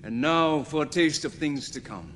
And now for a taste of things to come.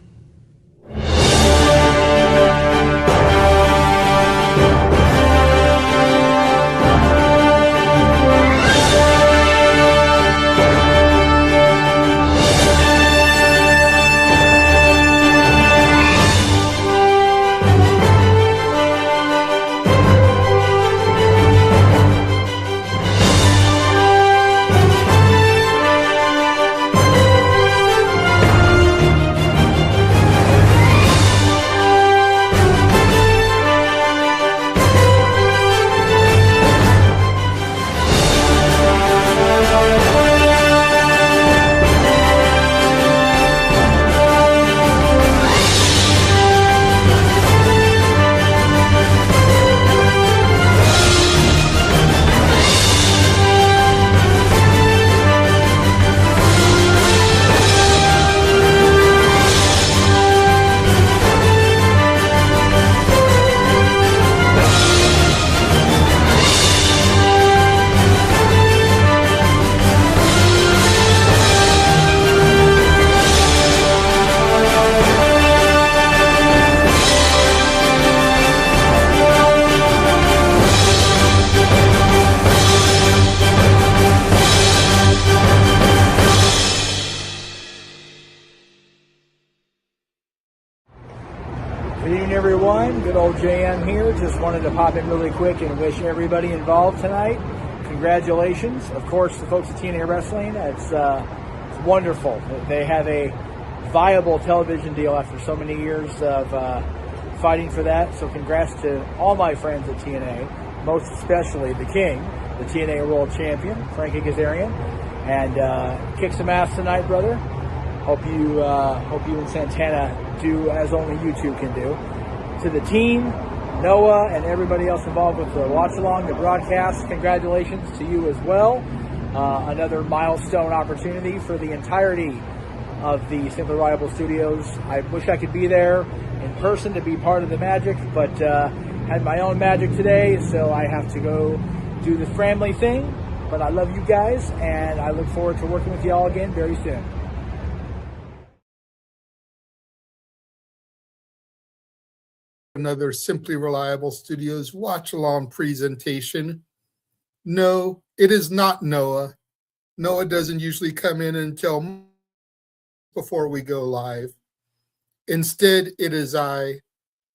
Good evening, everyone. Good old JM here. Just wanted to pop in really quick and wish everybody involved tonight congratulations. Of course, the folks at TNA Wrestling, it's wonderful. They have a viable television deal after so many years of fighting for that. So congrats to all my friends at TNA, most especially the King, the TNA World Champion, Frankie Kazarian, and kick some ass tonight, brother. Hope you and Santana do as only you two can do. To the team, Noah, and everybody else involved with the watch-along, the broadcast, congratulations to you as well. Another milestone opportunity for the entirety of the Simply Reliable Studios. I wish I could be there in person to be part of the magic, but had my own magic today, so I have to go do the family thing. But I love you guys, and I look forward to working with you all again very soon. Another Simply Reliable Studios watch-along presentation. No, it is not Noah. Noah doesn't usually come in until before we go live. Instead, it is I,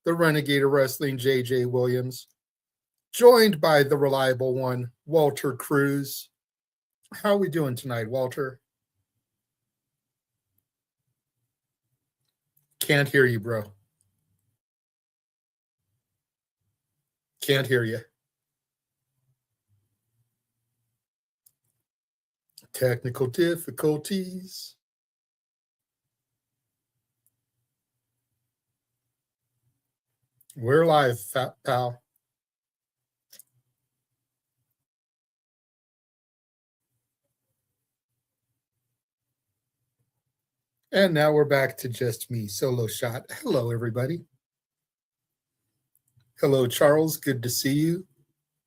the Renegade of Wrestling, JJ Williams, joined by the reliable one, Walter Cruz. How are we doing tonight, Walter? Can't hear you, bro. Can't hear you. Technical difficulties. We're live, fat pal. And now we're back to just me, solo shot. Hello, everybody. Hello, Charles. Good to see you.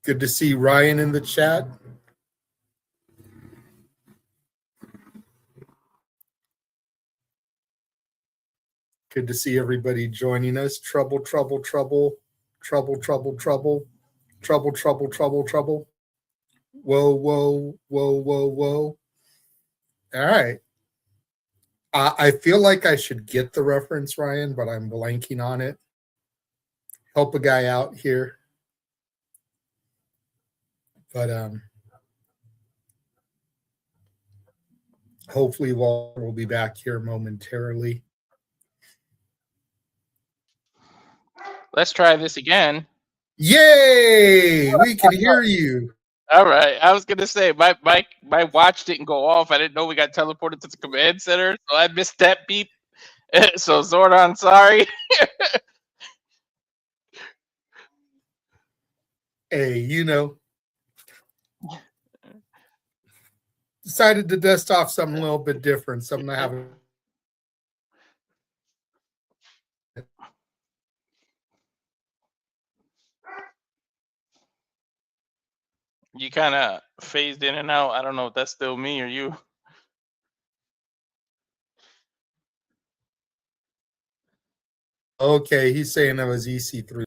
Good to see Ryan in the chat. Good to see everybody joining us. Trouble. Whoa. All right. I feel like I should get the reference, Ryan, but I'm blanking on it. Help a guy out here. But hopefully Walter will be back here momentarily. Let's try this again. Yay! We can hear you. All right. I was gonna say my watch didn't go off. I didn't know we got teleported to the command center, so I missed that beep. So Zordon, sorry. Hey, decided to dust off something a little bit different, something I haven't. You kind of phased in and out. I don't know if that's still me or you. Okay, he's saying that was EC3.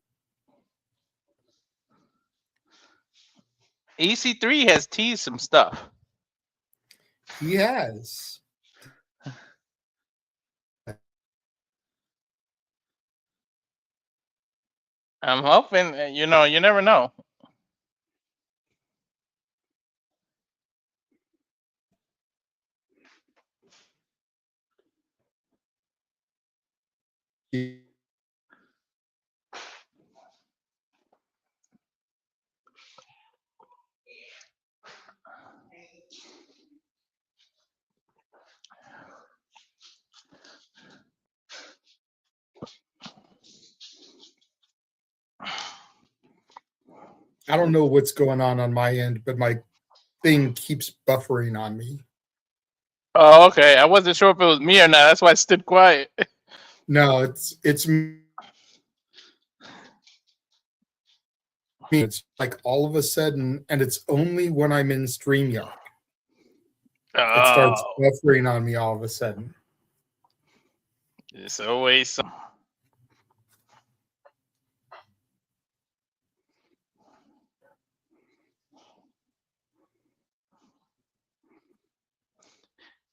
EC3 has teased some stuff. He has. I'm hoping, you never know. I don't know what's going on my end, but my thing keeps buffering on me. Oh, okay. I wasn't sure if it was me or not. That's why I stood quiet. No, it's me. It's like all of a sudden, and it's only when I'm in StreamYard. It starts buffering on me all of a sudden. It's always some.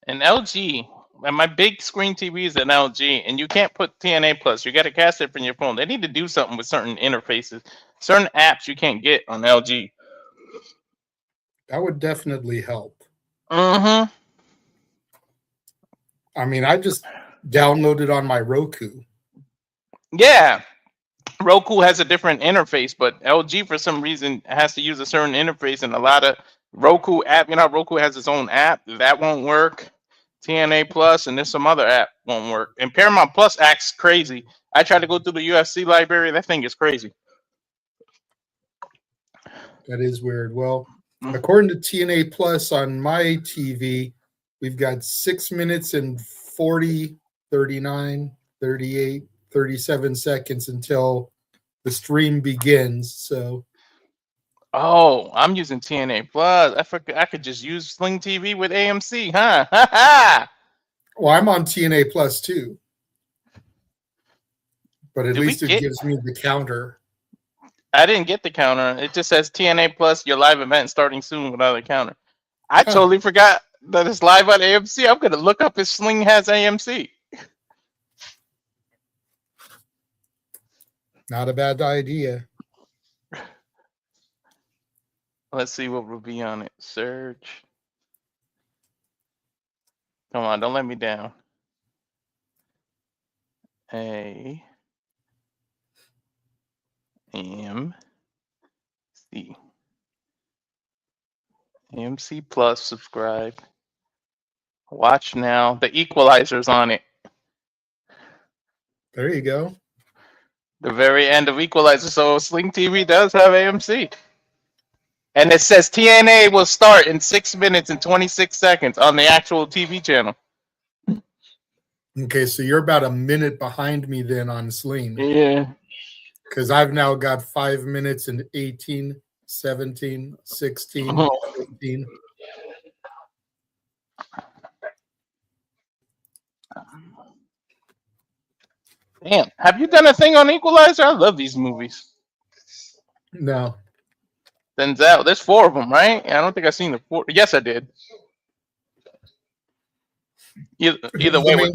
And LG, and my big screen TV is an LG, and you can't put TNA Plus. You got to cast it from your phone. They need to do something with certain interfaces, certain apps you can't get on LG. That would definitely help. Mm-hmm. I mean, I just downloaded on my Roku. Yeah. Roku has a different interface, but LG for some reason has to use a certain interface, and a lot of Roku app, Roku has its own app that won't work. TNA Plus, and there's some other app won't work. And Paramount Plus acts crazy. I tried to go through the UFC library. That thing is crazy. That is weird. Well, according to TNA Plus on my TV, we've got 6 minutes and 40, 39, 38, 37 seconds until the stream begins. So, oh, I'm using TNA Plus. I forgot I could just use Sling TV with AMC, huh? well, I'm on TNA Plus too, but at least it gives me the counter. I didn't get the counter. It just says TNA Plus, your live event starting soon without a counter. I totally forgot that it's live on AMC. I'm gonna look up if Sling has AMC. Not a bad idea. Let's see what will be on it. Search. Come on, don't let me down. AMC Plus, subscribe. Watch now. The Equalizer's on it. There you go. The very end of Equalizer. So Sling TV does have AMC. And it says TNA will start in 6 minutes and 26 seconds on the actual TV channel. Okay, so you're about a minute behind me then on Sling. Yeah. Because I've now got 5 minutes and 18, 17, 16, 15. Damn. Have you done a thing on Equalizer? I love these movies. No. Denzel. There's 4 of them, right? I don't think I've seen the 4. Yes, I did. Either way.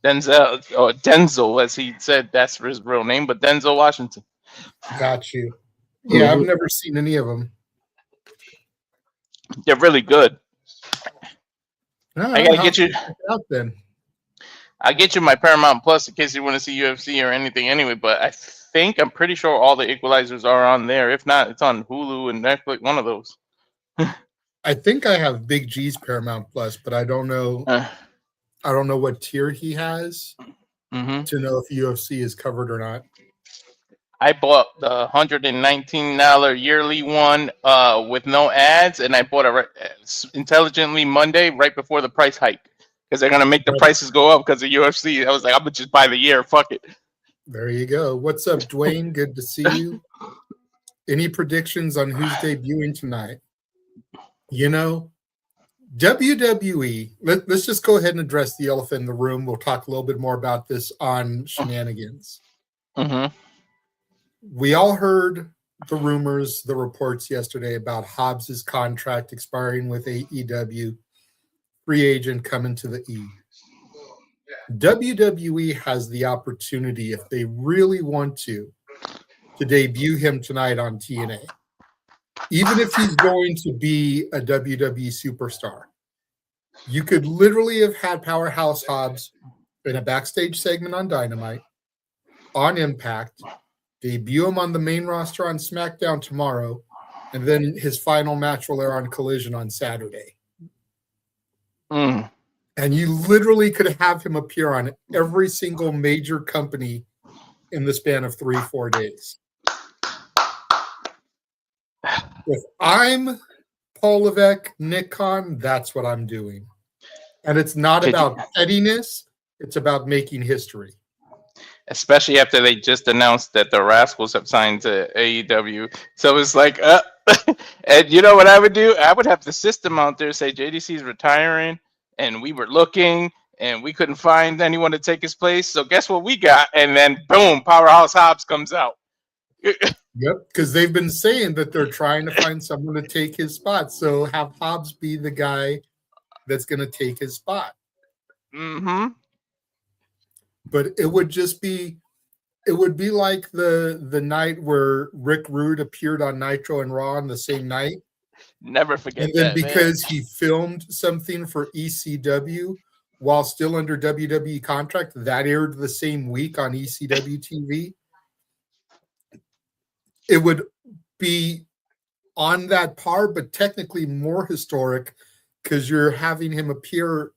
Denzel, or Denzel, as he said, that's his real name, but Denzel Washington. Got you. Yeah, I've never seen any of them. They're really good. I gotta get you out then. I'll get you my Paramount Plus in case you want to see UFC or anything anyway, but I'm pretty sure all the Equalizers are on there. If not, it's on Hulu and Netflix, one of those. I think I have Big G's Paramount Plus, but I don't know. I don't know what tier he has to know if UFC is covered or not. I bought the $119 yearly one with no ads, and I bought it intelligently Monday right before the price hike because they're gonna make the prices go up because of UFC. I was like, I'm gonna just buy the year. Fuck it. There you go. What's up, Dwayne? Good to see you. Any predictions on who's debuting tonight? WWE, let's just go ahead and address the elephant in the room. We'll talk a little bit more about this on Shenanigans. Mm-hmm. We all heard the rumors, the reports yesterday about Hobbs's contract expiring with AEW, free agent coming to the E. WWE has the opportunity, if they really want to debut him tonight on TNA. Even if he's going to be a WWE superstar, you could literally have had Powerhouse Hobbs in a backstage segment on Dynamite, on Impact, debut him on the main roster on SmackDown tomorrow, and then his final match will air on Collision on Saturday. Mm. And you literally could have him appear on every single major company in the span of 3-4 days. If I'm Paul Levesque, Nick Khan, that's what I'm doing. And it's not about pettiness. It's about making history. Especially after they just announced that the Rascals have signed to AEW. So it's like, and you know what I would do? I would have the system out there say JDC's retiring, and we were looking, and we couldn't find anyone to take his place. So guess what we got? And then boom, Powerhouse Hobbs comes out. Yep, because they've been saying that they're trying to find someone to take his spot. So have Hobbs be the guy that's going to take his spot. Mm-hmm. But it would be like the night where Rick Rude appeared on Nitro and Raw on the same night. Never forget and then that, because man. he filmed something for ECW while still under WWE contract, that aired the same week on ECW TV. It would be on that par, but technically more historic because you're having him appear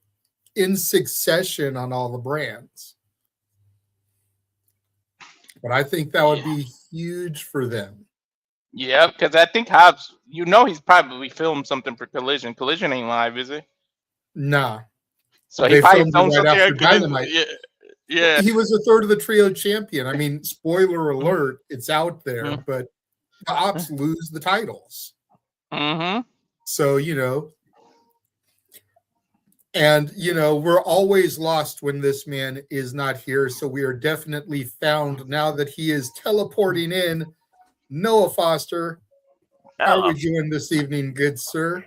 in succession on all the brands. But I think that would be huge for them. Yeah, because I think Hobbs, he's probably filmed something for Collision. Collision ain't live, is it? Nah. So he probably filmed right something after for Dynamite. Yeah. He was a third of the trio champion. I mean, spoiler alert, it's out there, but the Ops lose the titles. Mm-hmm. So, and, we're always lost when this man is not here. So we are definitely found now that he is teleporting in. Noah Foster, how are we doing this evening, good sir?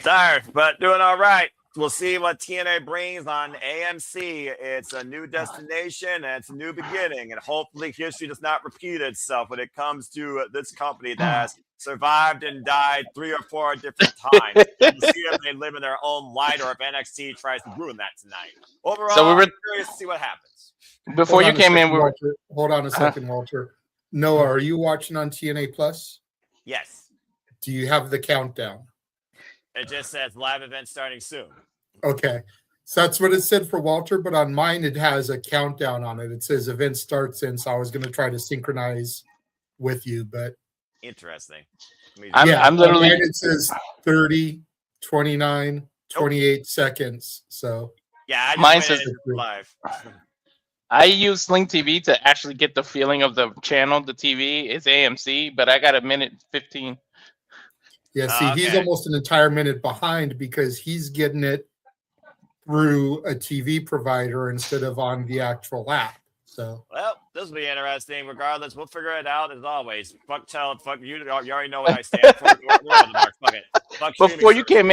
Tired, but doing all right. We'll see what TNA brings on AMC. It's a new destination and it's a new beginning, and hopefully history does not repeat itself when it comes to this company that has survived and died 3 or 4 different times. We'll see if they live in their own light or if NXT tries to ruin that tonight. Overall, So I'm curious to see what happens. Before you came in, hold on a second, Walter. Noah, are you watching on TNA Plus? Yes. Do you have the countdown? It just says live event starting soon. Okay. So that's what it said for Walter, but on mine it has a countdown on it. It says event starts in, so I was going to try to synchronize with you, but interesting. I'm literally it says 30, 29, 28 seconds. So yeah, mine says live. I use Sling TV to actually get the feeling of the channel. The TV is AMC, but I got 1:15. Yeah, see, he's almost an entire minute behind because he's getting it through a TV provider instead of on the actual app. So, well, this will be interesting. Regardless, we'll figure it out as always. Fuck you. You already know what I stand for. Fuck it. Fuck Before you came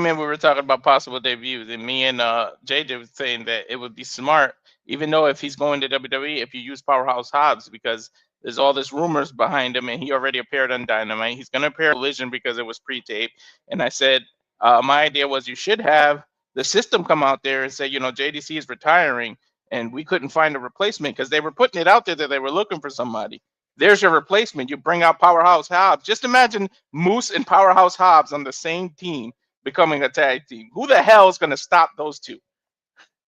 in, we were talking about possible debuts, and me and JJ was saying that it would be smart, even though if he's going to WWE, if you use Powerhouse Hobbs, because there's all this rumors behind him, and he already appeared on Dynamite. He's going to appear on Collision because it was pre-taped. And I said, my idea was you should have the system come out there and say, JDC is retiring, and we couldn't find a replacement because they were putting it out there that they were looking for somebody. There's your replacement. You bring out Powerhouse Hobbs. Just imagine Moose and Powerhouse Hobbs on the same team becoming a tag team. Who the hell is going to stop those two?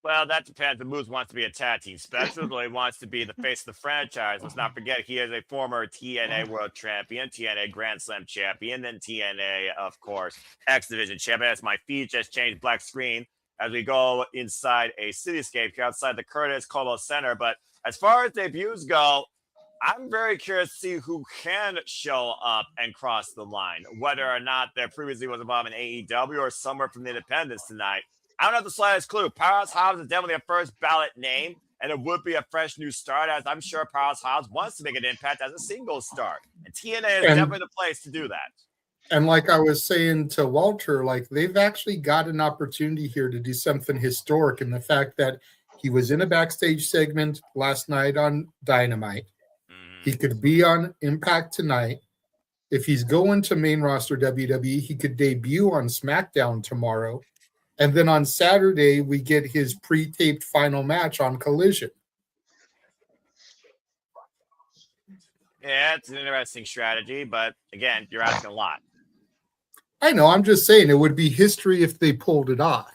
Well, that depends. The Moose wants to be a tag team specialist, or he wants to be the face of the franchise. Let's not forget he is a former TNA World Champion, TNA Grand Slam Champion, then TNA, of course, X Division Champion. As my feed just changed black screen as we go inside a cityscape outside the Curtis Colo Center. But as far as debuts go, I'm very curious to see who can show up and cross the line, whether or not there previously was involved in AEW or somewhere from the independents tonight. I don't have the slightest clue. Powerhouse Hobbs is definitely a first ballot name, and it would be a fresh new start, as I'm sure Powerhouse Hobbs wants to make an impact as a single start. And TNA is definitely the place to do that. And like I was saying to Walter, like they've actually got an opportunity here to do something historic in the fact that he was in a backstage segment last night on Dynamite. He could be on Impact tonight. If he's going to main roster WWE, he could debut on SmackDown tomorrow. And then on Saturday, we get his pre-taped final match on Collision. Yeah, it's an interesting strategy, but again, you're asking a lot. I know, I'm just saying it would be history if they pulled it off.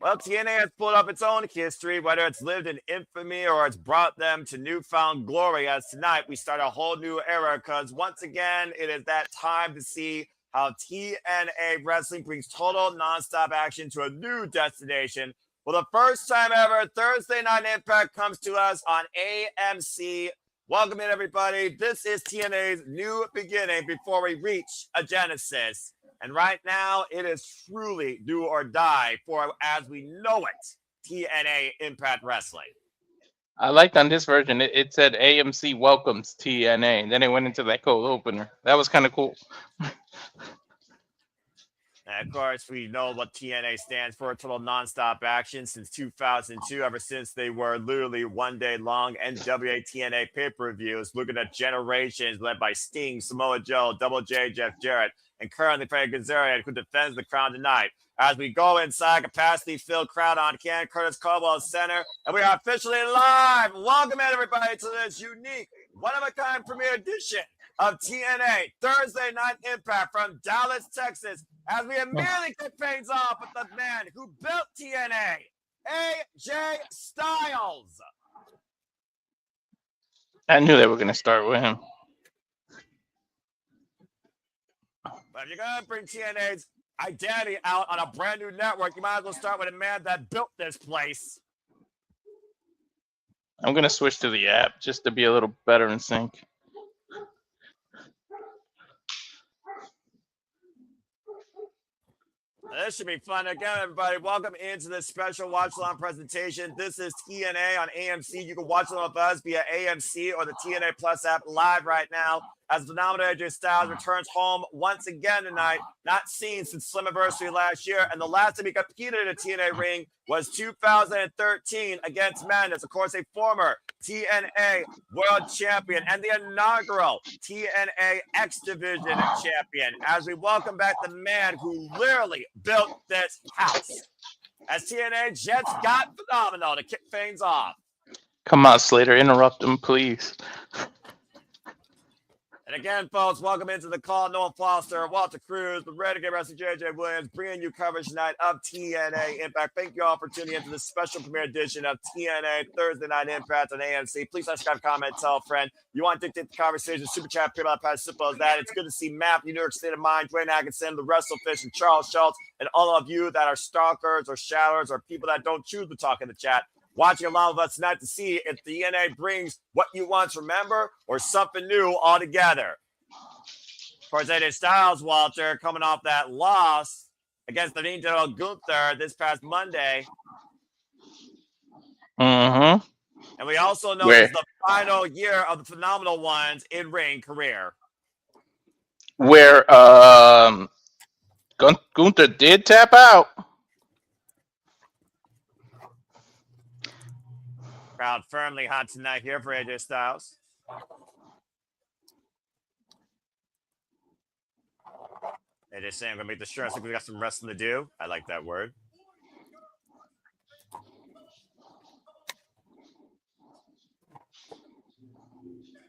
Well, TNA has pulled up its own history, whether it's lived in infamy or it's brought them to newfound glory. As tonight, we start a whole new era because once again, it is that time to see how TNA Wrestling brings total nonstop action to a new destination. For the first time ever, Thursday Night Impact comes to us on AMC. Welcome in, everybody. This is TNA's new beginning before we reach a genesis. And right now, it is truly do or die for, as we know it, TNA Impact Wrestling. I liked on this version, it said AMC welcomes TNA. And then it went into that cold opener. That was kind of cool. And of course, we know what TNA stands for, total nonstop action since 2002, ever since they were literally one day long NWA TNA pay-per-views, looking at generations led by Sting, Samoa Joe, Double J, Jeff Jarrett, and currently Frankie Kazarian, who defends the crown tonight. As we go inside, capacity-filled crowd on Ken Curtis Caldwell Center, and we are officially live. Welcome in, everybody, to this unique, one-of-a-kind premiere edition of TNA Thursday Night Impact from Dallas, Texas, as we immediately kick things off with the man who built TNA, AJ Styles. I knew they were going to start with him. But if you're going to bring TNA's identity out on a brand new network, you might as well start with a man that built this place. I'm going to switch to the app just to be a little better in sync. This should be fun. Again, everybody, welcome into this special watch-along presentation. This is TNA on AMC. You can watch along with us via AMC or the TNA Plus app live right now as phenomenal AJ Styles returns home once again tonight. Not seen since Slammiversary last year, and the last time he competed in a TNA ring was 2013 against Madness. Of course, a former TNA World Champion and the inaugural TNA X Division Champion. As we welcome back the man who literally built this house. As TNA Jets got phenomenal to kick things off. Come on, Slater, interrupt him, please. And again, folks, welcome into the call. Noah Foster, Walter Cruz, the Renegade Wrestling, JJ Williams, bringing you coverage tonight of TNA Impact. Thank you all for tuning into this special premiere edition of TNA Thursday Night Impact on AMC. Please subscribe, comment, tell a friend. You want to dictate the conversation, super chat, PayPal, as simple as that. It's good to see Matt, New York State of Mind, Dwayne Atkinson, the WrestleFish, and Charles Schultz, and all of you that are stalkers or showers or people that don't choose to talk in the chat. Watching along with us tonight to see if the TNA brings what you once remember or something new altogether. Of course, AJ Styles, Walter, coming off that loss against the Mean General Gunther this past Monday. Mm-hmm. And we also know it's the final year of the Phenomenal One's in-ring career. Where Gunther did tap out. Crowd firmly hot tonight here for AJ Styles. AJ saying, I'm going to make the shirt. I think we got some wrestling to do. I like that word.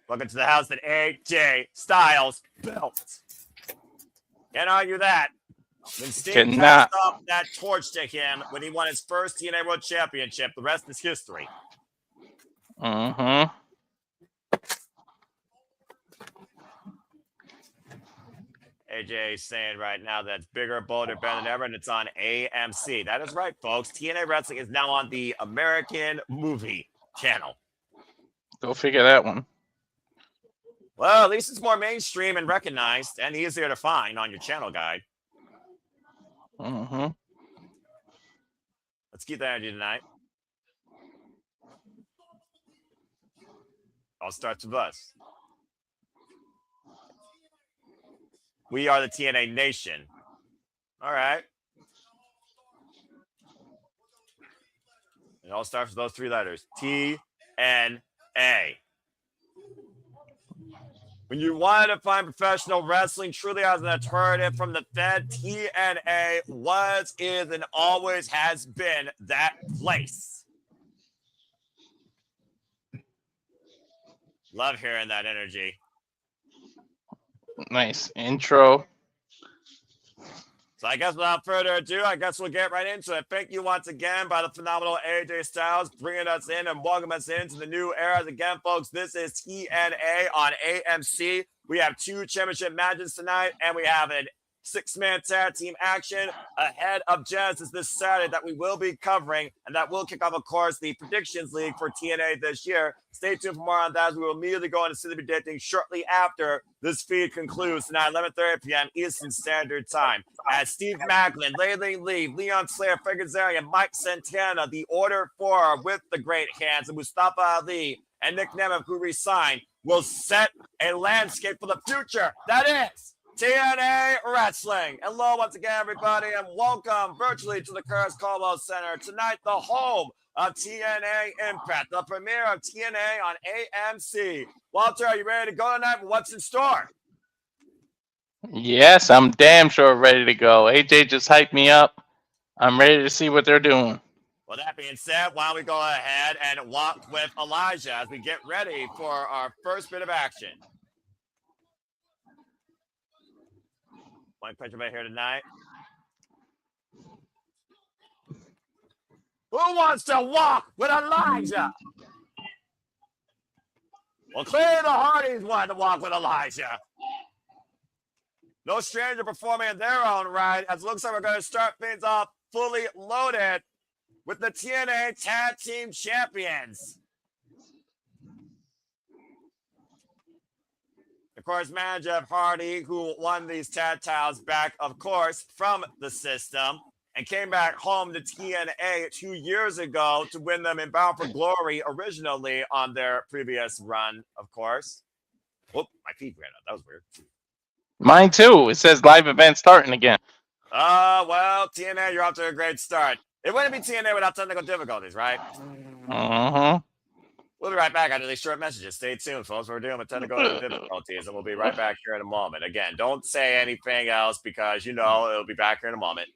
Welcome to the house that AJ Styles built. Can't argue that. When Sting passed off that torch to him when he won his first TNA World Championship, the rest is history. Mm-hmm. AJ is saying right now that's bigger, bolder, better than ever, and it's on AMC. That is right, folks. TNA Wrestling is now on the American Movie Channel. Go figure that one. Well, at least it's more mainstream and recognized and easier to find on your channel guide. Mm-hmm. Let's keep that energy tonight. All starts with us. We are the TNA Nation. All right. It all starts with those three letters. TNA. When you wanted to find professional wrestling truly as an alternative from the Fed, TNA was, is, and always has been that place. Love hearing that energy. Nice intro. So I guess without further ado, I guess we'll get right into it. Thank you once again by the phenomenal AJ Styles bringing us in and welcome us into the new era. Again, folks, this is TNA on AMC. We have 2 championship matches tonight, and we have a 6-man tag team action ahead of Genesis this Saturday that we will be covering, and that will kick off, of course, the Predictions League for TNA this year. Stay tuned for more on that as we will immediately go into City Predicting shortly after this feed concludes tonight, 11:30 p.m. Eastern Standard Time. As Steve Macklin, Layling Lee, Leon Slater, Frankie Kazarian, Mike Santana, the Order 4 with the Great Hands, and Mustafa Ali and Nick Nemeth, who resigned, will set a landscape for the future. That is TNA Wrestling. Hello once again, everybody, and welcome virtually to the Curtis Caldwell Center. Tonight, the home of TNA Impact, the premiere of TNA on AMC. Walter, are you ready to go tonight? What's in store? Yes, I'm damn sure ready to go. AJ just hyped me up. I'm ready to see what they're doing. Well, that being said, why don't we go ahead and walk with Elijah as we get ready for our first bit of action. One picture right here tonight. Who wants to walk with Elijah? Well, clearly the Hardys wanted to walk with Elijah. No stranger performing in their own right, as it looks like we're going to start things off fully loaded with the TNA Tag Team Champions. Of course, manager of Hardy, who won these tag titles back, of course, from the system and came back home to TNA 2 years ago to win them in Bound for Glory originally on their previous run, of course. Whoop, my feet ran out. That was weird. Mine too. It says live event starting again. Well, TNA, you're off to a great start. It wouldn't be TNA without technical difficulties, right? Uh-huh. We'll be right back after these short messages. Stay tuned, folks. We're dealing with technical difficulties, and we'll be right back here in a moment. Again, don't say anything else because, you know, it'll be back here in a moment.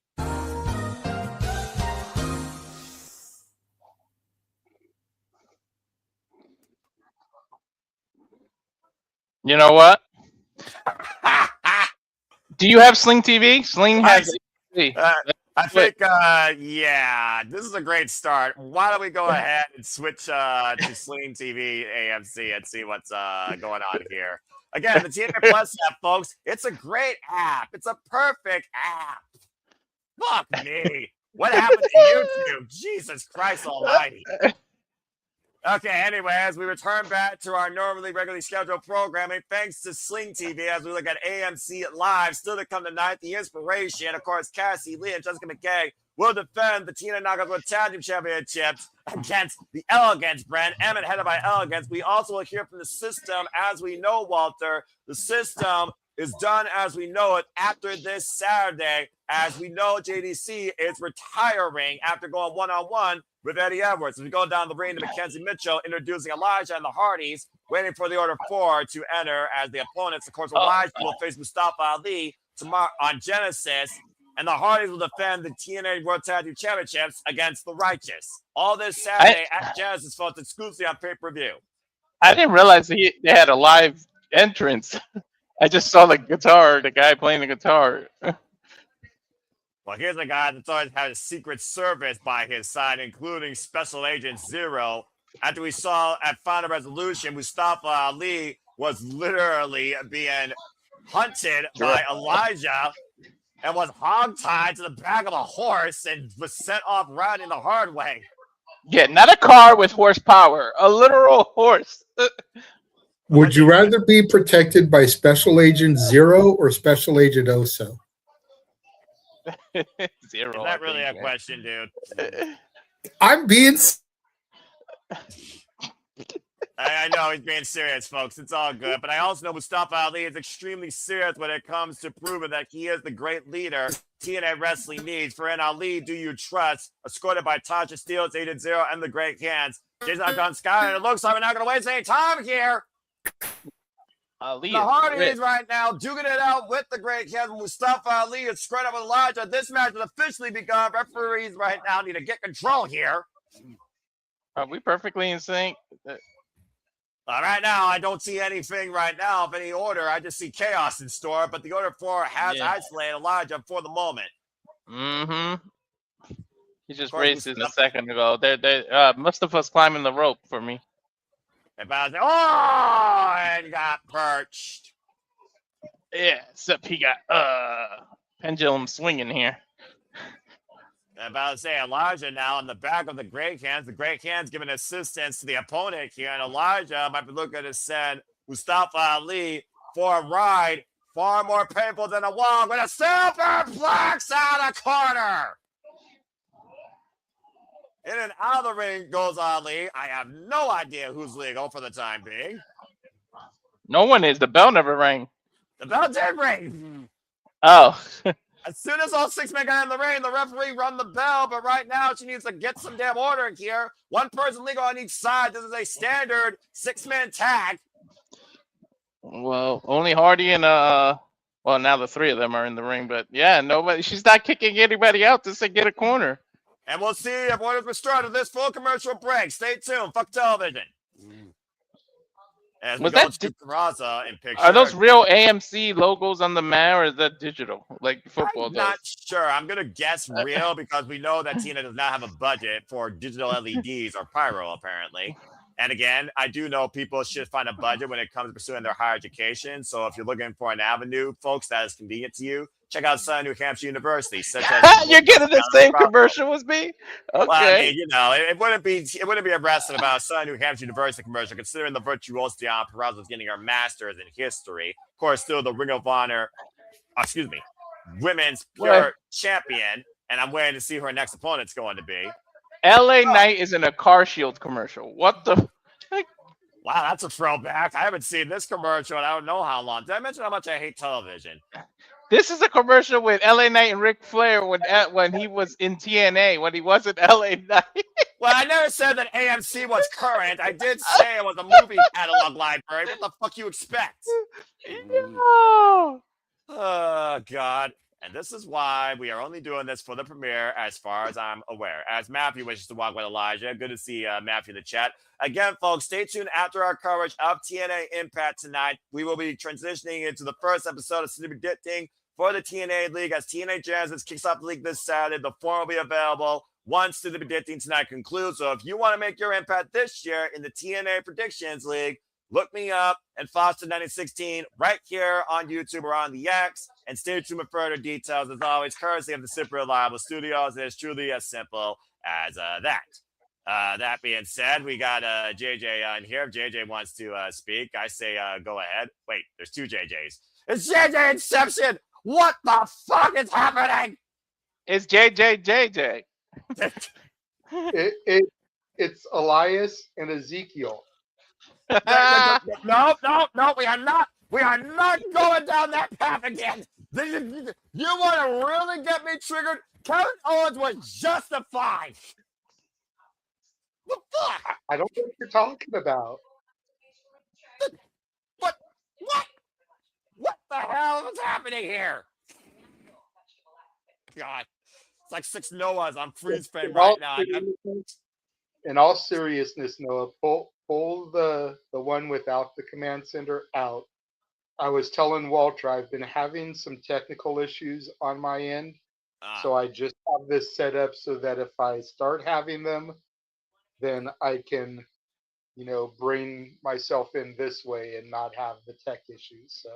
You know what? Do you have Sling TV? Sling has TV. I think, yeah, this is a great start. Why don't we go ahead and switch to Sling TV AMC and see what's going on here. Again, the TNA Plus app, folks, it's a great app. It's a perfect app. Fuck me. What happened to YouTube? Jesus Christ almighty. Okay, anyway, as we return back to our regularly scheduled programming, thanks to Sling TV, as we look at AMC Live, still to come tonight, the Inspiration, of course, Cassie, Lee, and Jessica McKay will defend the TNA Knockouts World Tag Team Championships against the Elegance brand, Emmett headed by Elegance. We also will hear from the system, as we know, Walter. The system is done as we know it after this Saturday. As we know, JDC is retiring after going one-on-one with Eddie Edwards. As we go down the ring to Mackenzie Mitchell, introducing Elijah and the Hardys, waiting for the Order 4 to enter as the opponents. Of course, Elijah will face Mustafa Ali tomorrow on Genesis, and the Hardys will defend the TNA World Tag Team Championships against the Righteous. All this Saturday at Genesis, folks, exclusively on pay-per-view. I didn't realize they had a live entrance. I just saw the guitar, the guy playing the guitar. Well, here's a guy that's always had a secret service by his side, including Special Agent Zero. After we saw at Final Resolution, Mustafa Ali was literally being hunted by Elijah and was hogtied to the back of a horse and was sent off riding the hard way. Yeah, not a car with horsepower, a literal horse. Would you rather be protected by Special Agent Zero or Special Agent Oso? Zero. Is that really a question, dude? I'm being I know he's being serious, folks. It's all good. But I also know Mustafa Ali is extremely serious when it comes to proving that he is the great leader TNA Wrestling needs. For an Ali, do you trust? Escorted by Tasha Steele, Agent Zero, and the Great Hands. Jason on Skyler, and it looks like we're not going to waste any time here. Ali The Hardys right now duking it out with the Great Hands. Mustafa Ali is squared up with Elijah. This match has officially begun. Referees right now need to get control here. Are we perfectly in sync? Right now, I don't see anything right now of any order. I just see chaos in store, but the order 4 has isolated Elijah for the moment. Mm-hmm. He just raced it a second ago. Mustafa's climbing the rope for me. And got perched. Yeah, except he got pendulum swinging here. I'm about to say Elijah now in the back of the Great Hands. The Great Hands giving assistance to the opponent here. And Elijah might be looking to send Mustafa Ali for a ride far more painful than a walk with a superplex out of corner. In and out of the ring goes Ali. I have no idea who's legal for the time being. No one is. The bell never rang. The bell did ring. Oh. As soon as all 6 men got in the ring, the referee rung the bell, but right now she needs to get some damn order in here. One person legal on each side. This is a standard 6-man tag. Well, only Hardy and well, now the 3 of them are in the ring, but yeah, nobody. She's not kicking anybody out to say get a corner. And we'll see if order's restored to this full commercial break. Stay tuned. Fuck television. As we go to Peraza in picture. Are those real AMC logos on the mat, or is that digital, like football? I'm not sure. I'm going to guess real because we know that TNA does not have a budget for digital LEDs or pyro, apparently. And again, I do know people should find a budget when it comes to pursuing their higher education. So if you're looking for an avenue, folks, that is convenient to you, check out Southern New Hampshire University. Such as you're getting the same commercial as me. Okay. Well, I mean, you know, it wouldn't be arrested about Southern New Hampshire University commercial, considering the virtuosity on Peraza's getting her master's in history. Of course, still the Ring of Honor, women's pure champion, and I'm waiting to see who her next opponent's going to be. LA Knight is in a Car Shield commercial. What the heck? Wow, that's a throwback. I haven't seen this commercial in I don't know how long. Did I mention how much I hate television? This is a commercial with LA Knight and Ric Flair when he was in TNA, when he wasn't LA Knight. Well, I never said that AMC was current. I did say it was a movie catalog library. What the fuck you expect? No. Oh, God. And this is why we are only doing this for the premiere, as far as I'm aware. As Matthew wishes to walk with Elijah. Good to see Matthew in the chat. Again, folks, stay tuned after our coverage of TNA Impact tonight. We will be transitioning into the first episode of City Predicting for the TNA League. As TNA Genesis kicks off the league this Saturday, the form will be available once City Predicting tonight concludes. So if you want to make your impact this year in the TNA Predictions League, look me up and Foster 1916 right here on YouTube or on the X, and stay tuned for further details. As always, courtesy of the Super Reliable Studios. It is truly as simple as that. That being said, we got JJ on here. If JJ wants to speak, I say go ahead. Wait, there's 2 JJs. It's JJ Inception. What the fuck is happening? It's JJ. It's Elias and Ezekiel. No, we are not going down that path again. You want to really get me triggered? Kevin Owens was justified. What the fuck? I don't know what you're talking about. What the hell is happening here? God, it's like 6 Noahs on freeze frame right now. In all seriousness, Noah, pull the one without the command center out. I was telling Walter I've been having some technical issues on my end, so I just have this set up so that if I start having them, then I can bring myself in this way and not have the tech issues. So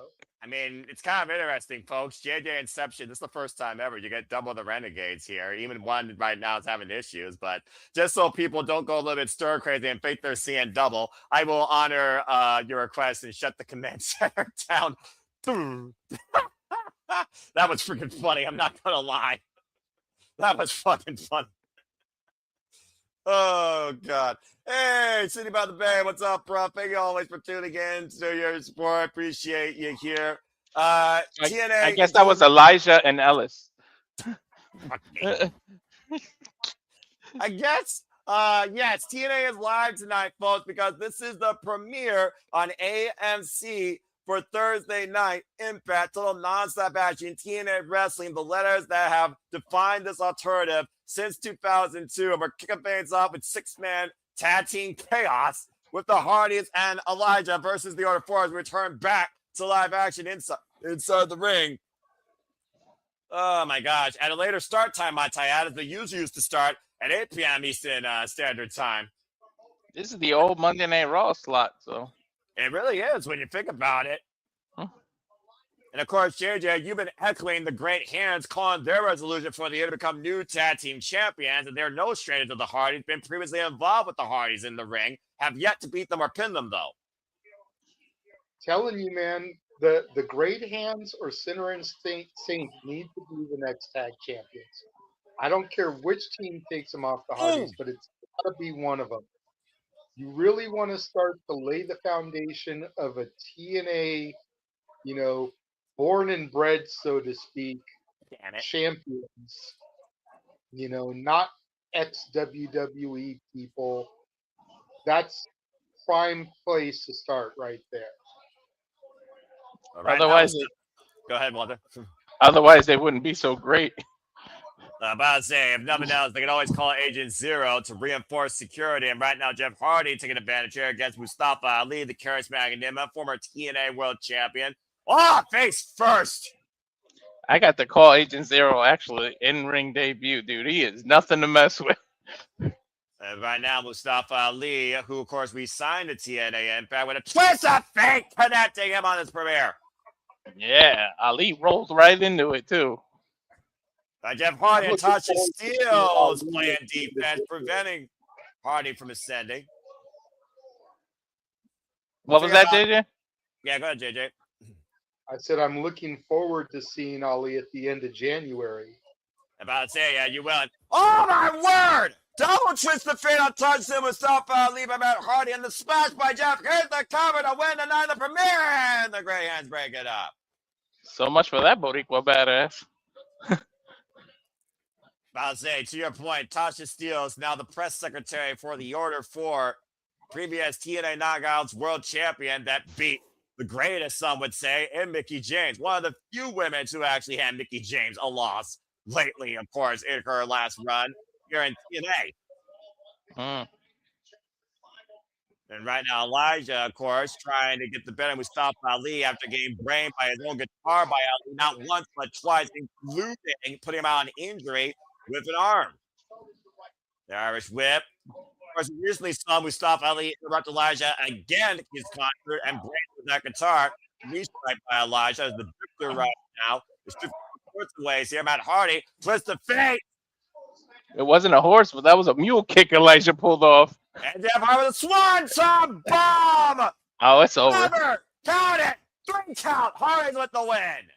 I mean, it's kind of interesting, folks. JJ Inception, this is the first time ever you get double the Renegades here. Even one right now is having issues, but just so people don't go a little bit stir crazy and think they're seeing double, I will honor your request and shut the command center down. That was freaking funny. I'm not gonna lie. That was fucking funny. Oh God. Hey, City by the Bay, what's up, bro? Thank you always for tuning in to your support. I appreciate you here. TNA. I guess that was Elijah and Ellis. I guess. Yes, TNA is live tonight, folks, because this is the premiere on AMC for Thursday night Impact, total nonstop action, TNA Wrestling, the letters that have defined this alternative since 2002. And we're kicking things off with six-man tag team chaos with the Hardys and Elijah versus the Order 4 as we return back to live action inside the ring. Oh my gosh. At a later start time, my Tayad, as the usually used to start at 8 p.m. Eastern Standard Time. This is the old Monday Night Raw slot, so. It really is when you think about it. Huh. And of course, JJ, you've been heckling the Great Hands, calling their resolution for the year to become new tag team champions, and they're no stranger to the Hardys, been previously involved with the Hardys in the ring, have yet to beat them or pin them, though. Telling you, man, the Great Hands or Sinner and Saint need to be the next tag champions. I don't care which team takes them off the Hardys, but it's got to be one of them. You really want to start to lay the foundation of a TNA, born and bred, so to speak, champions, not ex-WWE people. That's prime place to start right there. Right Otherwise, go ahead, Walter. Otherwise, they wouldn't be so great. About to say, if nothing else, they can always call Agent Zero to reinforce security. And right now, Jeff Hardy taking advantage here against Mustafa Ali, the charismatic enigma, former TNA World Champion. Oh, face first. I got to call Agent Zero actually in-ring debut, dude. He is nothing to mess with. And right now, Mustafa Ali, who of course we signed to TNA, in fact, with a twist of fate connecting him on his premiere. Yeah, Ali rolls right into it too. Jeff Hardy and Tasha Steele's playing defense, preventing Hardy from ascending. What was that, JJ? Yeah, go ahead, JJ. I said I'm looking forward to seeing Ali at the end of January. About to say, yeah, you will. Oh, my word! Double twist the fate on touchdown Mustafa Ali by Matt Hardy and the smash by Jeff. Here's the cover to win the night of the premiere, and the Grey Hands break it up. So much for that Boricua badass. I'll say, to your point, Tasha Steele is now the press secretary for the Order 4, previous TNA Knockouts world champion that beat the greatest, some would say, and Mickie James. One of the few women who actually had Mickie James a loss lately, of course, in her last run here in TNA. And right now, Elijah, of course, trying to get the better of Mustafa Ali after getting brained by his own guitar by Ali, not once, but twice, including putting him out on injury with an arm. The Irish whip. Of course, we recently saw Mustafa Ali interrupt Elijah again his concert and break with that guitar. Restrike by Elijah as the victor right now. It's 50 away. So here, Matt Hardy, twist of fate. It wasn't a horse, but that was a mule kick Elijah pulled off. And Jeff Hardy with a swanton bomb. Oh, it's over. Never count it. 3 count. Hardy's with the win.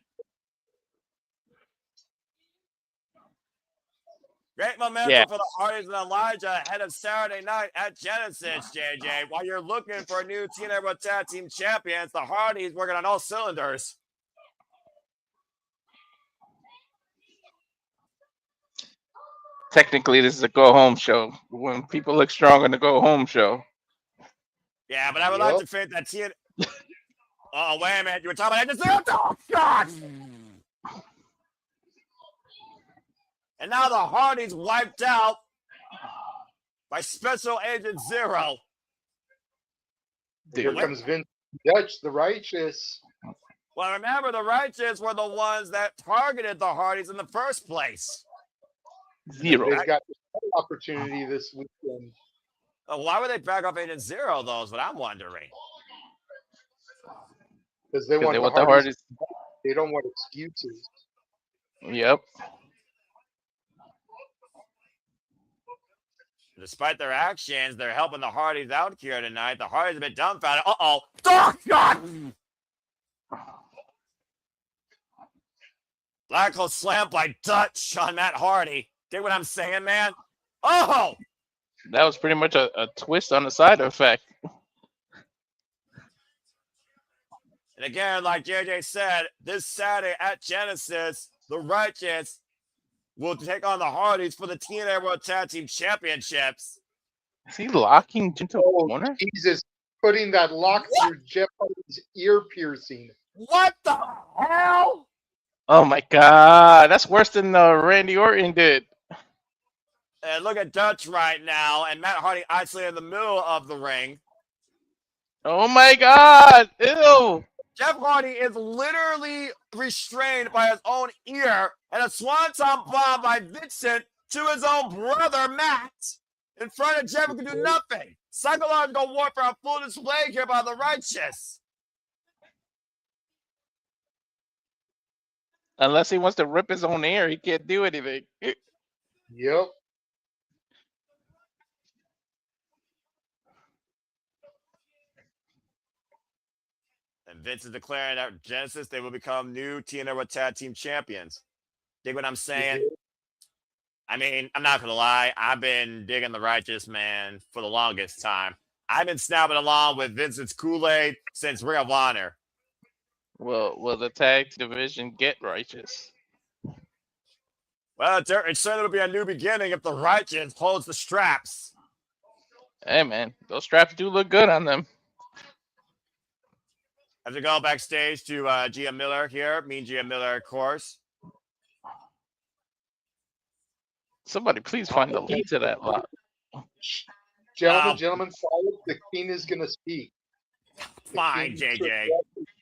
Great momentum for the Hardys and Elijah ahead of Saturday night at Genesis, JJ. While you're looking for a new TNA World Tag Team Champions, the Hardys working on all cylinders. Technically, this is a go-home show. When people look strong on the go-home show. Yeah, but I would like to think that TNA... Oh, wait a minute. You were talking about that? Oh, God! And now the Hardys wiped out by Special Agent Zero. Here comes Vince Dutch, the Righteous. Well, remember, the Righteous were the ones that targeted the Hardys in the first place. Zero. They've got the opportunity this weekend. Why would they back off Agent Zero, though, is what I'm wondering. Because they want the Hardys. They don't want excuses. Yep. Despite their actions, they're helping the Hardys out here tonight. The Hardys have been dumbfounded. Uh-oh. Oh, God! Black hole slam by Dutch on Matt Hardy. Dig what I'm saying, man? Oh! That was pretty much a twist on the side effect. And again, like JJ said, this Saturday at Genesis, the Righteous will take on the Hardys for the TNA World Tag Team Championships. Is he locking into a corner? Jesus, putting that lock through Jeff Hardy's ear piercing. What the hell? Oh my God, that's worse than Randy Orton did. And look at Dutch right now, and Matt Hardy isolated in the middle of the ring. Oh my God, ew. Jeff Hardy is literally restrained by his own ear, and a swanton bomb by Vincent to his own brother, Matt, in front of Jeff, who can do nothing. Psychological warfare on full display here by the Righteous. Unless he wants to rip his own ear, he can't do anything. Yep. And Vince is declaring at Genesis they will become new TNA World Tag Team Champions. Dig what I'm saying? I mean, I'm not going to lie. I've been digging the Righteous, man, for the longest time. I've been snapping along with Vincent's Kool-Aid since Ring of Honor. Will the tag division get Righteous? Well, it certainly will be a new beginning if the Righteous holds the straps. Hey, man, those straps do look good on them. As we go backstage to Gia Miller here, Mean Gia Miller, of course. Somebody please find the lead to that lock. Gentlemen, the King is going to speak. Fine, JJ.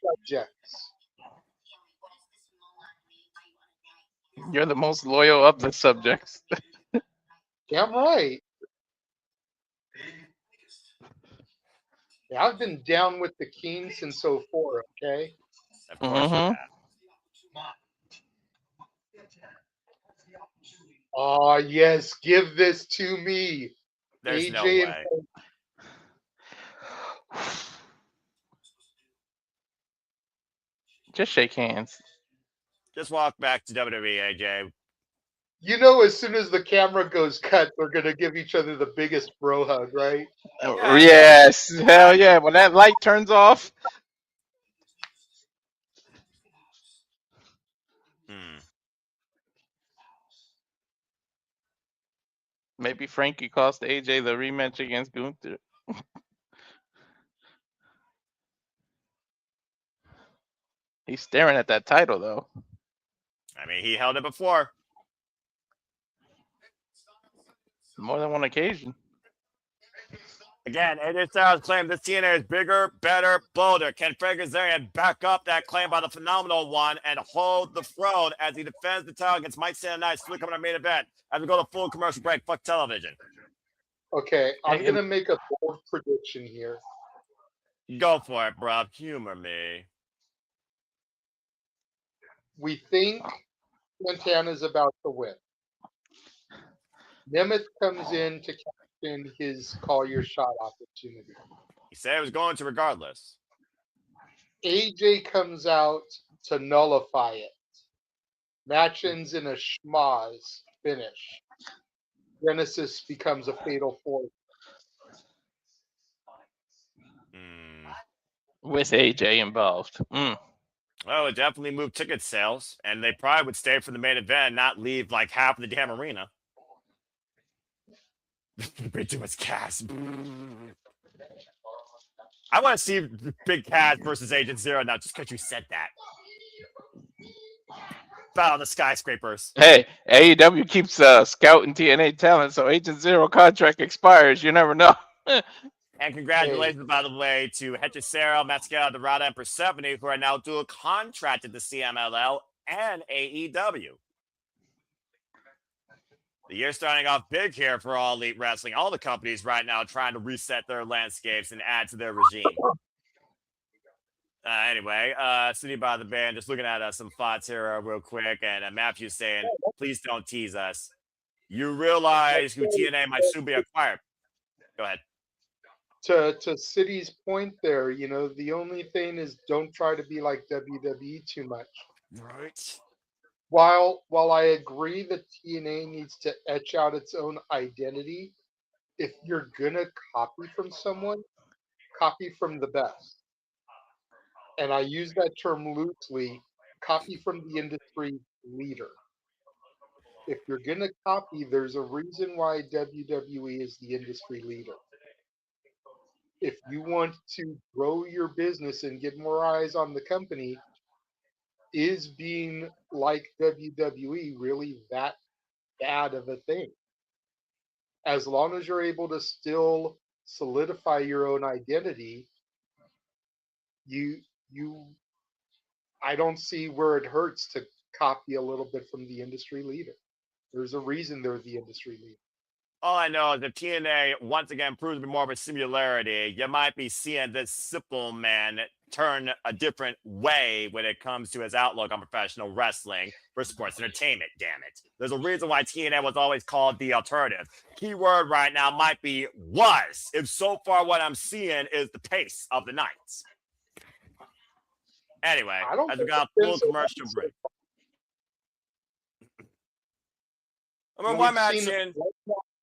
Subjects. You're the most loyal of the subjects. Damn right. Yeah, I've been down with the King since 04, okay? Of course. Oh, yes, give this to me. There's AJ no way. Just shake hands. Just walk back to WWE, AJ. You know, as soon as the camera goes cut, they're going to give each other the biggest bro hug, right? Yes, hell yeah. When that light turns off. Maybe Frankie cost AJ the rematch against Gunther. He's staring at that title, though. I mean, he held it before. More than one occasion. Again, AJ Styles claimed this TNA is bigger, better, bolder. Can Frankie Kazarian back up that claim by the Phenomenal One and hold the throne as he defends the title against Mike Santana? Still coming to our main event as we go to full commercial break. Fuck television. Okay, I'm going to make a bold prediction here. Go for it, bro. Humor me. We think Santana's about to win. Nemeth comes in to captain his call your shot opportunity. He said he was going to regardless. AJ comes out to nullify it. Match ends in a schmoz finish. Genesis becomes a fatal four. With AJ involved. Well, it definitely moved ticket sales, and they probably would stay for the main event and not leave like half of the damn arena. Big too much Cass. I want to see Big Cass versus Agent Zero now, just because you said that. Battle of the Skyscrapers. Hey, AEW keeps scouting TNA talent, so Agent Zero contract expires. You never know. And congratulations, by the way, to Hechicero, Mascara, Dorada, and Persephone, who are now dual contracted to CMLL and AEW. The year's starting off big here for All Elite Wrestling. All the companies right now trying to reset their landscapes and add to their regime. Anyway, sitting by the band, just looking at some thoughts here real quick. And Matthew's saying, please don't tease us. You realize who TNA might soon be acquired. Go ahead. To City's point there, you know, the only thing is don't try to be like WWE too much. Right. While I agree that TNA needs to etch out its own identity, if you're gonna copy from someone, copy from the best. And I use that term loosely, copy from the industry leader. If you're gonna copy, there's a reason why WWE is the industry leader. If you want to grow your business and get more eyes on the company, is being like WWE really that bad of a thing? As long as you're able to still solidify your own identity, I don't see where it hurts to copy a little bit from the industry leader. There's a reason they're the industry leader. All I know is if TNA once again proves to be more of a similarity, you might be seeing this simple man turn a different way when it comes to his outlook on professional wrestling for sports entertainment, damn it. There's a reason why TNA was always called the alternative. Keyword right now might be was, if so far what I'm seeing is the pace of the night. Anyway, as we got a full commercial break. I mean, one match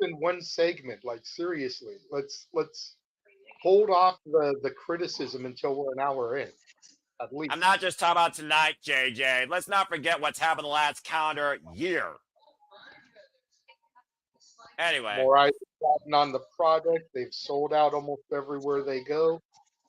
in one segment, like seriously, let's hold off the criticism until we're an hour in, at least. I'm not just talking about tonight, JJ. Let's not forget what's happened the last calendar year. Anyway, more eyes on the product. They've sold out almost everywhere they go.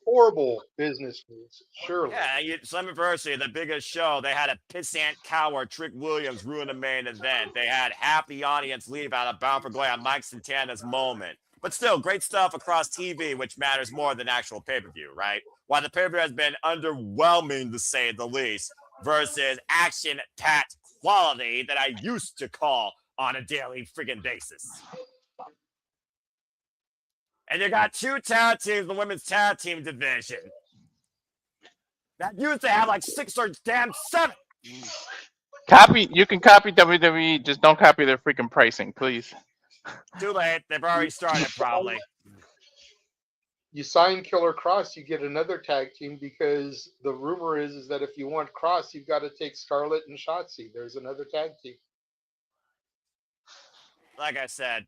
Horrible business moves, surely. Yeah, Slammiversary, the biggest show, they had a pissant coward, Trick Williams, ruin the main event. They had half the audience leave out of Bound for Glory on Mike Santana's moment. But still, great stuff across TV, which matters more than actual pay-per-view, right? While the pay-per-view has been underwhelming, to say the least, versus action-packed quality that I used to call on a daily friggin' basis. And you got two tag teams in the women's tag team division that used to have like 6 or damn 7. You can copy WWE, just don't copy their freaking pricing, please. Too late. They've already started, probably. You sign Killer Cross, you get another tag team, because the rumor is that if you want Cross, you've got to take Scarlett and Shotzi. There's another tag team. Like I said,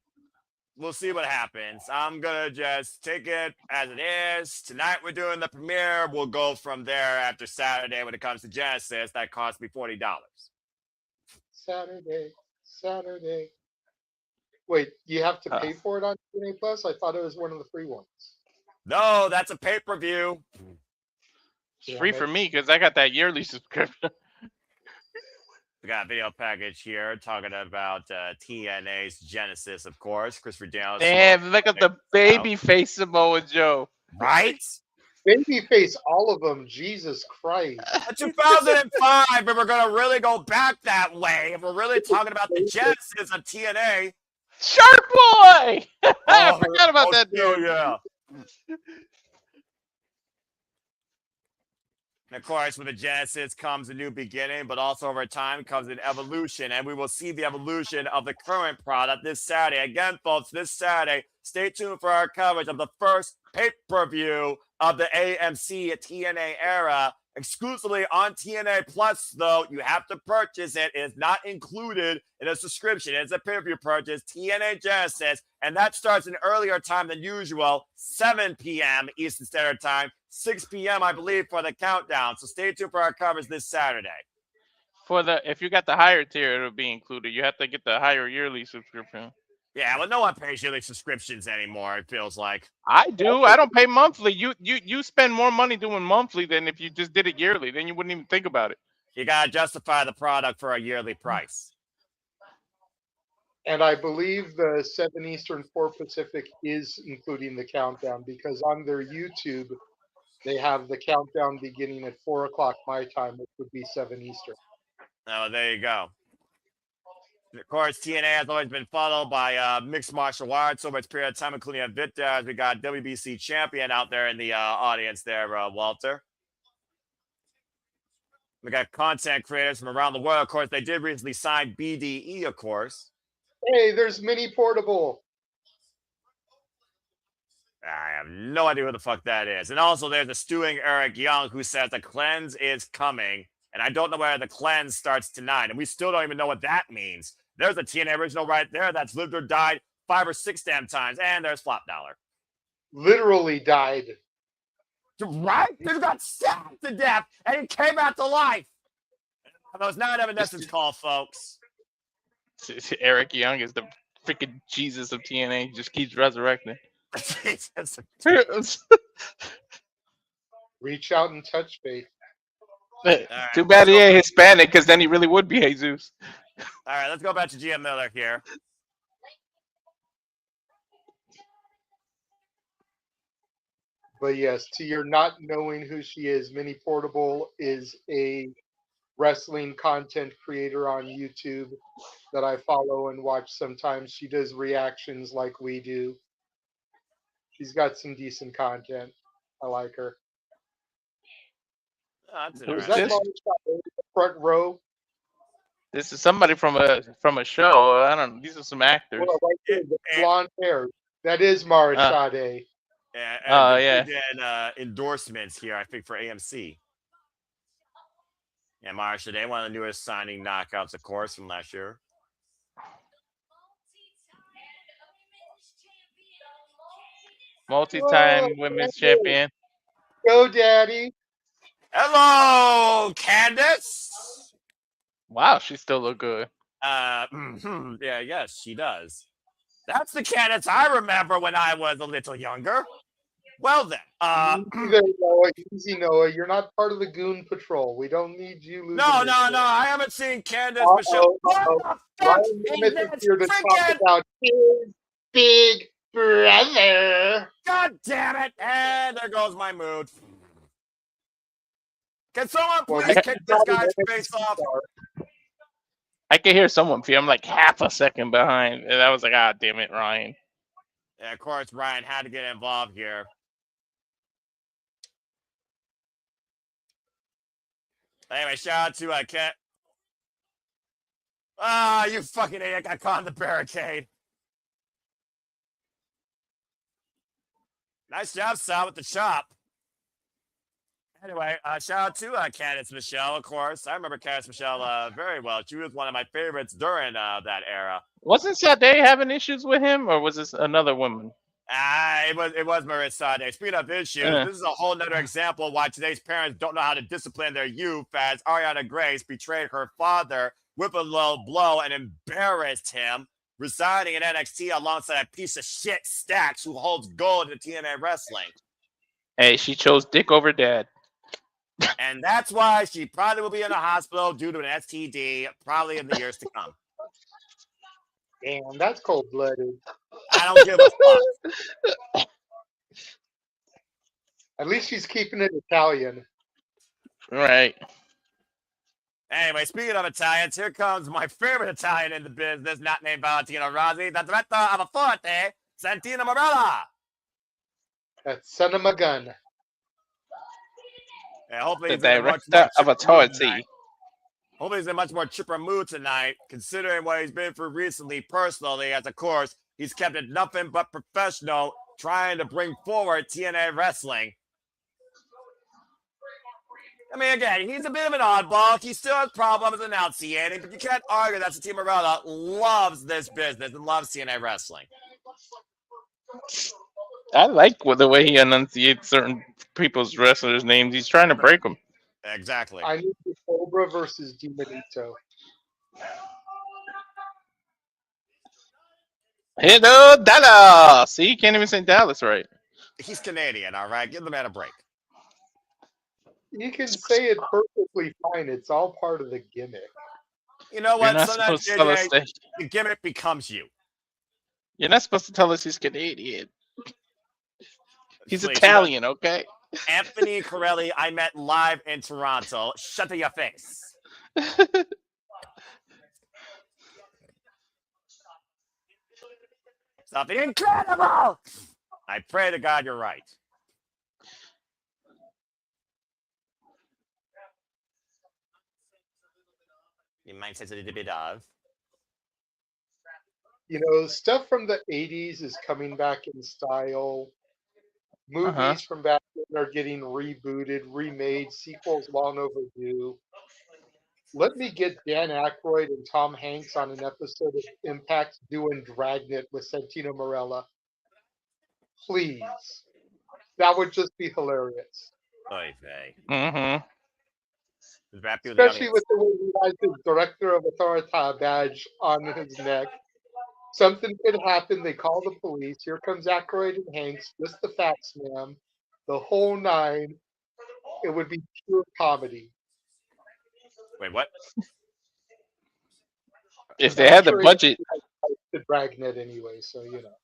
we'll see what happens. I'm going to just take it as it is. Tonight we're doing the premiere. We'll go from there after Saturday when it comes to Genesis. That cost me $40. Saturday. Wait, you have to pay for it on TNA Plus? I thought it was one of the free ones. No, that's a pay-per-view. It's free for me because I got that yearly subscription. We got a video package here talking about TNA's Genesis, of course. Christopher Daniels. Damn, look at the baby face Samoa Joe. Right? Babyface, all of them. Jesus Christ. 2005, and we're going to really go back that way. If we're really talking about the Genesis of TNA. Shark Boy! I forgot about that dude. Yeah. And of course, with the Genesis comes a new beginning, but also over time comes an evolution. And we will see the evolution of the current product this Saturday. Again, folks, this Saturday, stay tuned for our coverage of the first pay-per-view of the AMC TNA era. Exclusively on TNA Plus, though, you have to purchase it. It is not included in a subscription. It's a pay-per-view purchase, TNA Genesis, and that starts an earlier time than usual, 7 p.m. Eastern Standard Time, 6 p.m., I believe, for the countdown. So stay tuned for our coverage this Saturday. If you got the higher tier, it'll be included. You have to get the higher yearly subscription. Yeah, well, no one pays yearly subscriptions anymore, it feels like. I do. I don't pay monthly. You spend more money doing monthly than if you just did it yearly. Then you wouldn't even think about it. You got to justify the product for a yearly price. And I believe the 7 Eastern, 4 Pacific is including the countdown, because on their YouTube, they have the countdown beginning at 4 o'clock my time, which would be 7 Eastern. Oh, there you go. Of course, TNA has always been followed by mixed martial arts over its period of time, including Invicta, as we got WBC champion out there in the audience there, Walter. We got content creators from around the world. Of course, they did recently sign BDE, of course. Hey, there's Mini Portable. I have no idea who the fuck that is. And also, there's a stewing Eric Young who says the cleanse is coming. And I don't know where the cleanse starts tonight. And we still don't even know what that means. There's a TNA original right there that's lived or died 5 or 6 damn times. And there's Flop Dollar. Literally died. Right? He got stabbed to death and he came back to life. That was not Evanescence call, folks. Eric Young is the freaking Jesus of TNA. He just keeps resurrecting. Jesus. Reach out and touch faith. Too bad he ain't Hispanic, because then he really would be Jesus. All right, let's go back to GM Miller here. But yes, to your not knowing who she is, Mini Portable is a wrestling content creator on YouTube that I follow and watch sometimes. She does reactions like we do. She's got some decent content. I like her. Oh, that's Is interesting. that the front row? This is somebody from a show. I don't know. These are some actors. Well, right there, the blonde hair. That is Mara Sade. Yeah. Endorsements here, I think, for AMC. Yeah, Mara Sade, one of the newest signing knockouts, of course, from last year. Multi-time women's champion. Go, Daddy. Hello, Candace. Wow, she still look good. Yes, she does. That's the Candace I remember when I was a little younger. Well then, Easy, Noah. You're not part of the Goon Patrol. We don't need you losing. No. I haven't seen Candace Michelle. Ryan Smith is here to talk about his big brother. God damn it! And there goes my mood. Can someone please kick this guy's face off? I can hear someone feel I'm like half a second behind. And I was like, ah, damn it, Ryan. Yeah, of course, Ryan had to get involved here. Anyway, shout out to Kent. Ah, you fucking idiot. Got caught in the barricade. Nice job, Sal, with the chop. Anyway, shout out to Candace Michelle, of course. I remember Candace Michelle very well. She was one of my favorites during that era. Wasn't Sade having issues with him, or was this another woman? It was Maria Sade. Speaking of issues, this is a whole nother example of why today's parents don't know how to discipline their youth, as Ariana Grace betrayed her father with a low blow and embarrassed him, residing in NXT alongside a piece of shit Stacks who holds gold in TNA wrestling. Hey, she chose dick over dad. And that's why she probably will be in a hospital due to an STD, probably in the years to come. Damn, that's cold-blooded. I don't give a fuck. At least she's keeping it Italian. Right. Anyway, speaking of Italians, here comes my favorite Italian in the business, not named Valentino Rossi, the director of a forte, Santana Marella. That son of a gun. Yeah, hopefully The he's in a much director more of authority. tonight. Hopefully he's in a much more chipper mood tonight, considering what he's been through recently personally, as of course, he's kept it nothing but professional, trying to bring forward TNA wrestling. I mean, again, he's a bit of an oddball. He still has problems enunciating, but you can't argue that Santana Marella loves this business and loves TNA wrestling. I like the way he enunciates certain people's wrestlers' names. He's trying to break them. Exactly. I need the Cobra versus Dimanito. Hello, Dallas. See, you can't even say Dallas right. He's Canadian, all right? Give the man a break. You can say it perfectly fine. It's all part of the gimmick. You know You're what? not Sometimes supposed to tell us JJ, that. the gimmick becomes you. You're not supposed to tell us he's Canadian. He's Please, Italian, okay? Anthony Corelli, I met live in Toronto. Shut your face. Something incredible. I pray to God you're right. You might say it's a little bit of. You know, stuff from the 80s is coming back in style. Movies from back then are getting rebooted, remade, sequels long overdue. Let me get Dan Aykroyd and Tom Hanks on an episode of Impact doing Dragnet with Santino Marella. Please. That would just be hilarious. Oy vey. Mm-hmm. Especially with the way he has his Director of Authority badge on his neck. Something could happen. They call the police. Here comes Aykroyd and Hanks, just the facts, ma'am. The whole nine. It would be pure comedy. Wait, what? If they had the budget, the Dragnet anyway, so you know.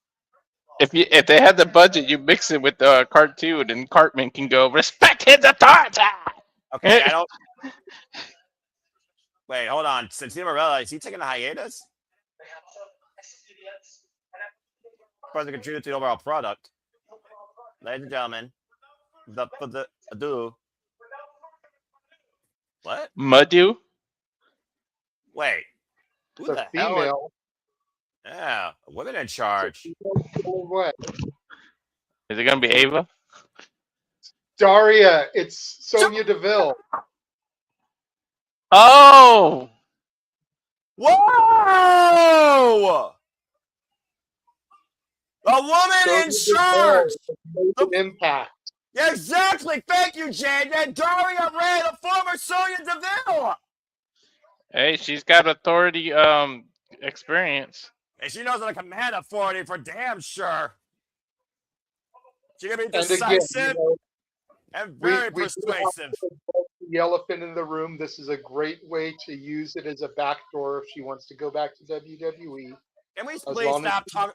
If they had the budget, you mix it with the cartoon, and Cartman can go respect his authority. Okay, I don't. Wait, hold on. Santino Marella, is he taking a hiatus? Probably contribute to the overall product. Ladies and gentlemen, for the ado. What? Muddu? Wait. Who the female. hell? Yeah, women in charge. What? Is it gonna be Ava? Daria, it's Sonya Deville. Oh! Whoa! A woman in charge. The Impact. Yeah, exactly. Thank you, Jane. And Daria Ray, the former Sonya Deville. Hey, she's got authority experience. And she knows how to command authority for damn sure. She can be And decisive again, you know, and very we persuasive. The elephant in the room. This is a great way to use it as a backdoor if she wants to go back to WWE. Can we please stop talking?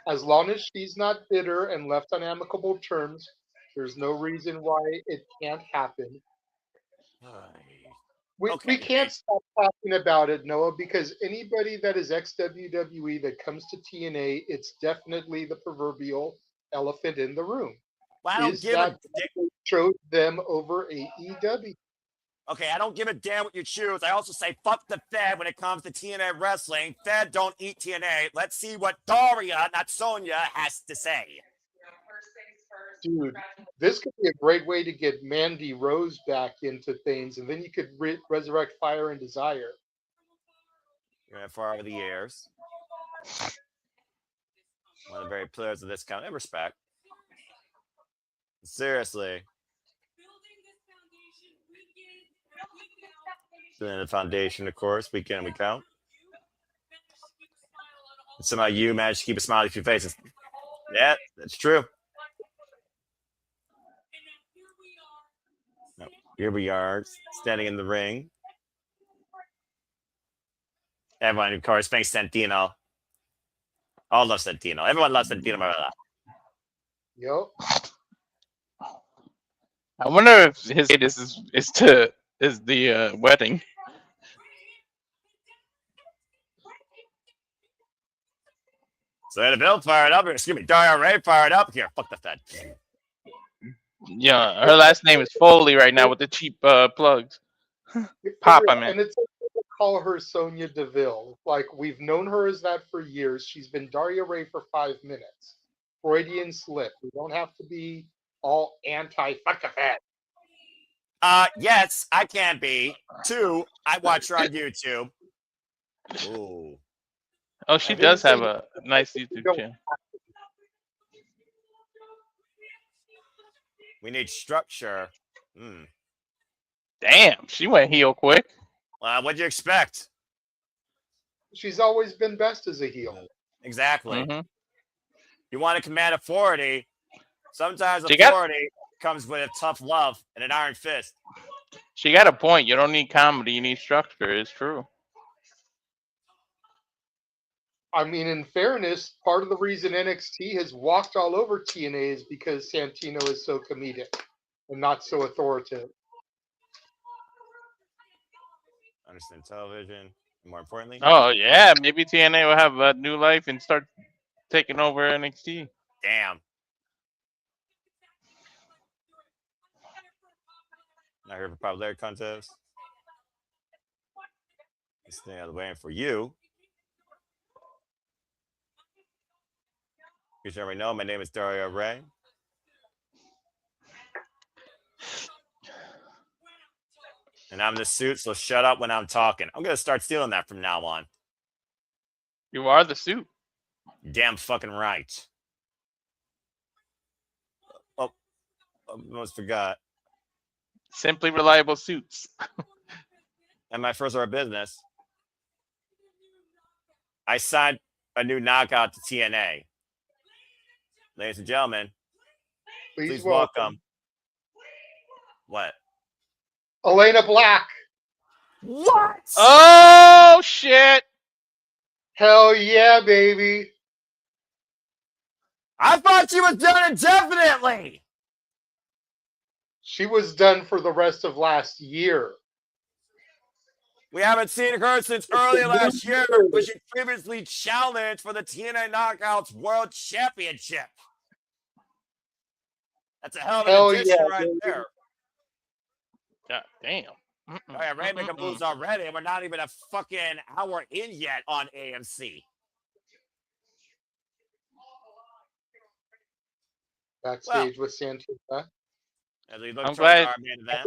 As long as she's not bitter and left on amicable terms, there's no reason why it can't happen. We can't stop talking about it, Noah, because anybody that is ex-WWE that comes to TNA, it's definitely the proverbial elephant in the room. Well, I don't give a damn. Chose them over AEW. Okay, I don't give a damn what you choose. I also say fuck the Fed when it comes to TNA wrestling. Fed don't eat TNA. Let's see what Daria, not Sonya, has to say. Dude, this could be a great way to get Mandy Rose back into things, and then you could resurrect Fire and Desire. You're far over the years. One of the very pillars of this kind of respect. Seriously. Doing the foundation, of course, week in, week out. And somehow you managed to keep a smile on your faces. Yeah, that's true. Here we are, standing in the ring. Everyone, of course, thanks Santino. All love Santino. Everyone loves Santino. Yep. I wonder if his hate is the wedding. So the Bill fired up. Excuse me, Daria Ray fired up. Here, fuck the Fed. Yeah, her last name is Foley right now with the cheap plugs. Pop, I mean. And it's okay to call her Sonya Deville. Like, we've known her as that for years. She's been Daria Ray for 5 minutes. Freudian slip. We don't have to be all anti-fuck the Fed. Yes, I can be. 2, I watch her on YouTube. Ooh. Oh, she does have a nice YouTube channel. We need structure. Damn, she went heel quick. What'd you expect? She's always been best as a heel. Exactly. Mm-hmm. You want to command authority. Sometimes authority comes with a tough love and an iron fist. She got a point. You don't need comedy. You need structure. It's true. I mean, in fairness, part of the reason NXT has walked all over TNA is because Santino is so comedic and not so authoritative. Understand television, more importantly. Oh, yeah. Maybe TNA will have a new life and start taking over NXT. Damn. Not here for popularity contest. This thing I was waiting for you. You should already know my name is Dario Ray. And I'm in the suit, so shut up when I'm talking. I'm gonna start stealing that from now on. You are the suit. Damn fucking right. Oh, I almost forgot. Simply reliable suits. And my first order of business, I signed a new knockout to TNA. Ladies and gentlemen, please welcome. What? Elena Black. What? Oh shit! Hell yeah, baby. I thought she was done indefinitely. She was done for the rest of last year. We haven't seen her since early last year, but she previously challenged for the TNA Knockouts World Championship. That's a hell of an addition right there. God damn. All right, ready to make moves already, and we're not even a fucking hour in yet on AMC. Backstage with Santana. As we look I'm towards glad- our main event.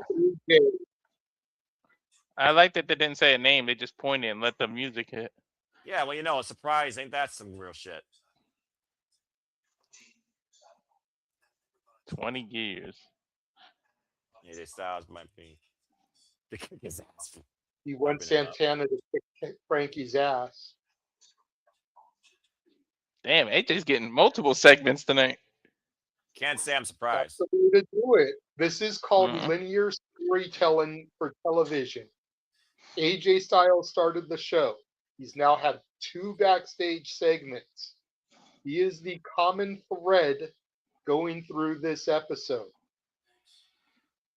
I like that they didn't say a name. They just pointed and let the music hit. Yeah, well, you know, a surprise ain't that some real shit. 20 years. AJ Styles might be to kick his ass. He went Santana to kick Frankie's ass. Damn, AJ's getting multiple segments tonight. Can't say I'm surprised. That's the way to do it. This is called Mhm. linear storytelling for television. AJ Styles started the show. He's now had 2 backstage segments. He is the common thread going through this episode.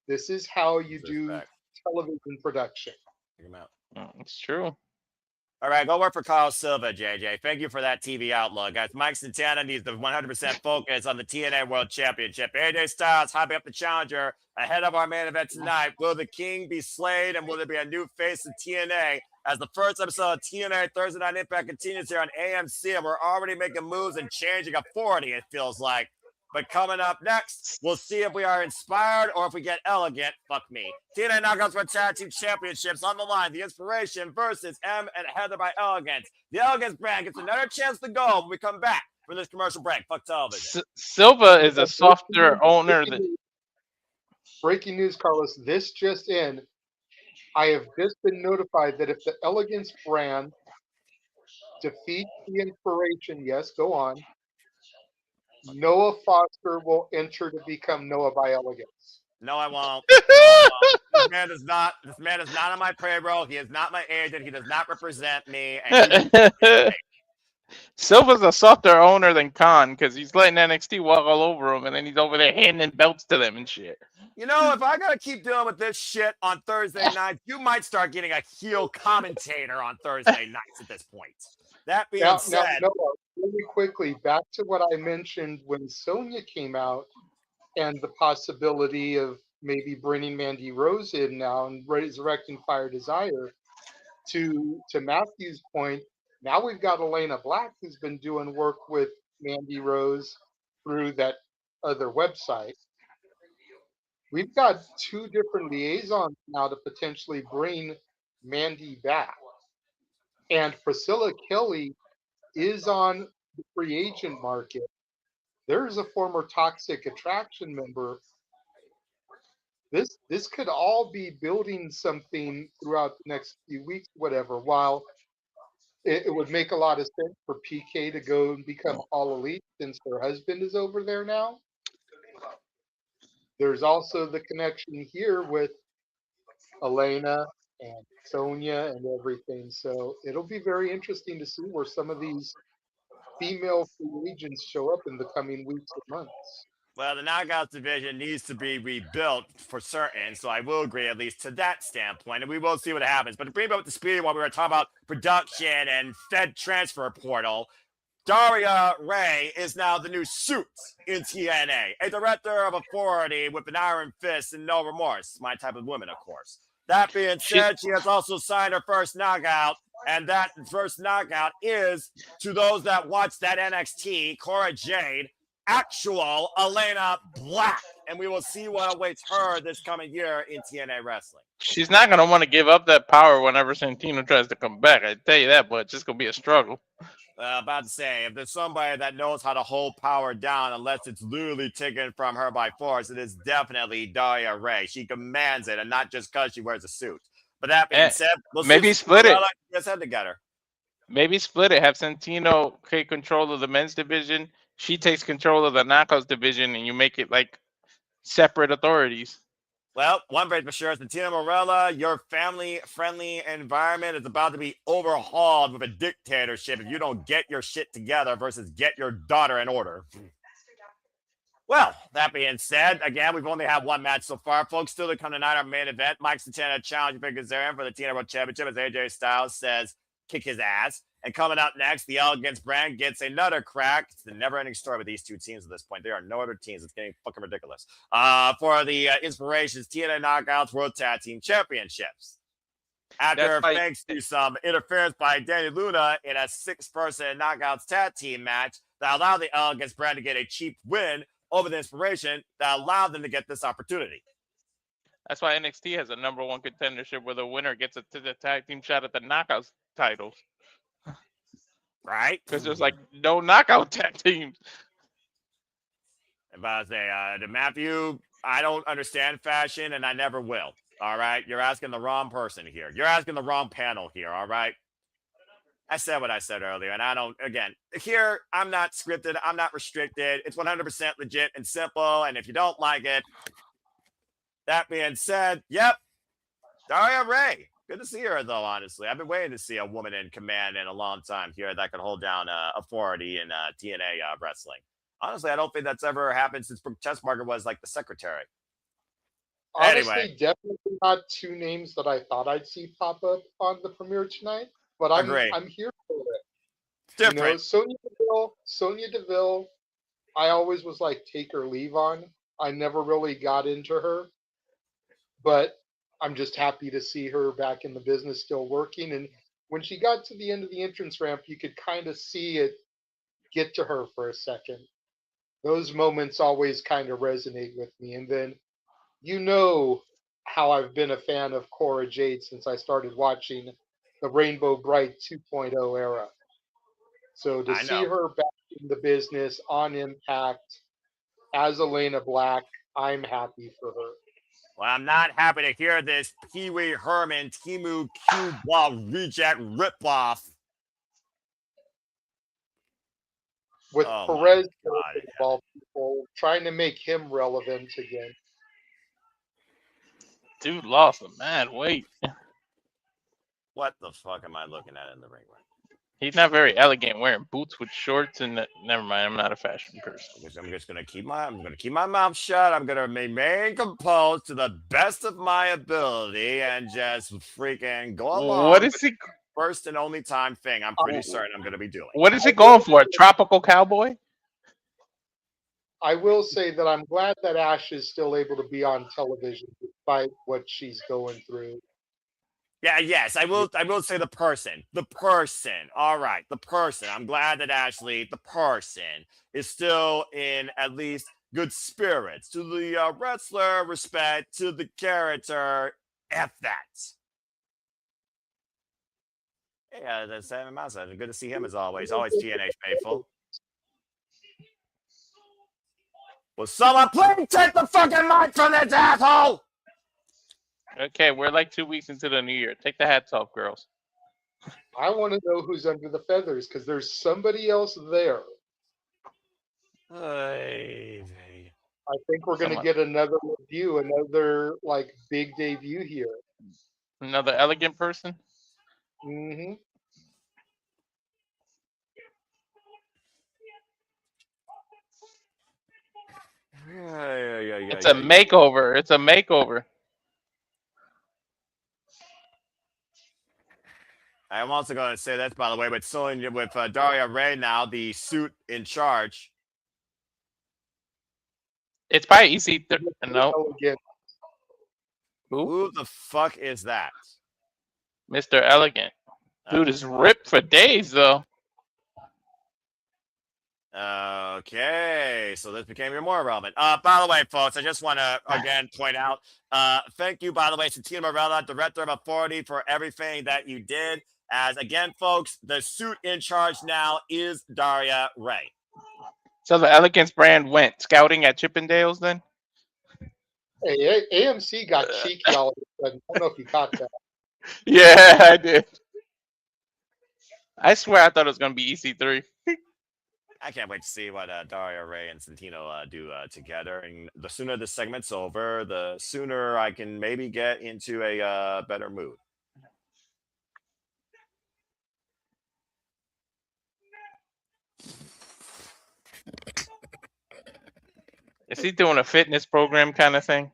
This is how you do television production. Check him out. It's true. All right, go work for Kyle Silva, JJ. Thank you for that TV outlook. Guys, Mike Santana needs the 100% focus on the TNA World Championship. AJ Styles hyping up the challenger ahead of our main event tonight. Will the King be slayed, and will there be a new face of TNA? As the first episode of TNA Thursday Night Impact continues here on AMC, and we're already making moves and changing a 40, it feels like. But coming up next, we'll see if we are inspired or if we get elegant. Fuck me. TNA Knockouts World Tag Team Championships on the line. The Inspiration versus M and Heather by Elegance. The Elegance brand gets another chance to go when we come back from this commercial break. Fuck television. Silva is a softer owner than. Breaking news, Carlos. This just in. I have just been notified that if the Elegance brand defeats the Inspiration, yes, go on. Noah Foster will enter to become Noah by Elegance. No, I won't. No, I won't. This man is not on my payroll. He is not my agent. He does not represent me. And Silva's a softer owner than Khan because he's letting NXT walk all over him, and then he's over there handing belts to them and shit. you know, if I gotta keep dealing with this shit on Thursday nights, you might start getting a heel commentator on Thursday nights at this point. That being said, Noah, really quickly, back to what I mentioned when Sonya came out and the possibility of maybe bringing Mandy Rose in now and resurrecting Fire Desire. To Matthew's point, now we've got Elena Black who's been doing work with Mandy Rose through that other website. We've got 2 different liaisons now to potentially bring Mandy back. And Priscilla Kelly is on the free agent market. There's a former Toxic Attraction member. This could all be building something throughout the next few weeks, whatever, while it would make a lot of sense for PK to go and become All Elite since her husband is over there now. There's also the connection here with Elena and Sonya and everything. So it'll be very interesting to see where some of these female free agents show up in the coming weeks and months. well, the Knockouts division needs to be rebuilt for certain, so I will agree at least to that standpoint, and we will see what happens. But to bring up to speed while we were talking about production and Fed transfer portal, Daria Ray is now the new suit in TNA, a director of authority with an iron fist and no remorse. My type of woman, of course. That being said, she has also signed her first knockout, and that first knockout is, to those that watch that NXT, Cora Jade, actual Elena Black. And we will see what awaits her this coming year in TNA wrestling. She's not going to want to give up that power whenever Santino tries to come back. I tell you that, but it's just going to be a struggle. About to say, if there's somebody that knows how to hold power down, unless it's literally taken from her by force, it is definitely Daria Ray. She commands it, and not just because she wears a suit. But that being said, maybe split it. Let's head together. Maybe split it. Have Santino take control of the men's division. She takes control of the knockouts division, and you make it like separate authorities. Well, one thing for sure, Santino Marella, your family-friendly environment is about to be overhauled with a dictatorship if you don't get your shit together versus get your daughter in order. Well, that being said, again, we've only had one match so far. Folks, still to come tonight, our main event. Mike Santana challenging for Kazarian for the TNA World Championship as AJ Styles says, kick his ass. And coming up next, the Elegance brand gets another crack. It's the never-ending story with these two teams at this point. There are no other teams. It's getting fucking ridiculous. For the IInspiration's TNA Knockouts World Tag Team Championships. After thanks to some interference by Danny Luna in a 6-person Knockouts tag team match that allowed the Elegance brand to get a cheap win over the Inspiration that allowed them to get this opportunity. That's why NXT has a #1 contendership where the winner gets a tag team shot at the Knockouts titles. Right? Because there's like no knockout tag teams. About to say, to Matthew, I don't understand fashion and I never will. All right? You're asking the wrong person here. You're asking the wrong panel here. All right? I said what I said earlier, and I don't, again, here, I'm not scripted. I'm not restricted. It's 100% legit and simple. And if you don't like it, that being said, yep, Daria Ray. Good to see her, though, honestly. I've been waiting to see a woman in command in a long time here that could hold down authority in TNA wrestling. Honestly, I don't think that's ever happened since Brooke Chessmarker was like the secretary. Honestly, Anyway. definitely not two names that I thought I'd see pop up on the premiere tonight, but I'm here for it. It's different. You know, Sonya Deville, I always was like take or leave on. I never really got into her, but I'm just happy to see her back in the business still working. And when she got to the end of the entrance ramp, you could kind of see it get to her for a second. Those moments always kind of resonate with me. And then, you know how I've been a fan of Cora Jade since I started watching the Rainbow Bright 2.0 era. So to see her back in the business on Impact as Elena Black, I'm happy for her. Well, I'm not happy to hear this Pee Wee Herman, Timu Q-Ball reject ripoff. With Perez involved, people trying to make him relevant again. Dude lost a mad weight. What the fuck am I looking at in the ring right? He's not very elegant, wearing boots with shorts and never mind. I'm not a fashion person. I'm just gonna keep my mouth shut. I'm gonna remain composed to the best of my ability and just freaking go along. What is he? First and only time thing I'm pretty certain I'm gonna be doing. What is he going for? A tropical cowboy? I will say that I'm glad that Ash is still able to be on television despite what she's going through. Yeah, yes, I will say the person. All right, the person. I'm glad that Ashley, the person, is still in at least good spirits. To the wrestler, respect. To the character, F that. Yeah, that's Sam Massa. Good to see him as always. Always TNA faithful. Will someone please take the fucking mic from this asshole? Okay, we're like 2 weeks into the new year. Take the hats off, girls. I want to know who's under the feathers because there's somebody else there. I think we're going to get another review, another like big debut here. Another elegant person? Mm-hmm. Yeah. It's a makeover. It's a makeover. I'm also going to say that, by the way, with Daria Ray now, the suit in charge. It's probably EC3. No. Elegance. Who the fuck is that? Mr. Elegant. Dude is ripped for days, though. Okay, so this became even more relevant. By the way, folks, I just want to again point out, thank you, by the way, to Tina Morella, Director of Authority, for everything that you did. As again, folks, the suit in charge now is Daria Ray. So the Elegance brand went scouting at Chippendales then? Hey, AMC got cheeky all of a sudden. I don't know if you caught that. Yeah, I did. I swear I thought it was going to be EC3. I can't wait to see what Daria Ray and Santino do together. And the sooner this segment's over, the sooner I can maybe get into a better mood. Is he doing a fitness program kind of thing?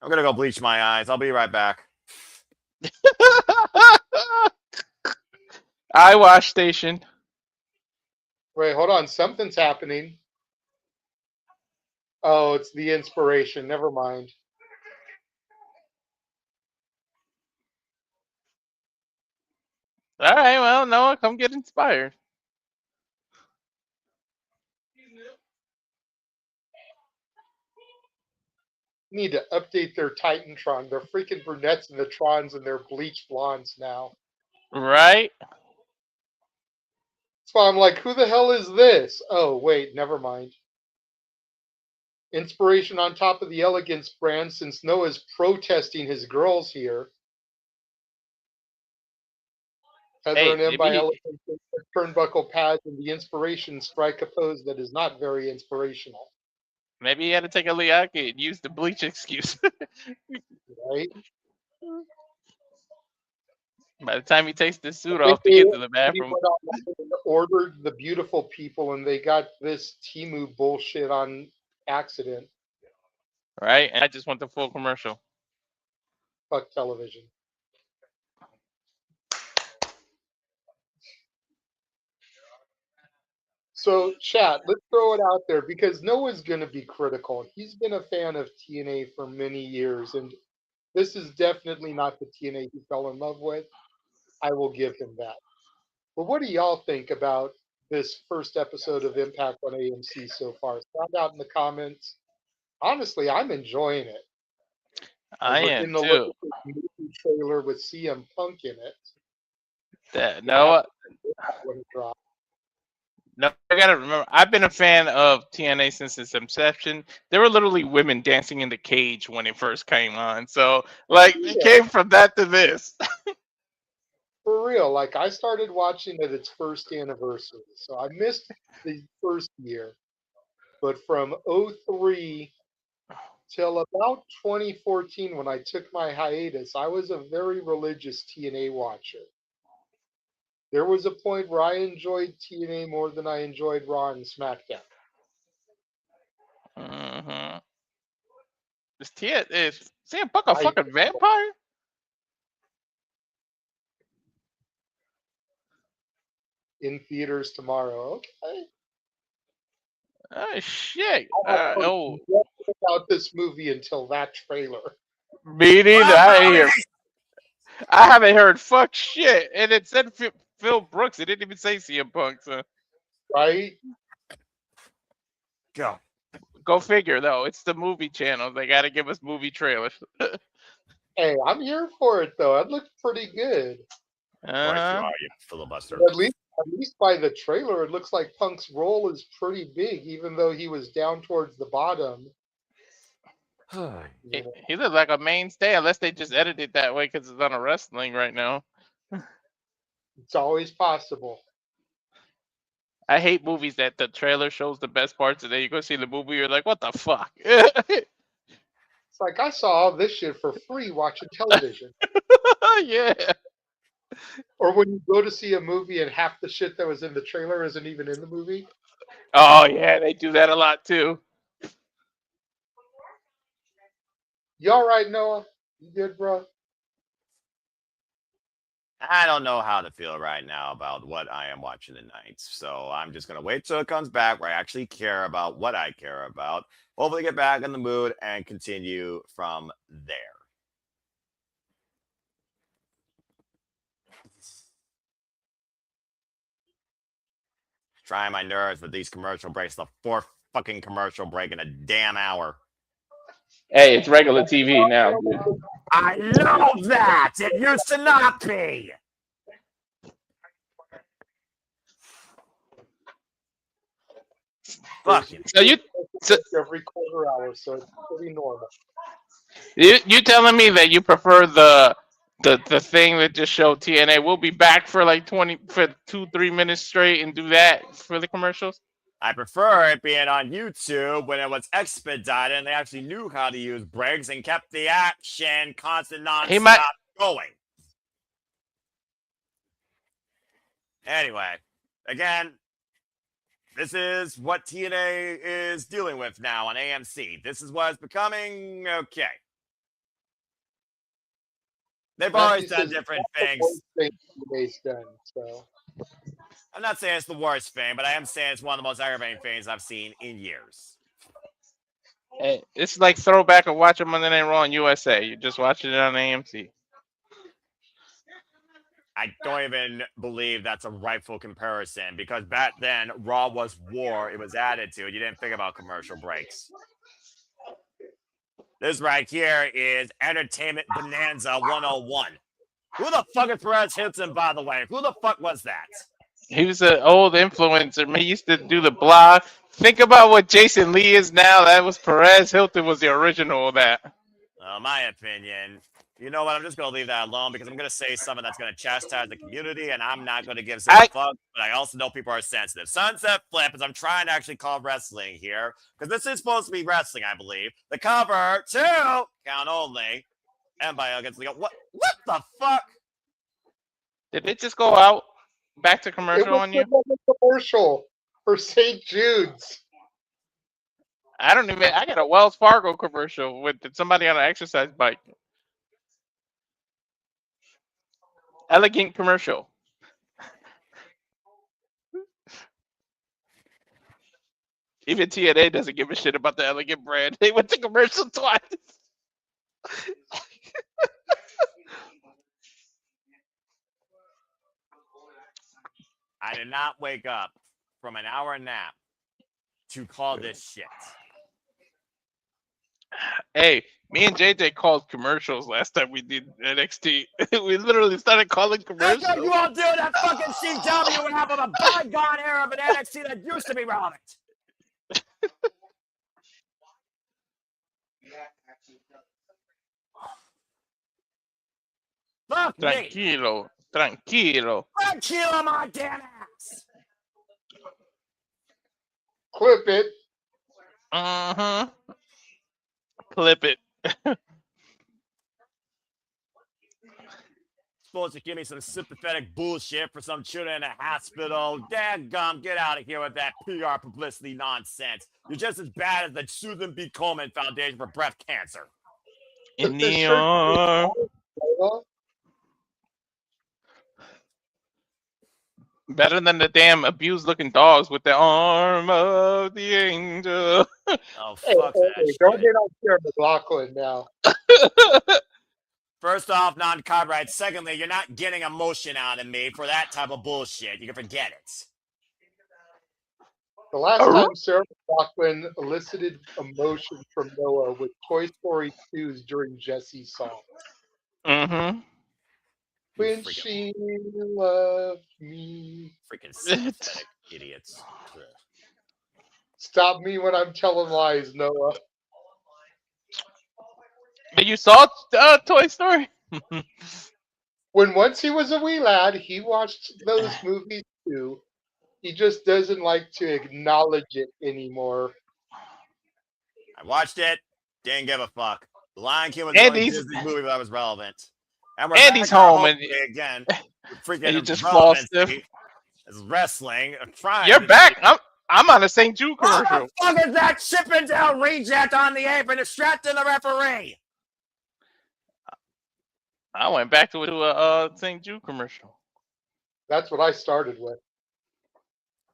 I'm going to go bleach my eyes. I'll be right back. Eye wash station. Wait, hold on. Something's happening. Oh, it's the inspiration. Never mind. All right, well, Noah, come get inspired. Need to update their Titantron. They're freaking brunettes in the Trons and they're bleached blondes now. Right? So I'm like, who the hell is this? Oh, wait, never mind. Inspiration on top of the Elegance brand since Noah's protesting his girls here. Heather and M by Elegance, turnbuckle pads, and the Inspiration strike a pose that is not very inspirational. Maybe he had to take a Liaki and use the bleach excuse. Right? By the time he takes the suit off to get to the bathroom. Ordered the beautiful people and they got this Temu bullshit on accident. Right? And I just want the full commercial. Fuck television. So, chat, let's throw it out there because Noah's going to be critical. He's been a fan of TNA for many years, and this is definitely not the TNA he fell in love with. I will give him that. But what do y'all think about this first episode of Impact on AMC so far? Sound out in the comments. Honestly, I'm enjoying it. I am getting to too. look at this movie trailer with CM Punk in it. Noah. When it dropped. No, I gotta remember. I've been a fan of TNA since its inception. There were literally women dancing in the cage when it first came on. So, like, it came from that to this. For real, like I started watching at its first anniversary, so I missed the first year. But from 03 till about 2014, when I took my hiatus, I was a very religious TNA watcher. There was a point where I enjoyed TNA more than I enjoyed Raw and SmackDown. Mm-hmm. Is CM Punk a fucking vampire? In theaters tomorrow. Okay. Oh shit! About this movie until that trailer. Me neither. I haven't heard fuck shit, and it said Phil Brooks. It didn't even say CM Punk. So. Right. Go figure, though. It's the movie channel. They got to give us movie trailers. Hey, I'm here for it though. It looked pretty good. Of course you are, you filibuster. At least by the trailer, it looks like Punk's role is pretty big, even though he was down towards the bottom. He looks like a mainstay, unless they just edited it that way because it's on a wrestling right now. It's always possible. I hate movies that the trailer shows the best parts, and then you go see the movie, you're like, what the fuck? It's like, I saw all this shit for free watching television. Yeah. Or when you go to see a movie and half the shit that was in the trailer isn't even in the movie. Oh yeah, they do that a lot too. You all right, Noah? You good, bro? I don't know how to feel right now about what I am watching tonight. So I'm just going to wait till it comes back where I actually care about what I care about. Hopefully get back in the mood and continue from there. Trying my nerves with these commercial breaks. The fourth fucking commercial break in a damn hour. Hey, it's regular TV now, dude. I know that! It used to not be! Fucking. So Every quarter hour, so it's pretty normal. you telling me that you prefer the thing that just showed TNA? We'll be back for like 2-3 minutes straight and do that for the commercials. I prefer it being on YouTube when it was expedited and they actually knew how to use breaks and kept the action constant non-stop going. Anyway, again, this is what TNA is dealing with now on AMC. This is what it's becoming. Okay. They've always done different things. Done, so. I'm not saying it's the worst thing, but I am saying it's one of the most aggravating things I've seen in years. Hey, it's like throwback of watching Monday Night Raw on USA. You're just watching it on AMC. I don't even believe that's a rightful comparison because back then, Raw was war. It was attitude. You didn't think about commercial breaks. This right here is Entertainment Bonanza 101. Who the fuck is Perez Hilton, by the way? Who the fuck was that? He was an old influencer. He used to do the blog. Think about what Jason Lee is now. That was Perez Hilton was the original of that. My opinion. You know what? I'm just going to leave that alone because I'm going to say something that's going to chastise the community, and I'm not going to give a fuck, but I also know people are sensitive. Sunset Flip, as I'm trying to actually call wrestling here, because this is supposed to be wrestling, I believe. The cover, 2, count only, and by Elegance. What the fuck? Did it just go out? Back to commercial on you? It was a commercial for St. Jude's. I got a Wells Fargo commercial with somebody on an exercise bike. Elegant commercial. Even TNA doesn't give a shit about the Elegant brand. They went to commercial twice. I did not wake up from an hour nap to call this shit. Hey, me and JJ called commercials last time we did NXT. We literally started calling commercials. That's what you all do that fucking CW and have a bygone era of an NXT that used to be relevant. Fuck Tranquilo, me. tranquilo. Tranquilo, my damn ass. Clip it. Clip it. Supposed to give me some sympathetic bullshit for some children in a hospital. Dadgum, get out of here with that PR publicity nonsense. You're just as bad as the Susan B. Komen Foundation for Breast Cancer. In the arm. Better than the damn abused-looking dogs with the arm of the angel. Oh, fuck that shit. Don't get on Sarah McLaughlin now. First off, non-copyright. Secondly, you're not getting emotion out of me for that type of bullshit. You can forget it. The last time Sarah McLaughlin elicited emotion from Noah was Toy Story 2's during Jesse's song. Mm-hmm. When she loved me. Freaking sympathetic idiots. Stop me when I'm telling lies, Noah. But you saw Toy Story? When once he was a wee lad, he watched those movies too. He just doesn't like to acknowledge it anymore. I watched it. Didn't give a fuck. The Lion King was the only Disney movie that was relevant. And we're Andy's home. Again. freaking And you just fall stiff. relevancy is wrestling. Trying You're to back. I'm on a St. Jude commercial. What the fuck is that Chippendale reject on the apron distracting the referee? I went back to a St. Jude commercial. That's what I started with.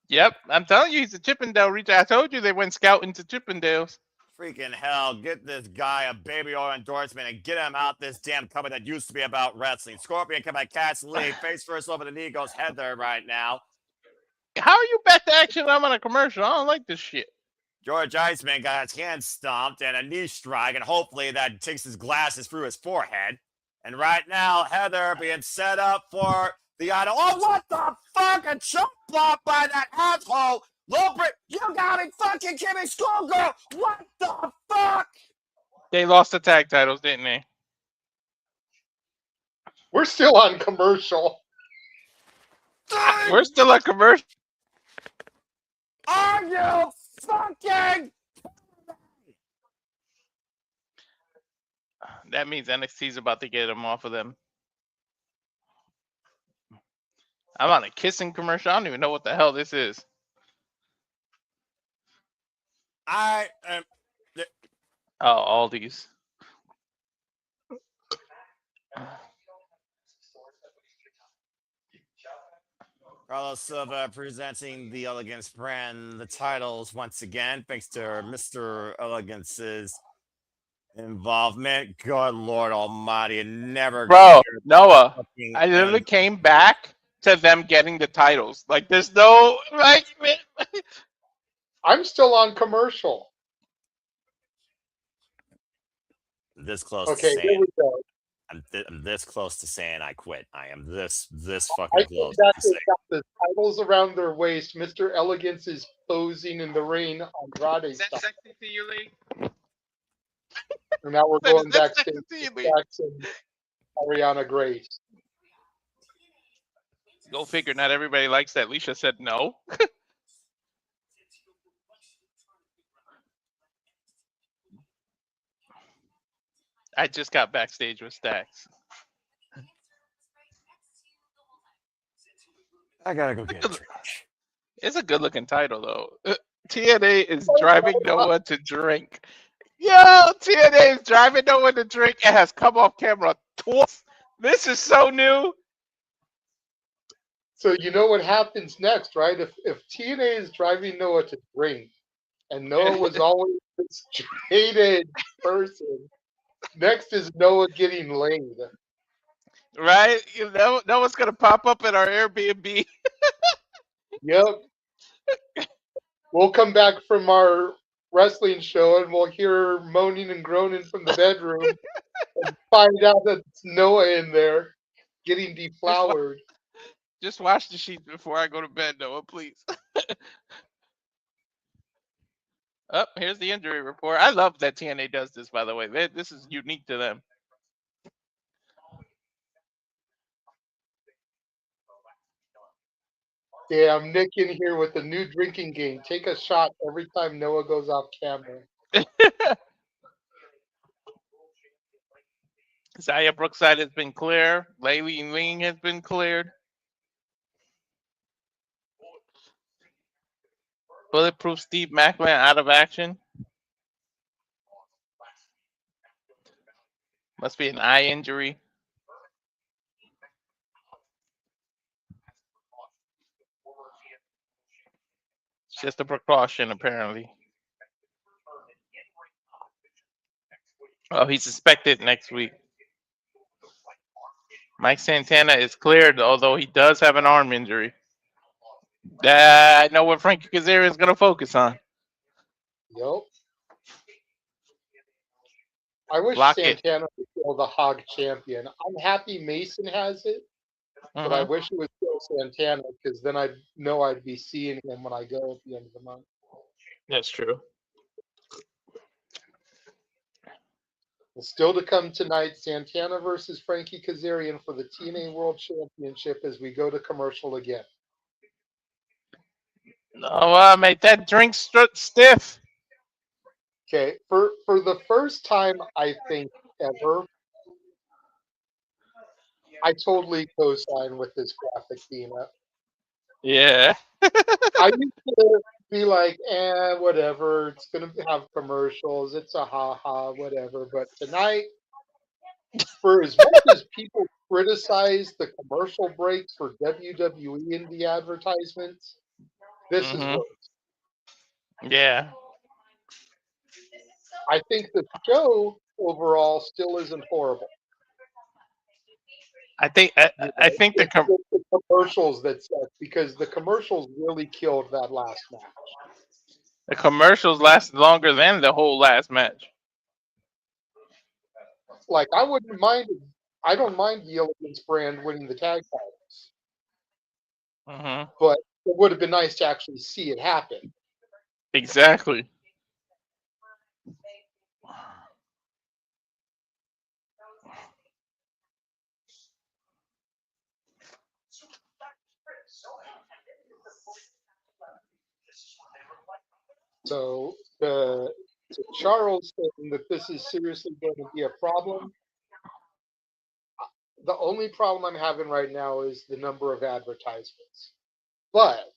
Yep, I'm telling you, he's a Chippendale reject. I told you they went scouting to Chippendales. Freaking hell, get this guy a baby oil endorsement and get him out this damn company that used to be about wrestling. Scorpion come by Cassie, face first over the knee goes Heather right now. How are you back to action? I'm on a commercial. I don't like this shit. George Iceman got his hand stomped and a knee strike, and hopefully that takes his glasses through his forehead. And right now, Heather being set up for the idol. Oh, what the fuck? A chump block by that asshole. Lilbert, you got me fucking kidding, schoolgirl. What the fuck? They lost the tag titles, didn't they? We're still on commercial. We're still on commercial. Are you fucking? That means NXT's about to get him off of them. I'm on a kissing commercial. I don't even know what the hell this is. I am. Oh, all these. Carlos Silva presenting the Elegance brand the titles once again, thanks to Mr. Elegance's involvement. Good Lord Almighty, never. Bro, Noah, I literally came back to them getting the titles. Like, there's no like. I'm still on commercial. This close. Okay, to here saying, we go. I'm this close to saying I quit. I am this fucking I close. think that they've got the titles around their waist. Mr. Elegance is posing in the ring on Andrade Is that style. sexy to you, Lee? And now we're That going is that backstage sexy to to you, Lee? Jackson, Ariana Grace. Go figure. Not everybody likes that. Leisha said no. I just got backstage with Stacks. I gotta go get it. It's a good-looking title, though. TNA is driving Noah to drink. Yo, TNA is driving Noah to drink. It has come off camera twice. This is so new. So you know what happens next, right? If TNA is driving Noah to drink, and Noah was always a straight-edge person, next is Noah getting laid. Right? You know, Noah's going to pop up at our Airbnb. Yep. We'll come back from our wrestling show and we'll hear moaning and groaning from the bedroom and find out that it's Noah in there getting deflowered. Just wash the sheets before I go to bed, Noah, please. Oh, here's the injury report. I love that TNA does this, by the way. This is unique to them. Damn, Nick in here with the new drinking game. Take a shot every time Noah goes off camera. Zaya Brookside has been clear. Laylee Ling has been cleared. Bulletproof Steve Macklin out of action. Must be an eye injury. It's just a precaution, apparently. Oh, he's suspected next week. Mike Santana is cleared, although he does have an arm injury. I know what Frankie Kazarian is going to focus on. Yep. I wish Lock Santana was still the Hog champion. I'm happy Mason has it, but I wish it was still Santana because then I'd know I'd be seeing him when I go at the end of the month. That's true. Still to come tonight, Santana versus Frankie Kazarian for the TNA World Championship as we go to commercial again. No, make that drink stiff. Okay, for the first time, I think, ever, I totally co-sign with this graphic being up. Yeah. I used to be like, whatever. It's gonna have commercials. It's a ha-ha, whatever. But tonight, for as much as people criticize the commercial breaks for WWE in the advertisements, this is Mhm. worse. Yeah. I think the show overall still isn't horrible. I think I think It's the commercials that suck, because the commercials really killed that last match. the commercials lasted longer than the whole last match. Like, I don't mind the Elegance brand winning the tag titles, Mhm. but it would have been nice to actually see it happen. Exactly. So, to Charles saying that this is seriously going to be a problem, the only problem I'm having right now is the number of advertisements. But,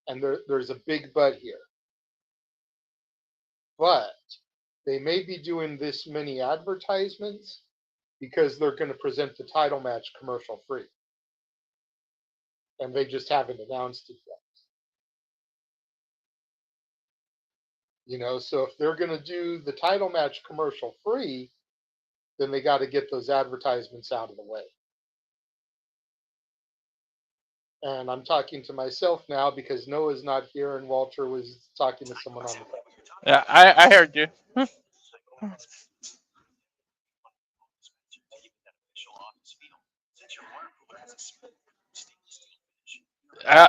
and there's a big but here, but they may be doing this many advertisements because they're going to present the title match commercial free. And they just haven't announced it yet. So if they're going to do the title match commercial free, then they got to get those advertisements out of the way. And I'm talking to myself now because Noah's not here and Walter was talking to someone on the phone. Yeah, I heard you.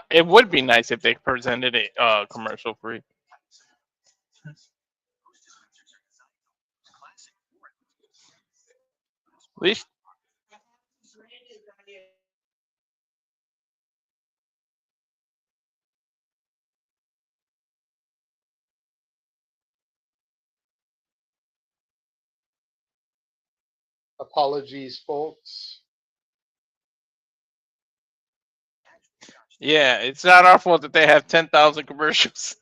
It would be nice if they presented it commercial free. At least Apologies, folks. yeah, it's not our fault that they have 10,000 commercials.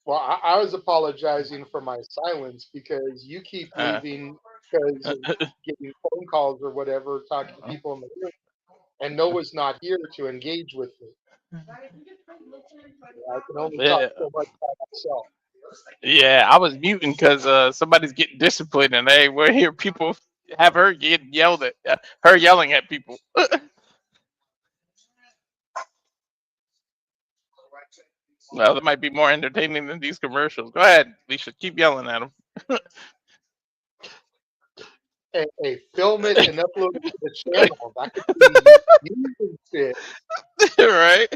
Well, I was apologizing for my silence because you keep leaving because of getting phone calls or whatever, talking to people in the room, and Noah's not here to engage with me. I can only talk Yeah. so much by myself. Yeah, I was muting because somebody's getting disciplined, and we're here. People have her getting yelled at, her yelling at people. Well, that might be more entertaining than these commercials. Go ahead, Lisa, keep yelling at them. Hey, film it and upload it to the channel. That could be using shit. Right?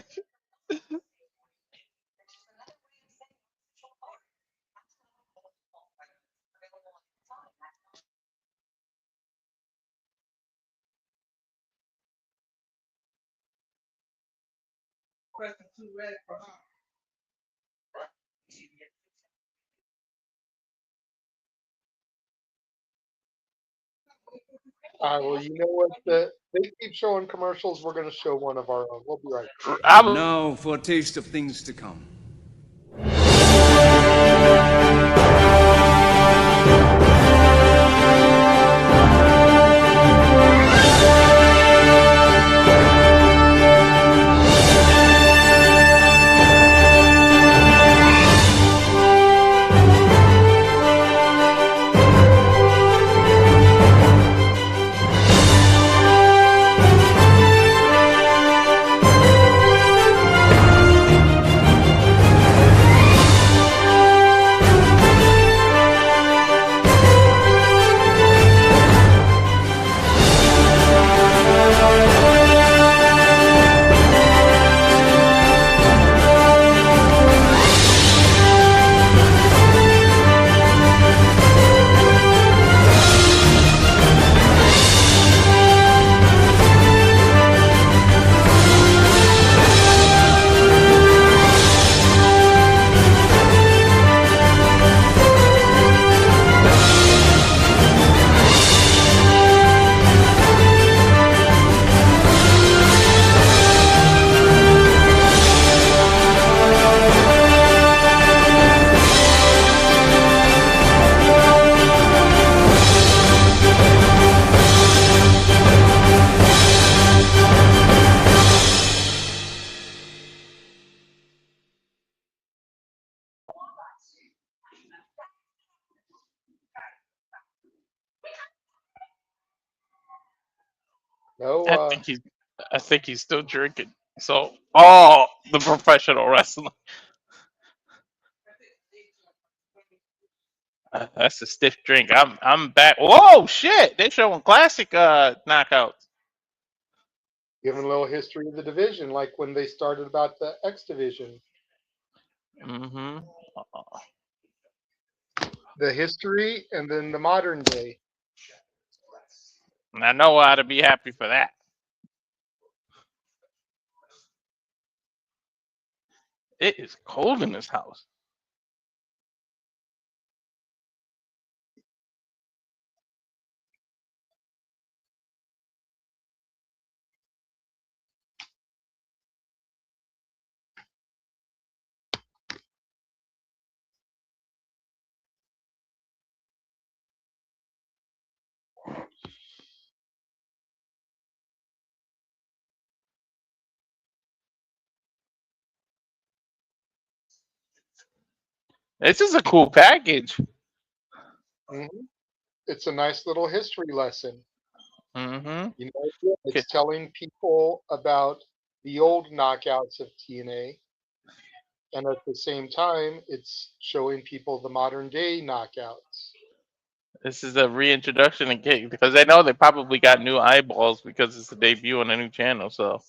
Well, you know what? They keep showing commercials. We're going to show one of our own. We'll be right back. Now for a taste of things to come. No, I think he's still drinking. So, oh, the professional wrestler. That's a stiff drink. I'm back. Whoa, shit! They're showing classic knockouts. giving a little history of the division, like when they started about the X division. Mm-hmm. The history and then the modern day. I know how to be happy for that. It is cold in this house. This is a cool package. Hmm. It's a nice little history lesson. Mm-hmm. You know, it's telling people about the old knockouts of TNA, and at the same time, it's showing people the modern day knockouts. This is a reintroduction again because they know they probably got new eyeballs because it's a debut on a new channel. So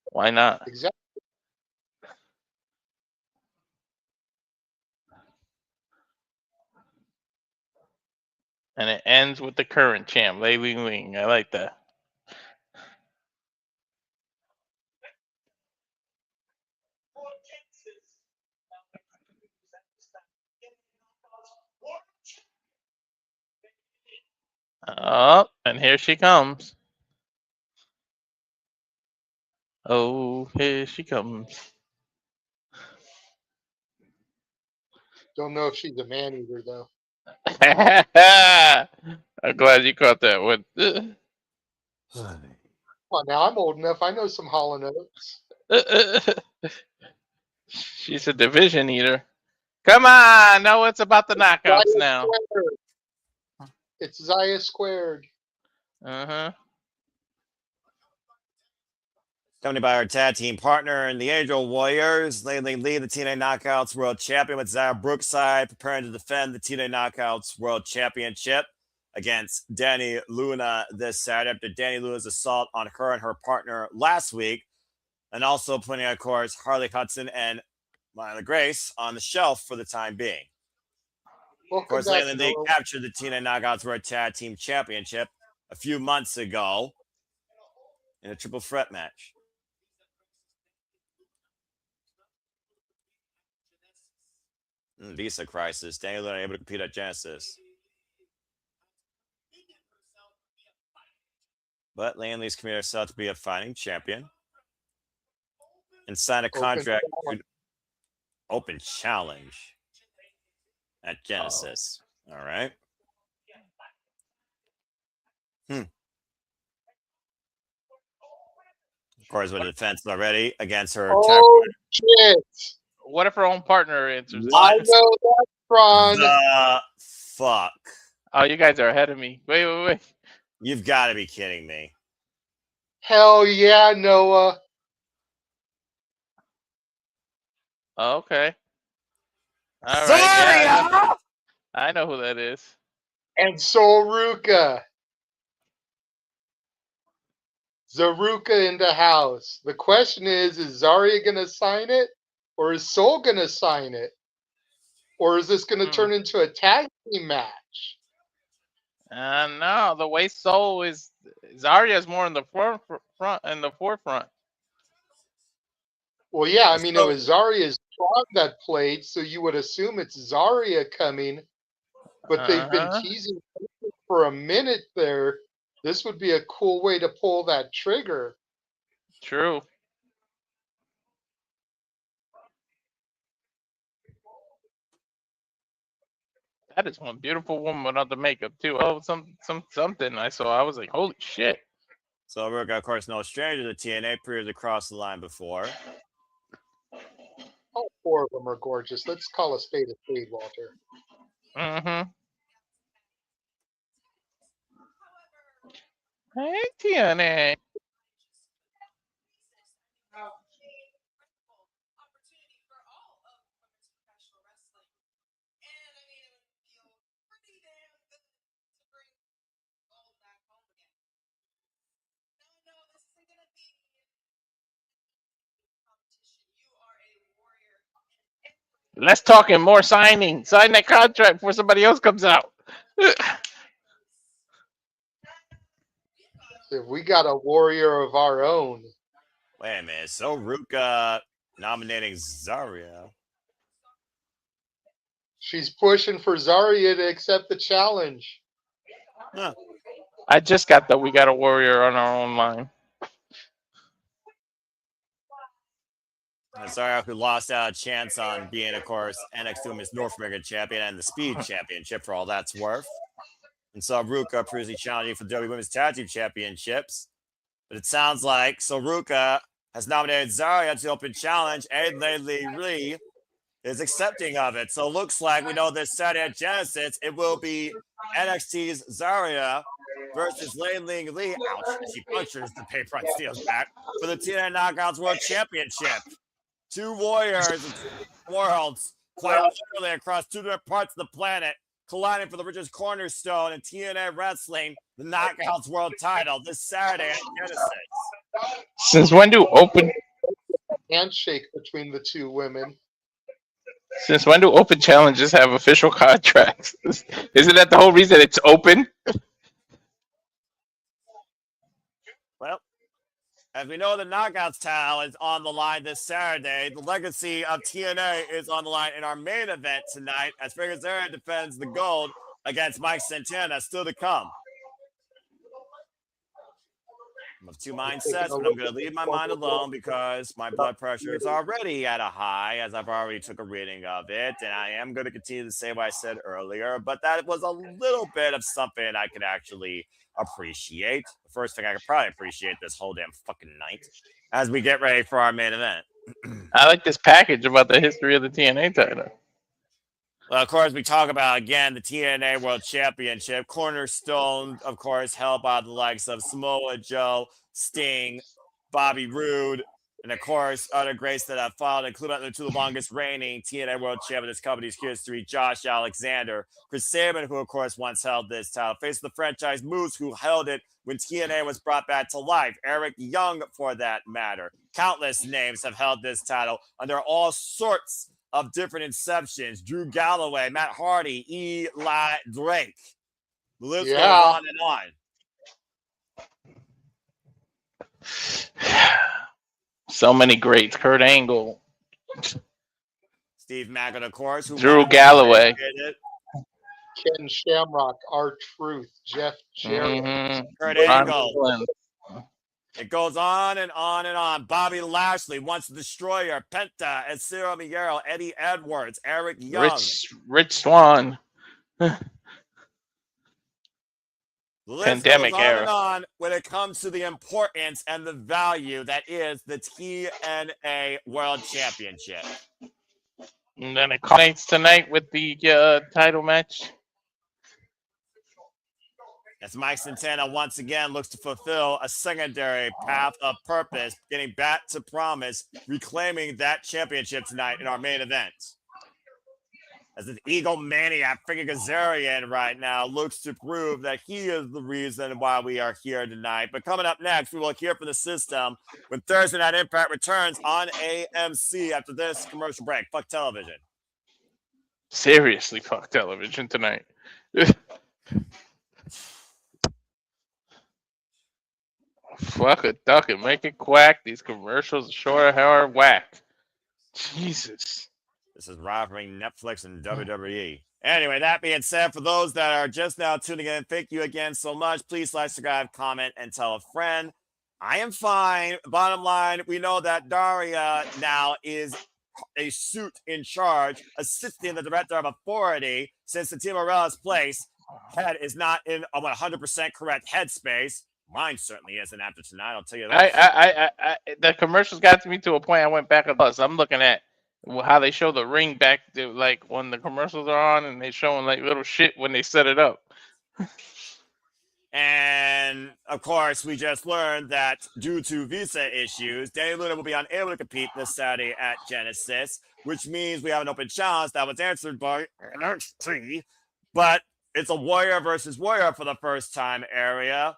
why not? Exactly. And it ends with the current champ, Lei Ling. I like that. Oh, and here she comes. Oh, here she comes. Don't know if she's a man eater though. I'm glad you caught that one. Come on, now I'm old enough. I know some Hall and Oates. She's a division eater. Come on, no, it's about the knockouts Zaya now. Squared. It's Zaya squared. Uh-huh. Accompanied by our tag team partner and the Angel Warriors, lately lead the TNA Knockouts World Champion with Zaya Brookside, preparing to defend the TNA Knockouts World Championship against Danny Luna this Saturday after Danny Luna's assault on her and her partner last week. And also putting, of course, Harley Hudson and Myla Grace on the shelf for the time being. Of course, lately they captured the TNA Knockouts World Tag Team Championship a few months ago in a triple threat match. Visa crisis. Danny Luna able to compete at Genesis. But Landley's committed herself to be a fighting champion and signed a contract to open challenge at Genesis. All right. Of course, with a defense already against her. Shit. What if her own partner answers? I know that's Ron. The fuck? Oh, you guys are ahead of me. Wait. You've got to be kidding me. Hell yeah, Noah. Oh, okay. All Sorry, right. Yeah, I know who that is. And Soruka. Zaruka in the house. The question is Zarya going to sign it? Or is Soul going to sign it? Or is this going to turn into a tag team match? No, the way Soul is, Zarya's more in the forefront. Well, yeah, I mean, it was Zarya's Tron that played, so you would assume it's Zarya coming. But they've been teasing for a minute there. This would be a cool way to pull that trigger. True. That is one beautiful woman without the makeup too. Oh, something I saw. I was like, holy shit. So we're of course no stranger to TNA, appears across the line before. All four of them are gorgeous. Let's call a spade, Walter. Mm-hmm. Hey, TNA. Less talking, more signing. Sign that contract before somebody else comes out. If we got a warrior of our own. Wait a minute. So Ruka nominating Zarya. She's pushing for Zarya to accept the challenge. Huh. I just got the we got a warrior on our own line. Zarya, who lost out a chance on being, of course, NXT Women's North American Champion and the Speed Championship for all that's worth. And so Ruka previously challenging for the WWE Women's Tag Team Championships. But it sounds like Ruka has nominated Zarya to the Open Challenge, and Lee is accepting of it. So it looks like we know this Saturday at Genesis, it will be NXT's Zarya versus Lee. Ouch, she punches the paper on Steel's back for the TNA Knockouts World Championship. Two warriors of two worlds, quite literally across two different parts of the planet, colliding for the richest cornerstone in TNA wrestling, the Knockouts World title, this Saturday at Genesis. Since when do open Handshake between the two women. Since when do open challenges have official contracts? Isn't that the whole reason it's open? Well, as we know, the Knockouts title is on the line this Saturday. The legacy of TNA is on the line in our main event tonight as Kazarian defends the gold against Mike Santana, still to come. I'm of two mindsets, but I'm going to leave my mind alone because my blood pressure is already at a high, as I've already took a reading of it, and I am going to continue to say what I said earlier, but that was a little bit of something I could actually appreciate. The first thing I could probably appreciate this whole damn fucking night as we get ready for our main event. I like this package about the history of the TNA title. Well, of course, we talk about, again, the TNA World Championship. Cornerstone, of course, held by the likes of Samoa Joe, Sting, Bobby Roode, and, of course, other greats that have followed, including the two longest reigning TNA World Champion in this company's history, Josh Alexander. Chris Sabin, who, of course, once held this title, faced the franchise Moose, who held it when TNA was brought back to life. Eric Young, for that matter. Countless names have held this title under all sorts of different inceptions. Drew Galloway, Matt Hardy, Eli Drake. The list goes on and on. So many greats. Kurt Angle. Steve Mackin, of course. Drew Galloway. Ken Shamrock, R-Truth, Jeff Jarrett. Kurt Angle. It goes on and on and on. Bobby Lashley, Once the Destroyer, Penta, and Cyril Miguel, Eddie Edwards, Eric Young. Rich Swann. The list Pandemic goes on era. and on when it comes to the importance and the value that is the TNA World Championship. And then it culminates tonight with the title match. As Mike Santana once again looks to fulfill a secondary path of purpose, getting back to promise, reclaiming that championship tonight in our main event. As an egomaniac, Frankie Kazarian right now looks to prove that he is the reason why we are here tonight. But coming up next, we will hear from the system when Thursday Night Impact returns on AMC after this commercial break. Fuck television. Seriously, fuck television tonight. Fuck it, duck it, make it quack. These commercials are sure hard whack. Jesus. This is rivaling Netflix and WWE. Anyway, that being said, for those that are just now tuning in, thank you again so much. Please like, subscribe, comment, and tell a friend. I am fine. Bottom line, we know that Daria now is a suit in charge, assisting the director of authority, since the Team Morella's place head is not in a 100% correct headspace. Mine certainly isn't after tonight, I'll tell you that. The commercials got to me to a point I went back and plus. I'm looking at how they show the ring back to, like, when the commercials are on and they showing like little shit when they set it up. And of course, we just learned that due to visa issues, Danny Luna will be unable to compete this Saturday at Genesis, which means we have an open challenge that was answered by NXT, but it's a warrior versus warrior for the first time area,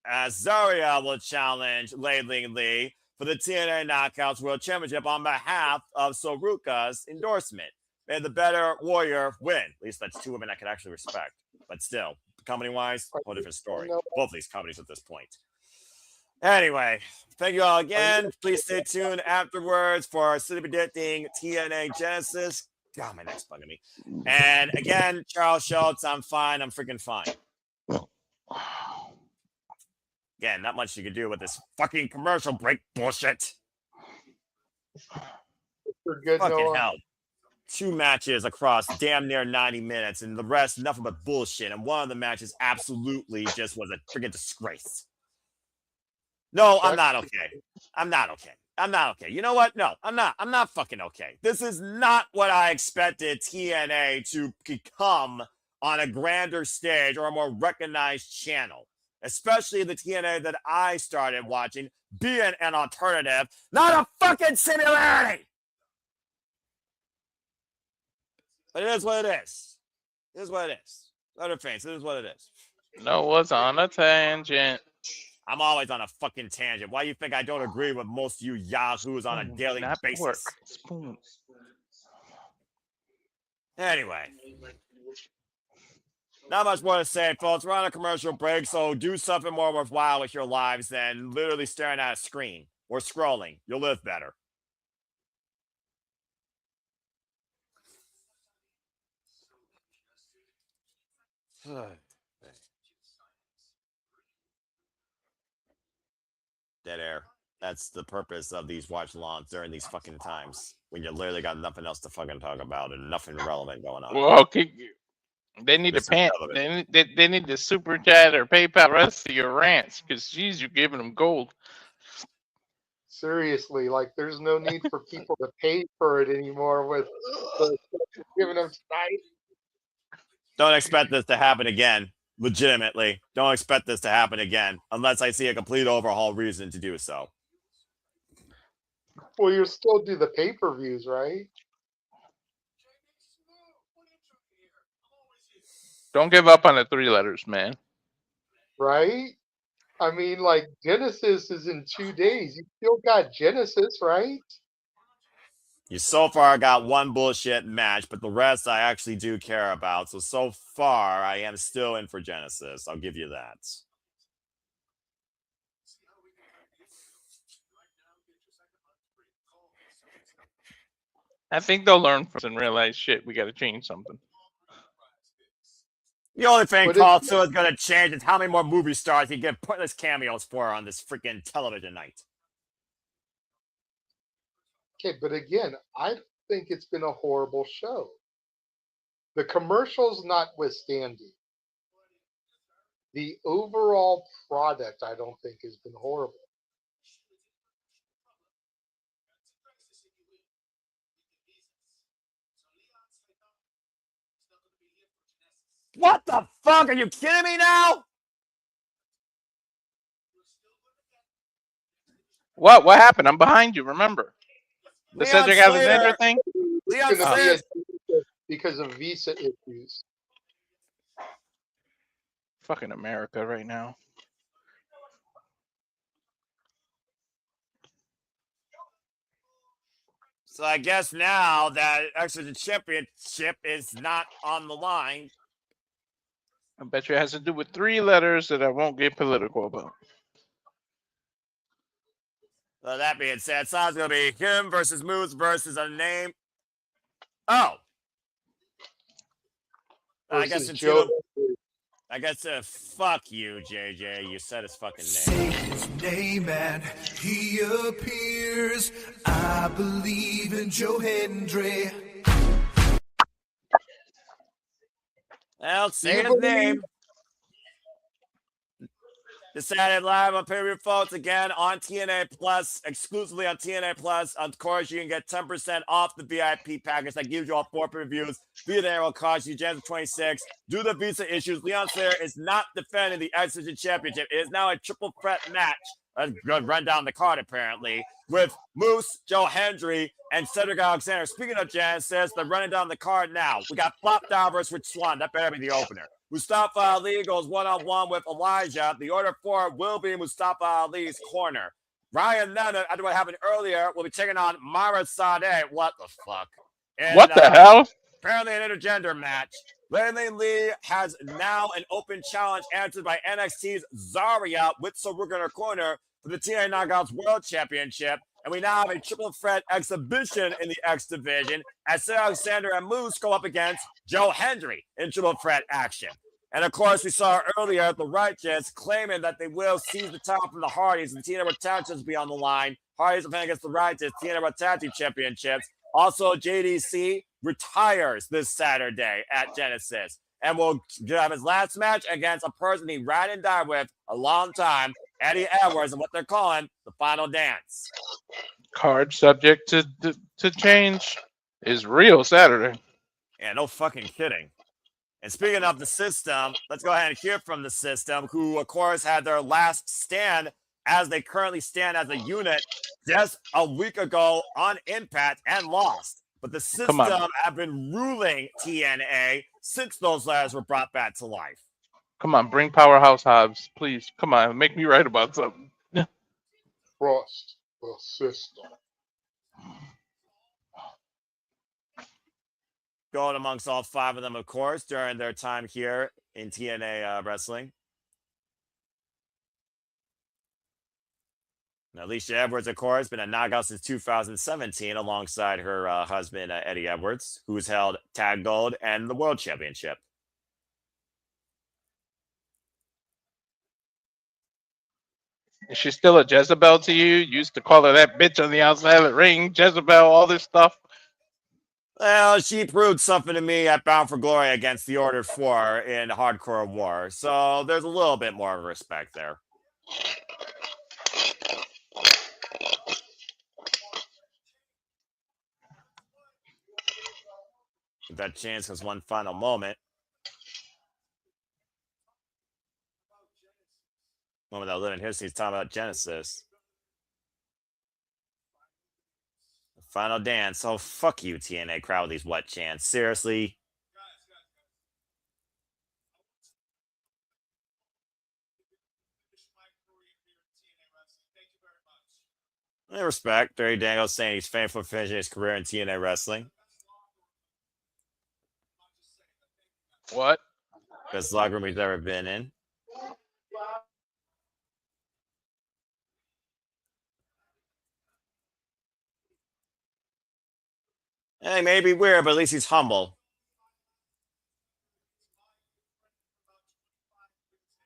as Zarya will challenge Lee for for the TNA Knockouts World Championship on behalf of Soruka's endorsement. May the better warrior win. At least that's two women I can actually respect. But still, company-wise, whole different story. Both of these companies at this point. Anyway, thank you all again. Please stay tuned afterwards for our city predicting TNA Genesis. God, my neck's bugging me. And again, Charles Schultz, I'm fine. I'm freaking fine. Again, not much you can do with this fucking commercial break bullshit. You're good, Fucking Noah. hell. 2 matches across damn near 90 minutes, and the rest, nothing but bullshit. And one of the matches absolutely just was a freaking disgrace. No, I'm not okay. I'm not okay. I'm not okay. You know what? No, I'm not. I'm not fucking okay. This is not what I expected TNA to become on a grander stage or a more recognized channel. Especially the TNA that I started watching being an alternative, not a fucking similarity. But it is what it is. It is what it is. Other fans, it is what it is. Noah's on a tangent. I'm always on a fucking tangent. Why do you think I don't agree with most of you yahoos on a daily basis? Spoon. Anyway. Not much more to say, folks. We're on a commercial break, so do something more worthwhile with your lives than literally staring at a screen or scrolling. You'll live better. Dead air. That's the purpose of these watch alongs during these fucking times when you literally got nothing else to fucking talk about and nothing relevant going on. Well, they need to pan. They need to super chat or PayPal the rest of your rants because geez, you're giving them gold. Seriously, like there's no need for people to pay for it anymore with giving them tonight. Don't expect this to happen again. Legitimately, don't expect this to happen again unless I see a complete overhaul reason to do so. Well, you'll still do the pay-per-views, right? Don't give up on the 3 letters, man. Right? I mean, like Genesis is in 2 days. You still got Genesis, right? You so far got one bullshit match, but the rest I actually do care about. So far, I am still in for Genesis. I'll give you that. I think they'll learn from this and realize, shit, we got to change something. The only thing Call 2 is going to change is how many more movie stars you get pointless cameos for on this freaking television night. Okay, but again, I think it's been a horrible show. The commercials notwithstanding, the overall product I don't think has been horrible. What the fuck? Are you kidding me now? What happened? I'm behind you, remember. The Cedric Alexander thing? Leon Slater. Because of visa issues. Fucking America right now. So I guess now that Extra Championship is not on the line. I bet you it has to do with 3 letters that I won't get political about. So that being said, so it's going to be him versus Moose versus a name. Oh. I guess fuck you, JJ. You said his fucking name. Say his name and he appears. I believe in Joe Hendry. Well, say his name. Decided live on pay-per-view, folks, again on TNA Plus, exclusively on TNA Plus. Of course, you can get 10% off the VIP package that gives you all 4 pay-per-views. Via there will cost you January 26. Due to the visa issues, Leon Slater is not defending the Exhibition Championship. It is now a triple threat match. Good run down the card, apparently, with Moose, Joe Hendry, and Cedric Alexander. Speaking of Genesis, they're running down the card now. We got Flop Down versus Rich Swann. That better be the opener. Mustafa Ali goes one-on-one with Elijah. The order 4 will be Mustafa Ali's corner. Ryan Leonard, after what happened earlier, will be taking on Mara Sade. What the fuck? And, What the hell? apparently an intergender match. Laylin Lee has now an open challenge answered by NXT's Zarya with Saruka in her corner for the TNA Knockouts World Championship. And we now have a triple threat exhibition in the X division as Sarah Alexander and Moose go up against Joe Hendry in triple threat action. And of course, we saw earlier the Righteous claiming that they will seize the title from the Hardys and the TNA World Championships be on the line. Hardys defending against the Righteous, TNA World Tag Team Championships. Also, JDC retires this Saturday at Genesis and will have his last match against a person he ran and died with a long time, Eddie Edwards, and what they're calling the Final Dance. Card subject to change is real Saturday. Yeah, no fucking kidding. And speaking of the system, let's go ahead and hear from the system, who, of course, had their last stand as they currently stand as a unit just a week ago on Impact and lost. But the system have been ruling TNA since those letters were brought back to life. Come on, bring Powerhouse Hobbs, please. Come on, make me right about something. Trust the system. Going amongst all five of them, of course, during their time here in TNA wrestling. Now, Alicia Edwards, of course, been a knockout since 2017 alongside her husband, Eddie Edwards, who's held Tag Gold and the World Championship. Is she still a Jezebel to you? You used to call her that bitch on the outside of the ring, Jezebel, all this stuff. Well, she proved something to me at Bound for Glory against the Order 4 in Hardcore War. So there's a little bit more of respect there. If that chance has one final moment. Moment that living history is talking about Genesis. Final Dance. Oh, fuck you, TNA crowd with these what chants. Seriously. I respect. Barry Dangle saying he's thankful for finishing his career in TNA wrestling. What? Best locker room he's ever been in. He may be weird, but at least he's humble.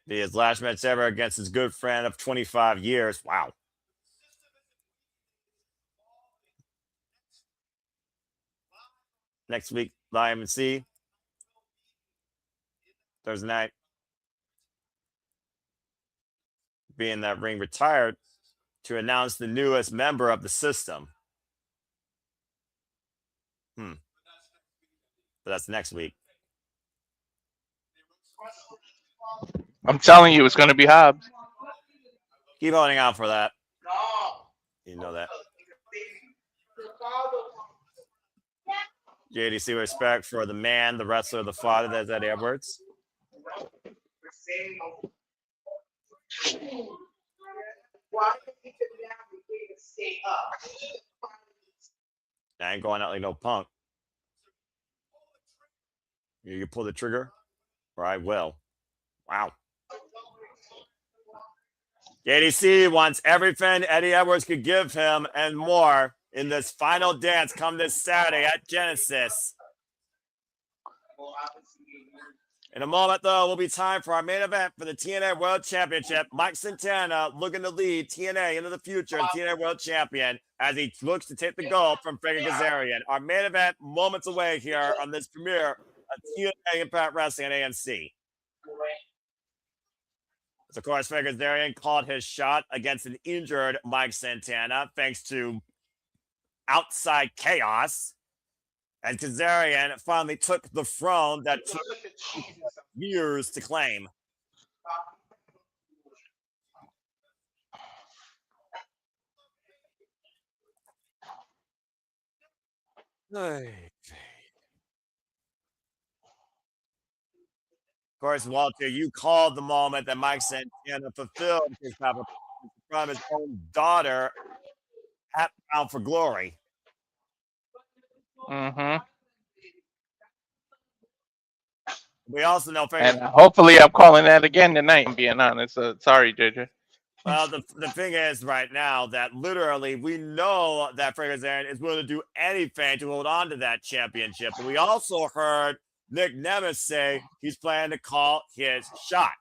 His last match ever against his good friend of 25 years. Wow. Next week, IInspiration. Thursday night. Being that Ring retired to announce the newest member of the system. But that's next week. I'm telling you, it's going to be Hobbs. Keep holding out for that. You know that. JDC respect for the man, the wrestler, the father, that's Eddie Edwards. I ain't going out like no punk. You pull the trigger, or I will. Wow. JDC wants everything Eddie Edwards could give him and more in this final dance come this Saturday at Genesis. In a moment, though, will be time for our main event for the TNA World Championship. Mike Santana looking to lead TNA into the future as TNA World Champion as he looks to take the gold from Frankie Kazarian. Our main event moments away here on this premiere of TNA Impact Wrestling on AMC. So, of course, Frankie Kazarian called his shot against an injured Mike Santana thanks to outside chaos. And Kazarian finally took the throne that took years to claim. Of course, Walter, you called the moment that Mike Santana fulfilled his type of from his own daughter at Bound for Glory. Mm-hmm. We also know And hopefully I'm calling that again tonight, I'm being honest. Sorry, JJ. well, the thing is right now that literally we know that Frankie Kazarian is willing to do anything to hold on to that championship. But we also heard Nick Nemeth say he's planning to call his shot.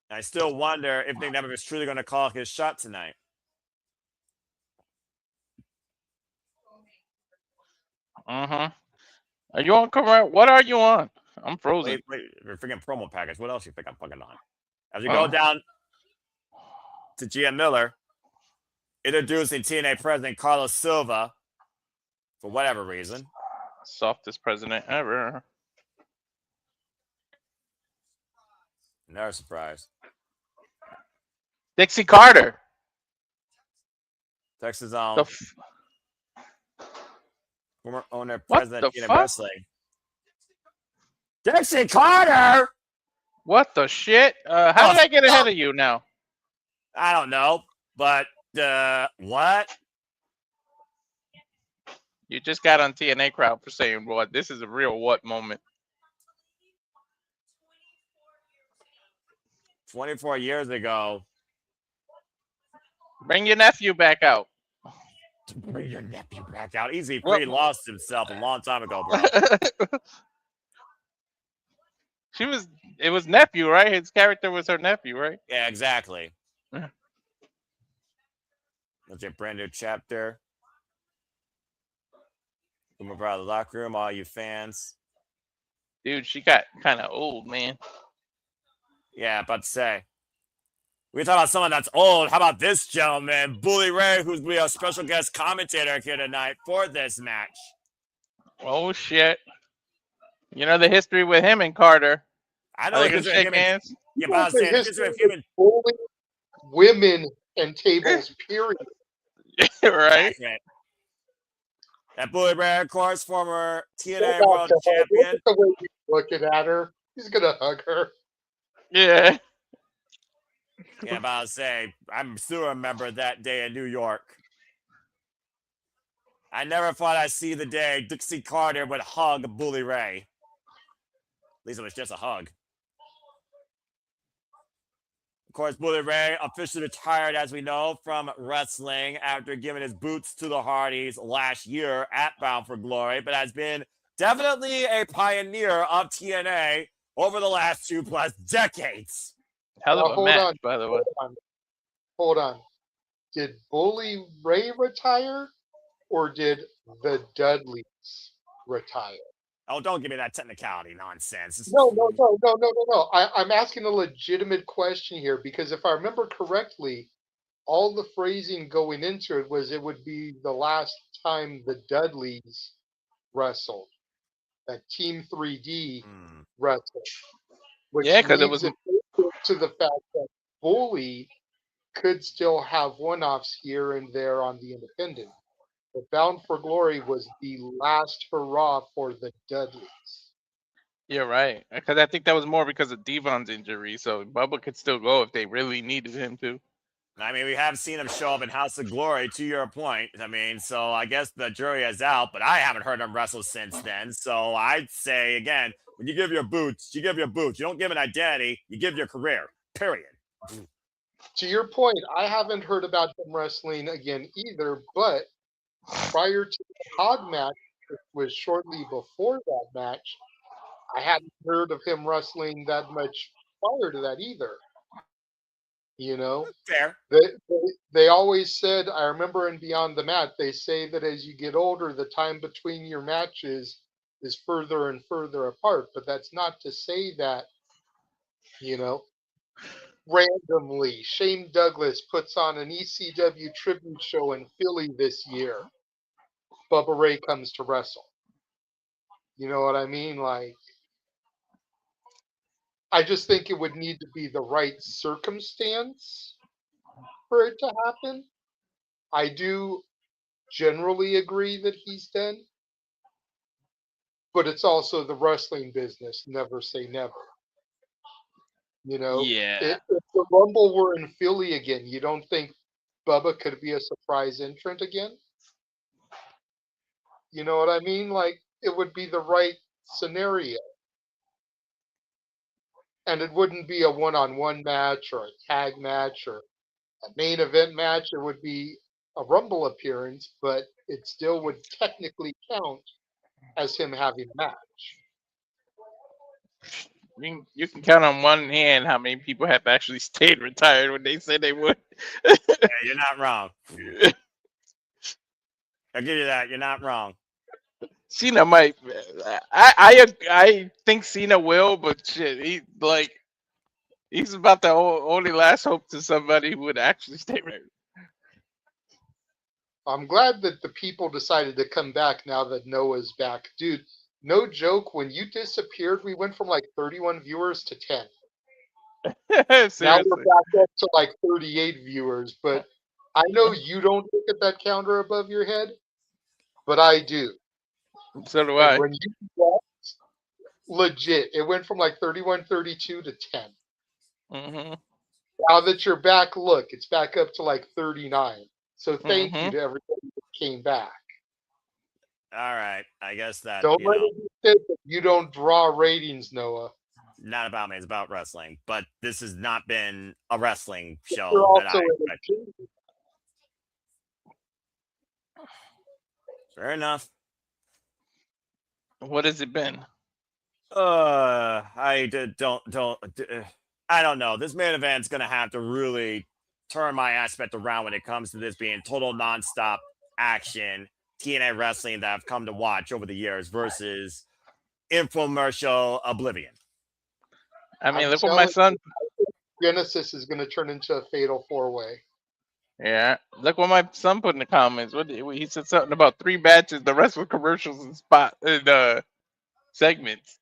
I still wonder if Nick Nemeth is truly going to call his shot tonight. Mm-hmm. Are you on camera? What are you on? I'm frozen. Wait, you're freaking promo package. What else you think I'm fucking on? As we go down to GM Miller, introducing TNA president Carlos Silva for whatever reason. Softest president ever. Never surprised. Dixie Carter. Texas own. Former owner, president of TNA Wrestling. Dixie Carter! What the shit? How did I get ahead of you now? I don't know, but what? You just got on TNA crowd for saying what? This is a real what moment. 24 years ago. Bring your nephew back out. Bring your nephew back out. Easy Free lost himself a long time ago, bro. It was nephew, right? His character was her nephew, right? Yeah, exactly. That's a brand new chapter. From about the locker room, all you fans. Dude, she got kind of old, man. Yeah, about to say. We talk about someone that's old. How about this gentleman, Bully Ray, who's be a special guest commentator here tonight for this match? Oh shit! You know the history with him and Carter. I know. They shake hands. Yeah, but I was saying, history of human women and tables. Period. Right. That Bully Ray, of course, former TNA World Champion. The way he's looking at her, he's gonna hug her. Yeah. Yeah, but I'll say, I still remember that day in New York. I never thought I'd see the day Dixie Carter would hug Bully Ray. At least it was just a hug. Of course, Bully Ray officially retired, as we know, from wrestling after giving his boots to the Hardys last year at Bound for Glory, but has been definitely a pioneer of TNA over the last 2+ decades. Hell of a match, by the way. Hold on. Did Bully Ray retire, or did the Dudleys retire? Oh, don't give me that technicality nonsense. No. I'm asking a legitimate question here because if I remember correctly, all the phrasing going into it was it would be the last time the Dudleys wrestled. That Team 3D wrestled. Which because it was to the fact that Bully could still have one-offs here and there on the independent. But Bound for Glory was the last hurrah for the Dudleys. You're right. Because I think that was more because of Devon's injury. So Bubba could still go if they really needed him to. I mean, we have seen him show up in House of Glory, to your point. I mean, so I guess the jury is out, but I haven't heard him wrestle since then. So I'd say, again, when you give your boots, you give your boots. You don't give an identity, you give your career, period. To your point, I haven't heard about him wrestling again either, but prior to the Hog match, which was shortly before that match, I hadn't heard of him wrestling that much prior to that either. You know, fair. They always said, I remember in Beyond the Mat, they say that as you get older, the time between your matches is further and further apart. But that's not to say that, you know, randomly Shane Douglas puts on an ECW tribute show in Philly this year. Bubba Ray comes to wrestle. You know what I mean? Like, I just think it would need to be the right circumstance for it to happen. I do generally agree that he's done. but it's also the wrestling business. Never say never. Yeah. If the Rumble were in Philly again, you don't think Bubba could be a surprise entrant again? You know what I mean? Like, it would be the right scenario. And it wouldn't be a one-on-one match or a tag match or a main event match. It would be a Rumble appearance, but it still would technically count as him having a match. You can count on one hand how many people have actually stayed retired when they said they would. Yeah, you're not wrong. I'll give you that. You're not wrong. Cena might. I think Cena will, but shit, he's about the only last hope to somebody who would actually stay retired. I'm glad that the people decided to come back now that Noah's back. Dude, no joke, when you disappeared, we went from like 31 viewers to 10. Now we're back up to like 38 viewers, but I know you don't look at that counter above your head, but I do. So do I. When you left, legit, it went from like 31, 32 to 10. Mm-hmm. Now that you're back, look, it's back up to like 39. So thank you to everybody that came back. All right, I guess that. Don't let it be said that you don't draw ratings, Noah. Not about me. It's about wrestling. But this has not been a wrestling show. You're also fair enough. What has it been? I don't know. This main event's gonna have to really turn my aspect around when it comes to this being total nonstop action TNA wrestling that I've come to watch over the years versus infomercial oblivion. I mean, look what my son. Genesis is going to turn into a fatal 4-way. Yeah, look what my son put in the comments. He said something about 3 batches. The rest were commercials and segments.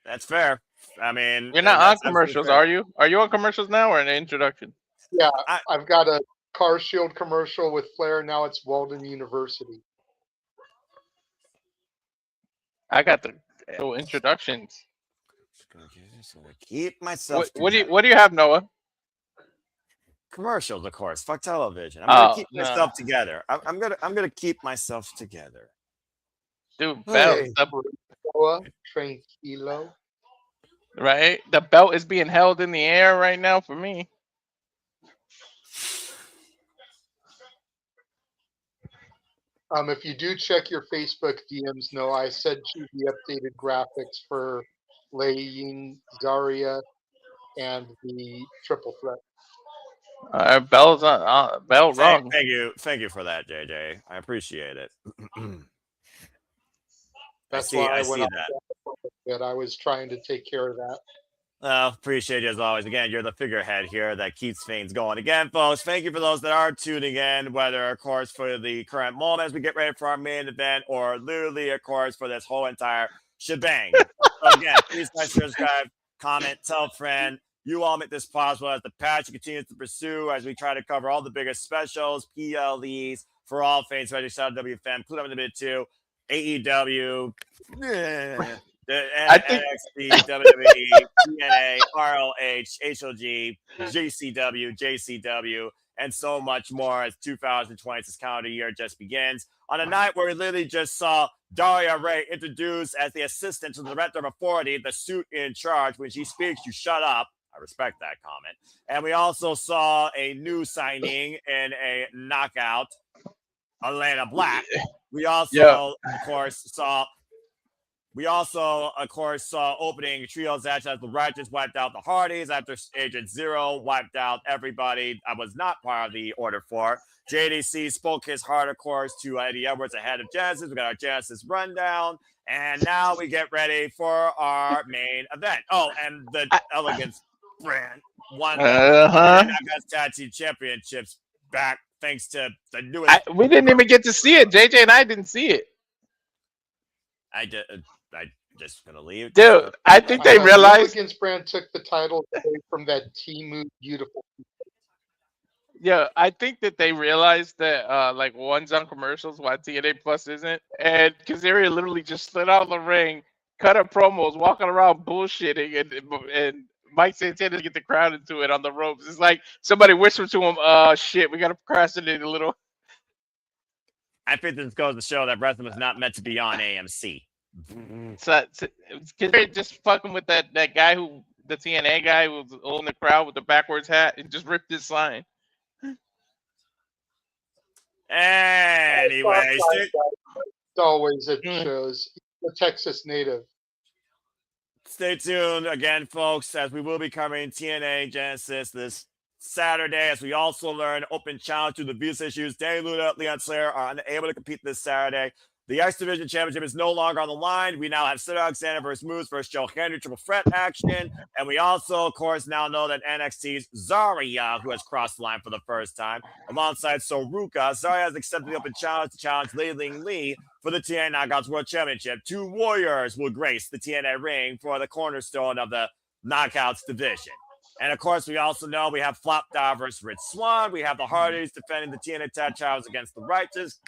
That's fair. I mean, you're not on commercials, are you? Are you on commercials now or an introduction? Yeah, I've got a Car Shield commercial with Flair. Now it's Walden University. I got the introductions. Keep myself. What do you have, Noah? Commercials, of course. Fuck television. I'm gonna keep myself together. I'm gonna keep myself together. Dude, belt. Tranquilo. Right? The belt is being held in the air right now for me. If you do check your Facebook DMs, no, I sent you the updated graphics for Lei Zarya and the triple threat. Bell's on Bell wrong. Thank you for that, JJ. I appreciate it. That's why I went that. I was trying to take care of that. Appreciate you as always. Again, you're the figurehead here that keeps things going. Again, folks, thank you for those that are tuning in, whether, of course, for the current moment as we get ready for our main event or literally, of course, for this whole entire shebang. So again, please like, subscribe, comment, tell a friend. You all make this possible as the passion continues to pursue as we try to cover all the biggest specials, PLEs, for all fans, registered WFM, Club Limited 2, AEW, the NXT, WWE, TNA, ROH, HOG, JCW, and so much more as 2020, this calendar year just begins. On a night where we literally just saw Daria Ray introduced as the assistant to the director of authority, the suit in charge. When she speaks, you shut up. I respect that comment. And we also saw a new signing in a knockout, Atlanta Black. We also, of course, saw opening trios match as the Righteous wiped out the Hardys after Agent Zero wiped out everybody I was not part of the Order 4. JDC spoke his heart, of course, to Eddie Edwards ahead of Genesis. We got our Genesis rundown. And now we get ready for our main event. Oh, and the Elegance brand won the Tag Team Championships back thanks to the newest. We didn't even get to see it. JJ and I didn't see it. I just gonna leave, dude. I think they realized Elegance brand took the title away from that Timu Beautiful. Yeah, I think that they realized that like one's on commercials, why TNA Plus isn't, and Kazarian literally just slid out of the ring, cut a promo, was walking around bullshitting, and Mike Santana to get the crowd into it on the ropes. It's like somebody whispered to him, shit, we gotta procrastinate a little." I think this goes to show that wrestling was not meant to be on AMC. So Kazarian just fucking with that guy the TNA guy who was holding the crowd with the backwards hat and just ripped his sign. Anyway, Always at shows. He's a Texas native. stay tuned again, folks, as we will be covering TNA Genesis this Saturday, as we also learn open challenge to the visa issues. Danny Luna, Leon Slater are unable to compete this Saturday. The X Division Championship is no longer on the line. We now have Sid Alexander versus Moose versus Joe Henry triple threat action. And we also, of course, now know that NXT's Zarya, who has crossed the line for the first time, alongside Soruka. Zarya has accepted the open challenge to challenge Lei Ling Lee for the TNA Knockouts World Championship. 2 Warriors will grace the TNA ring for the cornerstone of the Knockouts division. And, of course, we also know we have Flop Dive versus Rich Swann. We have the Hardys defending the TNA Tag Titles against the Righteous.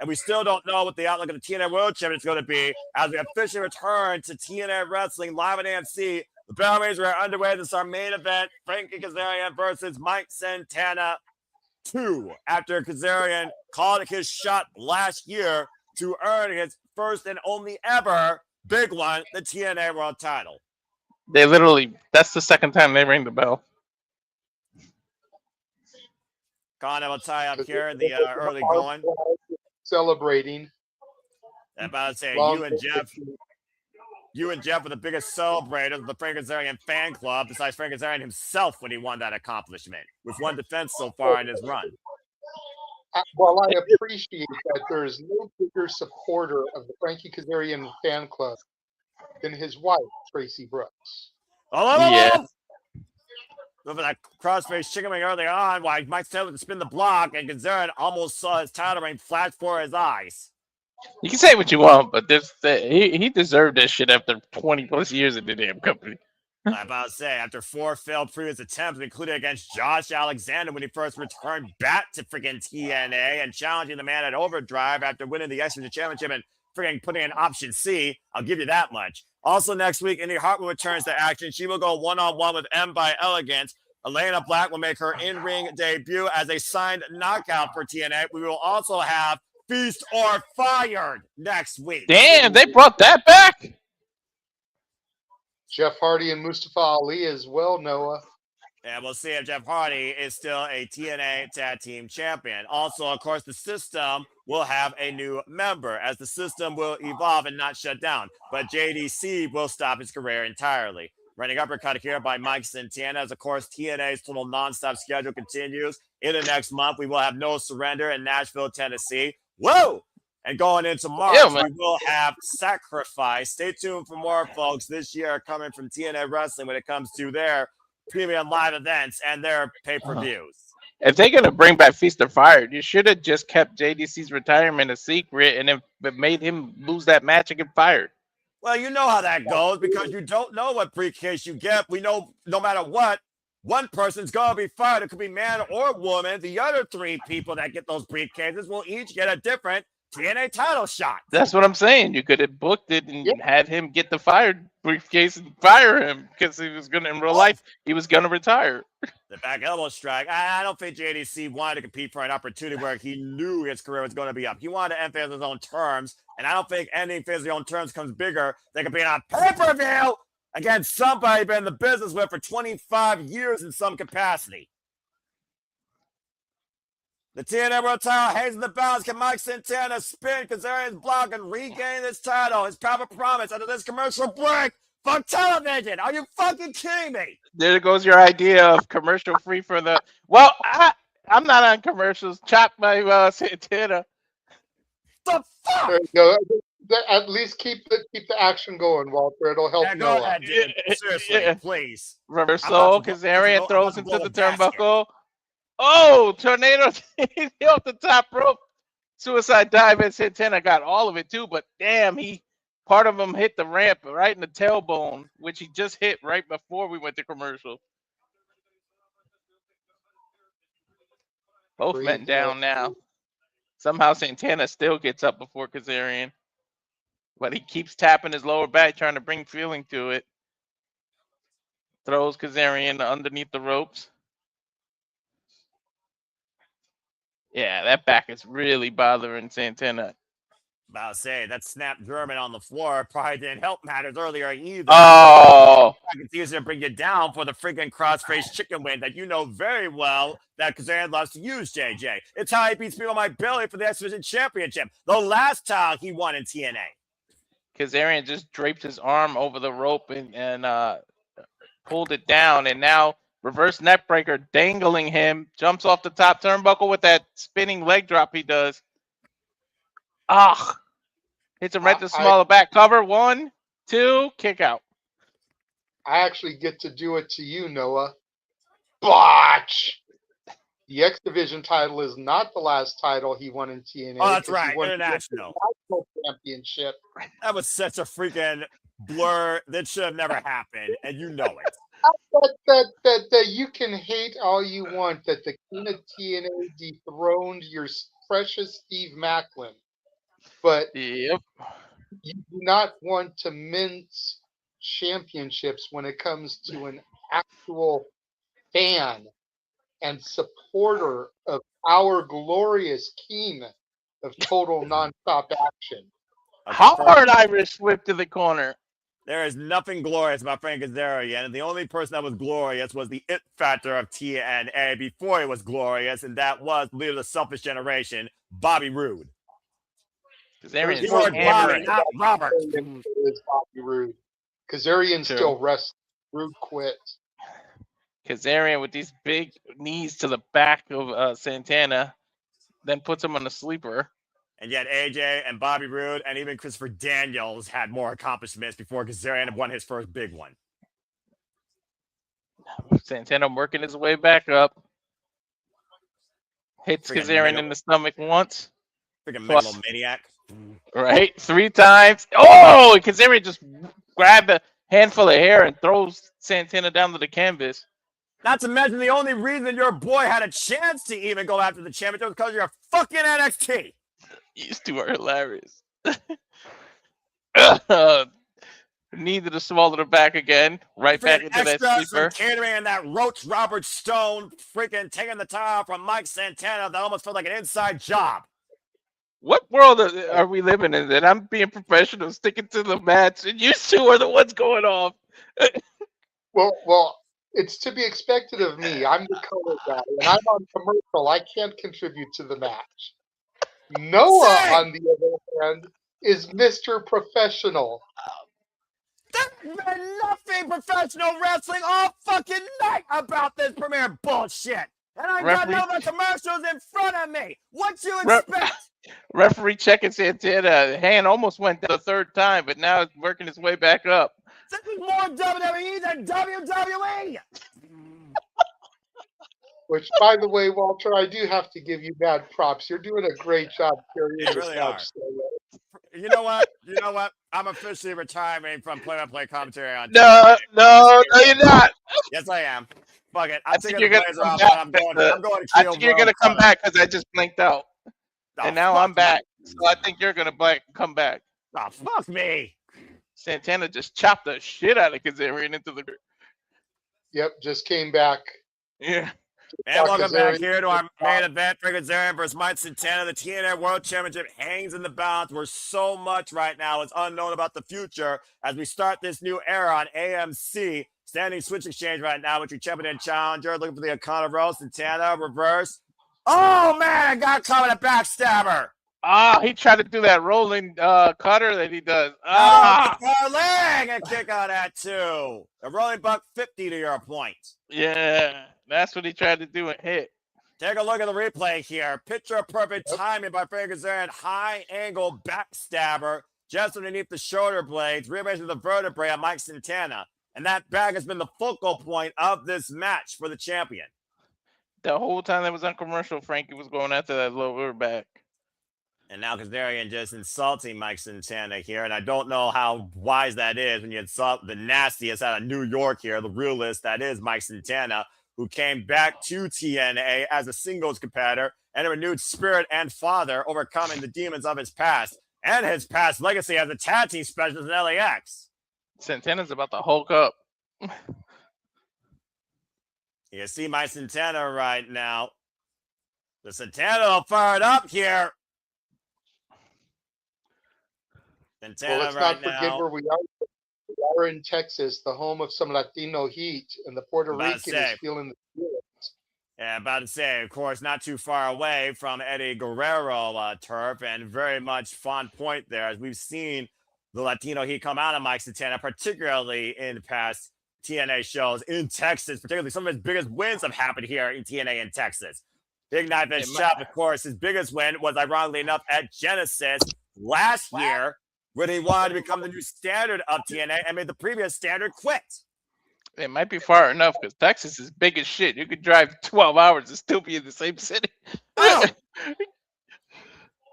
And we still don't know what the outlook of the TNA World Championship is going to be as we officially return to TNA Wrestling live at AMC. The Battle Rings are underway. This is our main event. Frankie Kazarian versus Mike Santana 2. After Kazarian called his shot last year to earn his first and only ever big one, the TNA World title. They literally, that's the second time they ring the bell. Connor will tie up here in the early going. Celebrating. I'm about to say, Long you and Jeff were the biggest celebrators of the Frank Kazarian fan club, besides Frank Kazarian himself when he won that accomplishment, with 1 defense so far in his run. Well, I appreciate that there is no bigger supporter of the Frankie Kazarian fan club than his wife, Tracy Brooks. Yeah. Over that crossface chicken wing early on, why Mike Taylor to spin the block, and Kazarian almost saw his title ring flash before his eyes. You can say what you want, but he deserved that shit after 20 plus years in the damn company. I'm about to say, after 4 failed previous attempts, including against Josh Alexander when he first returned back to freaking TNA and challenging the man at Overdrive after winning the X Division Championship and freaking putting in option C. I'll give you that much. Also next week, Indy Hartwell returns to action. She will go one-on-one with M by Elegance. Elena Black will make her in-ring debut as a signed knockout for TNA. We will also have Feast or Fired next week. Damn, they brought that back? Jeff Hardy and Mustafa Ali as well, Noah. And we'll see if Jeff Hardy is still a TNA Tag Team Champion. Also, of course, the system will have a new member as the system will evolve and not shut down. But JDC will stop his career entirely. Running uppercut here by Mike Santana as, of course, TNA's total nonstop schedule continues. In the next month, we will have No Surrender in Nashville, Tennessee. Whoa! And going into March, we will have Sacrifice. Stay tuned for more, folks, this year coming from TNA Wrestling when it comes to their premium live events and their pay-per-views. If they're going to bring back Feast or Fired, you should have just kept JDC's retirement a secret and it made him lose that match and get fired. Well, you know how that goes because you don't know what briefcase you get. We know no matter what, one person's going to be fired. It could be man or woman. The other 3 people that get those briefcases will each get a different TNA title shot. That's what I'm saying. You could have booked it and had him get the fired briefcase and fire him because he was going to, in real life, he was going to retire. The back elbow strike. I don't think JDC wanted to compete for an opportunity where he knew his career was going to be up. He wanted to end things on his own terms, and I don't think ending things on his own terms comes bigger than competing on pay-per-view against somebody you've been in the business with for 25 years in some capacity. The TNA World title hangs in the balance. Can Mike Santana spin Kazarian's block and regain this title? His proper promise under this commercial break for television. Are you fucking kidding me? There goes your idea of commercial free for the... Well, I'm not on commercials. Chopped by Santana. The fuck? There you go. At least keep the action going, Walter. It'll help Go Noah. ahead, dude. Seriously, please. Reversal. Kazarian throws him to the turnbuckle. Oh, tornado off the top rope. Suicide dive, and Santana got all of it too, but damn, part of him hit the ramp right in the tailbone, which he just hit right before we went to commercial. Both Great men down now. Somehow Santana still gets up before Kazarian. But he keeps tapping his lower back, trying to bring feeling to it. Throws Kazarian underneath the ropes. Yeah, that back is really bothering Santana. About to say, that snap German on the floor probably didn't help matters earlier either. Oh! I can easier to bring you down for the freaking crossface chicken wing that you know very well that Kazarian loves to use, JJ. It's how he beats people on my belly for the X Division Championship. The last time he won in TNA. Kazarian just draped his arm over the rope and pulled it down, and now reverse neckbreaker dangling him, jumps off the top turnbuckle with that spinning leg drop he does. Ah! Hits him right to the smaller back cover. 1, 2, kick out. I actually get to do it to you, Noah. Botch! The X Division title is not the last title he won in TNA. Oh, that's 'cause right. he won International. the National Championship. That was such a freaking blur. That should have never happened, and you know it. That you can hate all you want that the king of TNA dethroned your precious Steve Macklin, but Yep. you do not want to mince championships when it comes to an actual fan and supporter of our glorious king of total nonstop action. Hard Irish whip to the corner. There is nothing glorious about Frank Kazarian, and the only person that was glorious was the it factor of TNA before it was glorious, and that was the leader of the selfish generation, Bobby Roode. Kazarian's Bobby, not Robert. Bobby Roode. Kazarian still wrestling. Roode quit. Kazarian with these big knees to the back of Santana, then puts him on the sleeper. And yet AJ and Bobby Roode and even Christopher Daniels had more accomplishments before Kazarian won his first big one. Santana working his way back up. Hits Kazarian in the stomach once. Freaking megalomaniac. Right? 3 times. Oh! Kazarian just grabbed a handful of hair and throws Santana down to the canvas. Not to mention the only reason your boy had a chance to even go after the championship was because you're fucking NXT. These two are hilarious. Needed to swallow the back again. Right back into that sleeper. Catering and that Roach Robert Stone freaking taking the time from Mike Santana that almost felt like an inside job. What world are we living in that I'm being professional, sticking to the match, and you two are the ones going off? Well, it's to be expected of me. I'm the color guy, and I'm on commercial. I can't contribute to the match. Noah, on the other hand, is Mr. Professional. There's been nothing professional wrestling all fucking night about this premiere bullshit. And I got no other commercials in front of me. What you expect? Referee checking Santana. Hand almost went down the 3rd time, but now it's working its way back up. This is more WWE than WWE. Which, by the way, Walter, I do have to give you bad props. You're doing a great job carrying this really match. You know what? I'm officially retiring from play-by-play commentary on. No, you're not. Yes, I am. Fuck it. I think you're gonna come back. I'm going to you're gonna come back because I just blinked out, and now I'm back. So I think you're gonna come back. Oh, fuck me. Santana just chopped the shit out of Kazarian into the. Yep, just came back. Yeah. And welcome back here to our main event, Kazarian versus Mike Santana. The TNA World Championship hangs in the balance where so much right now is unknown about the future as we start this new era on AMC. Standing switch exchange right now with your champion and challenger. Looking for the O'Connor roll. Santana, reverse. Oh, man, I got caught in a backstabber. He tried to do that rolling cutter that he does. Leg and kick out at 2. A rolling buck 50 to your point. Yeah, that's what he tried to do and hit. Take a look at the replay here. Picture perfect timing by Frankie Kazarian. High angle backstabber just underneath the shoulder blades, rearranging the vertebrae on Mike Santana. And that bag has been the focal point of this match for the champion. The whole time that was on commercial, Frankie was going after that lower back. And now Kazarian just insulting Mike Santana here. And I don't know how wise that is when you insult the nastiest out of New York here, the realist that is Mike Santana, who came back to TNA as a singles competitor and a renewed spirit and father, overcoming the demons of his past and his past legacy as a tag team specialist in LAX. Santana's about to Hulk up. You see my Santana right now. The Santana will fire it up here. Santana Well, let's right not forget now. where we are. We are in Texas, the home of some Latino heat, and the Puerto About to Rican say. is feeling the spirit. Yeah, about to say, of course, not too far away from Eddie Guerrero turf, and very much fond point there, as we've seen the Latino heat come out of Mike Santana, particularly in the past TNA shows in Texas. Particularly, some of his biggest wins have happened here in TNA in Texas. Big Knife and Shop, of course, his biggest win was, ironically enough, at Genesis last year, when he wanted to become the new standard of TNA and made the previous standard quit. It might be far enough because Texas is big as shit. You could drive 12 hours and still be in the same city. Oh!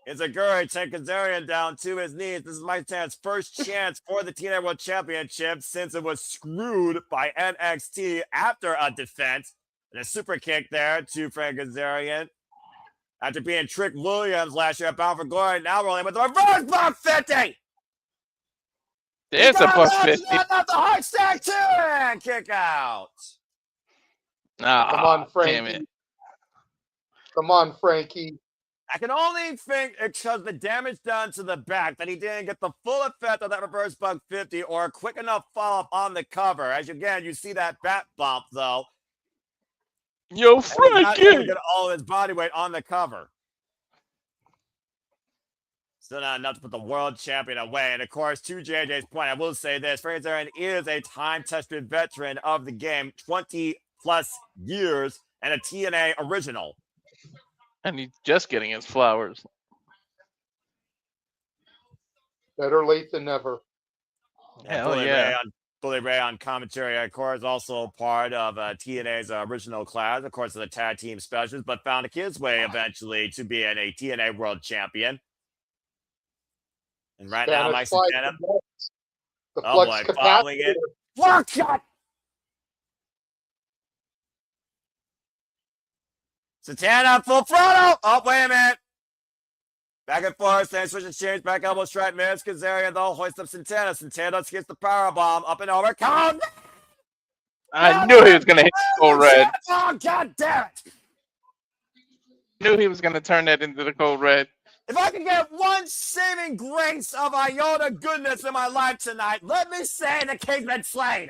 It's a Guri take Kazarian down to his knees. This is Mike Santana's first chance for the TNA World Championship since it was screwed by NXT after a defense. And a super kick there to Frank Kazarian. After being Trick Williams last year at Bound for Glory, now rolling with the reverse buck 50. There's a plus 50. Not the hard stack too, and kick out. Come on, Damn Frankie. it. Come on, Frankie. I can only think it's because the damage done to the back that he didn't get the full effect of that reverse buck 50 or a quick enough follow-up on the cover. As again, you see that bat bump though. Yo, Frankie! Not able to Frankie! get all of his body weight on the cover. Still not enough to put the world champion away. And of course, to JJ's point, I will say this. Frankie Kazarian is a time-tested veteran of the game, 20 plus years, and a TNA original. And he's just getting his flowers. Better late than never. Hell yeah. Bully Ray on commentary, of course, also part of TNA's original class, of course, the tag team specialist, but found his way eventually to being a TNA world champion. And right now, Mike Santana. The Oh flux boy, following it. Flux shot! Santana, full throttle! Oh, wait a minute. Back and forth, then switch and change, back elbow strike, miss. Kazarian, though, hoist up Santana. Santana gets the powerbomb, up and over. Count! I knew he was going to hit the cold red. Oh, God damn it! Knew he was going to turn that into the cold red. If I can get one saving grace of iota goodness in my life tonight, let me say the king's been slain.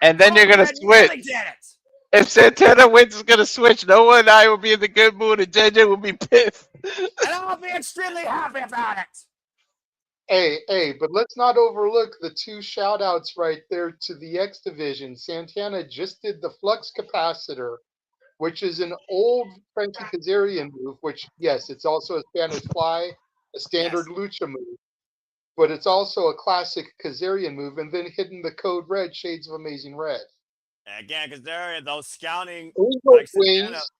And then you're going to switch. Really did it. If Santana wins, is going to switch. Noah and I will be in the good mood, and JJ will be pissed. And I'll be extremely happy about it. Hey, but let's not overlook the two shout-outs right there to the X Division. Santana just did the Flux Capacitor, which is an old Frankie Kazarian move, which, yes, it's also a Spanish Fly, a standard lucha move, but it's also a classic Kazarian move, and then hitting the code red, Shades of Amazing Red. Again, Kazarian, though, scouting. Wings.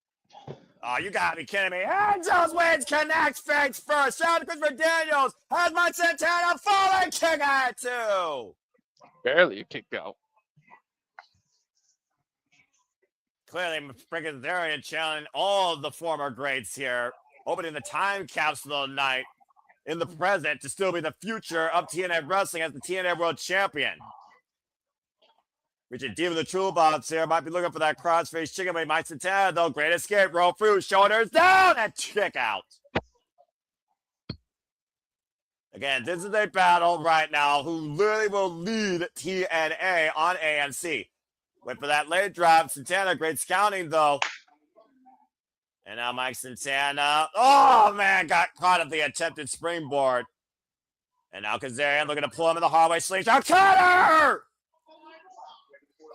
Oh, you gotta be kidding me. Angels wins, connects, fakes first. Shout out to Christopher Daniels. Has my Santana falling, kick out too. Barely a kick out. Clearly, freaking Kazarian challenging all of the former greats here, opening the time capsule tonight in the present to still be the future of TNA Wrestling as the TNA World Champion. Reaching deep in the toolbox here. Might be looking for that crossface chicken wing. Mike Santana, though. Great escape. Roll through. Shoulders down and kick out. Again, this is a battle right now who literally will lead TNA on AMC. Wait for that late drop. Santana, great scouting, though. And now Mike Santana. Oh, man. Got caught at the attempted springboard. And now Kazarian looking to pull him in the hallway. Slingshot cutter!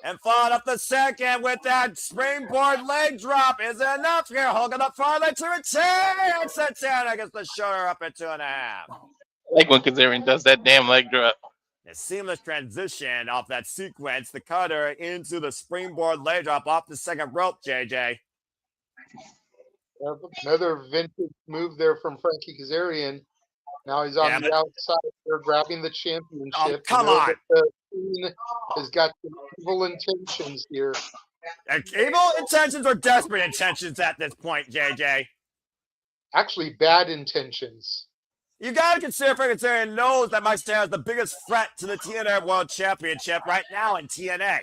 And followed up the second with that springboard leg drop. Is it enough here? Holding up far leg to retain. Santana gets the shoulder up at 2.5. I like when Kazarian does that damn leg drop. A seamless transition off that sequence. The cutter into the springboard leg drop off the second rope, JJ. Another vintage move there from Frankie Kazarian. Now he's on the outside there grabbing the championship. Oh, come on. The team has got some evil intentions here. Evil intentions or desperate intentions at this point, JJ? Actually, bad intentions. You got to consider Kazarian knows that Mike Santana is the biggest threat to the TNA World Championship right now in TNA.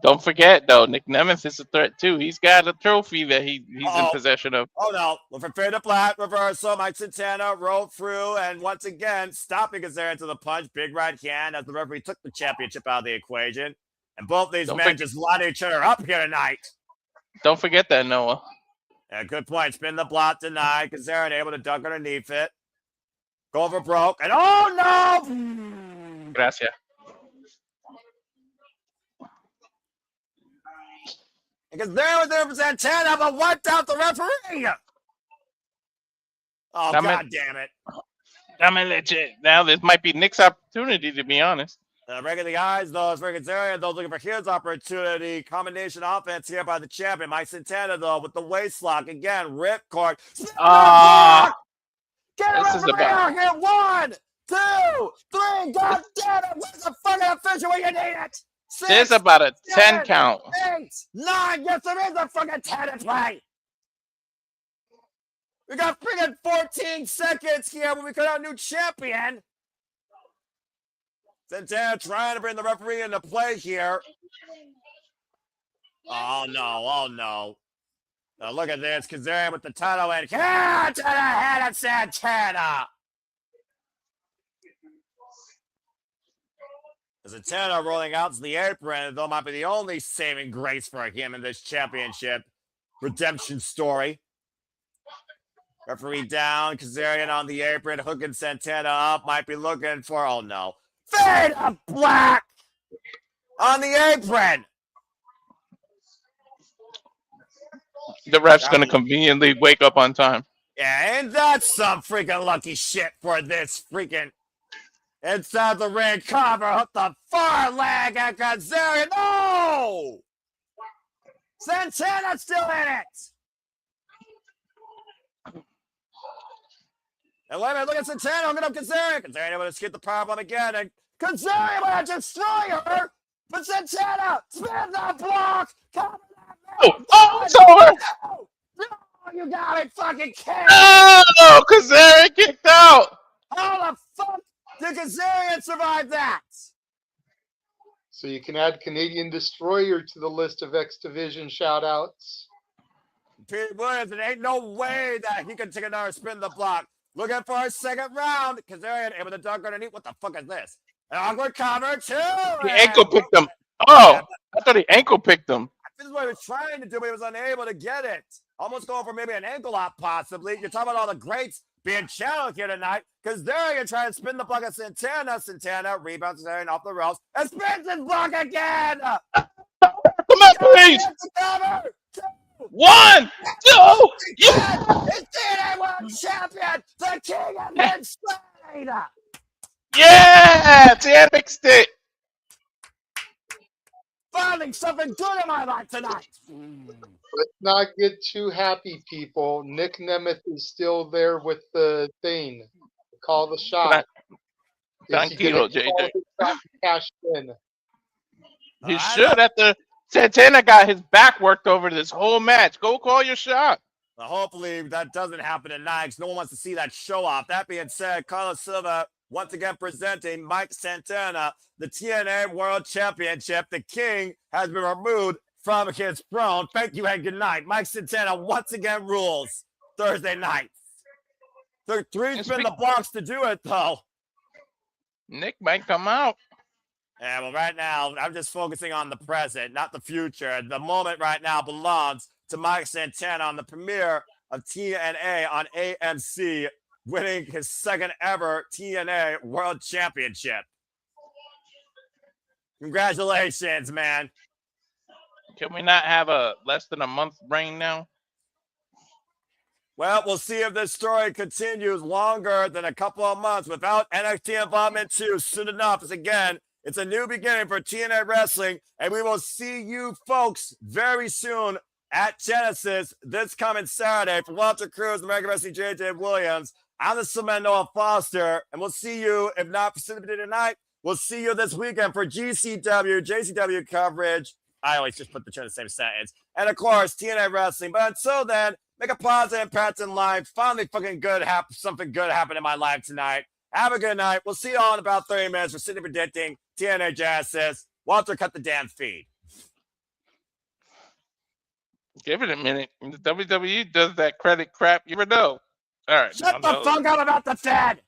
Don't forget, though, Nick Nemeth is a threat, too. He's got a trophy that he's in possession of. Oh, no. Well, for Fade to Black reversal, Mike Santana rolled through and once again stopping Kazarian to the punch. Big right hand as the referee took the championship out of the equation. And both these men just lining each other up here tonight. Don't forget that, Noah. Yeah, good point. Spin the block denied. Kazarian able to duck underneath it. Go over broke. And oh, no! Gracias. Because there was there for Santana, but wiped out the referee. Oh, God damn it. Now this might be Nick's opportunity, to be honest. Breaking the eyes, though, is Kazarian, though, looking for his opportunity. Combination offense here by the champion. Mike Santana, though, with the waist lock. Again, ripcord. Get a referee out here. 1, 2, 3. God damn it. Where's the fucking official when you need it? 6, There's about a 10 count. 8, 9. Yes, there is a fucking 10 in play. We got freaking 14 seconds here when we got our new champion. Santana trying to bring the referee into play here. Oh, no. Oh, no. Now look at this. Kazarian with the title and to the head of Santana. Santana rolling out to the apron, though might be the only saving grace for him in this championship redemption story. Referee down, Kazarian on the apron, hooking Santana up, might be looking for, oh no. Fade to Black on the apron. The ref's going to conveniently wake up on time. Yeah, and that's some freaking lucky shit for this freaking inside the ring cover. Hook the far leg at Kazarian. No! Santana's still in it. And wait a minute, look at Santana hooking up Kazarian. Kazarian able to skip the powerbomb again. And Kazarian will destroy her. But Santana spins the block. It's over. No, you got it, fucking kid. No, Kazarian kicked out. How the fuck did Kazarian survive that? So you can add Canadian Destroyer to the list of X Division shout-outs. Pete Williams, it ain't no way that he can take another spin the block. Looking for a second round. Kazarian able to dunk underneath. What the fuck is this? An awkward cover, too. He ankle picked him. Oh, I thought he ankle picked him. This is what he was trying to do, but he was unable to get it. Almost going for maybe an ankle lock, possibly. You're talking about all the greats being channeled here tonight. Kazarian trying to spin the block at Santana. Santana rebounds Kazarian off the ropes and spins his block again. Come on, please. Cover. 1, 2. Yeah. It's TNA World Champion, the King of Mid-Slade. Yeah, TNA mixed it. Finding something good in my life tonight. Let's not get too happy, people. Nick Nemeth is still there with the thing. Call the shot. Tranquilo, JJ. Cash in. He should after Santana got his back worked over this whole match. Go call your shot. Well, hopefully that doesn't happen tonight because no one wants to see that show off. That being said, Carlos Silva once again presenting Mike Santana, the TNA World Championship. The King has been removed from his throne. Thank you and good night. Mike Santana once again rules Thursday night. Took 3 spin the blocks to do it, though. Nick might come out. Yeah, well, right now, I'm just focusing on the present, not the future. The moment right now belongs to Mike Santana on the premiere of TNA on AMC, winning his second ever TNA World Championship. Congratulations, man. Can we not have a less than a month reign now? Well, we'll see if this story continues longer than a couple of months without NXT involvement too soon enough. As again, it's a new beginning for TNA Wrestling, and we will see you folks very soon at Genesis this coming Saturday. For Walter Cruz, American Wrestling JJ Williams, I'm the Cement Noah Foster, and we'll see you, if not for Cinematic tonight, we'll see you this weekend for GCW, JCW coverage I always just put the two in the same sentence. And of course, TNA Wrestling. But until then, make a positive impact in life. Finally, something good happened in my life tonight. Have a good night. We'll see you all in about 30 minutes for Sydney predicting TNA Jazz says, Walter, cut the damn feed. Give it a minute. The WWE does that credit crap. You never know. All right. Shut the fuck up about the Fed.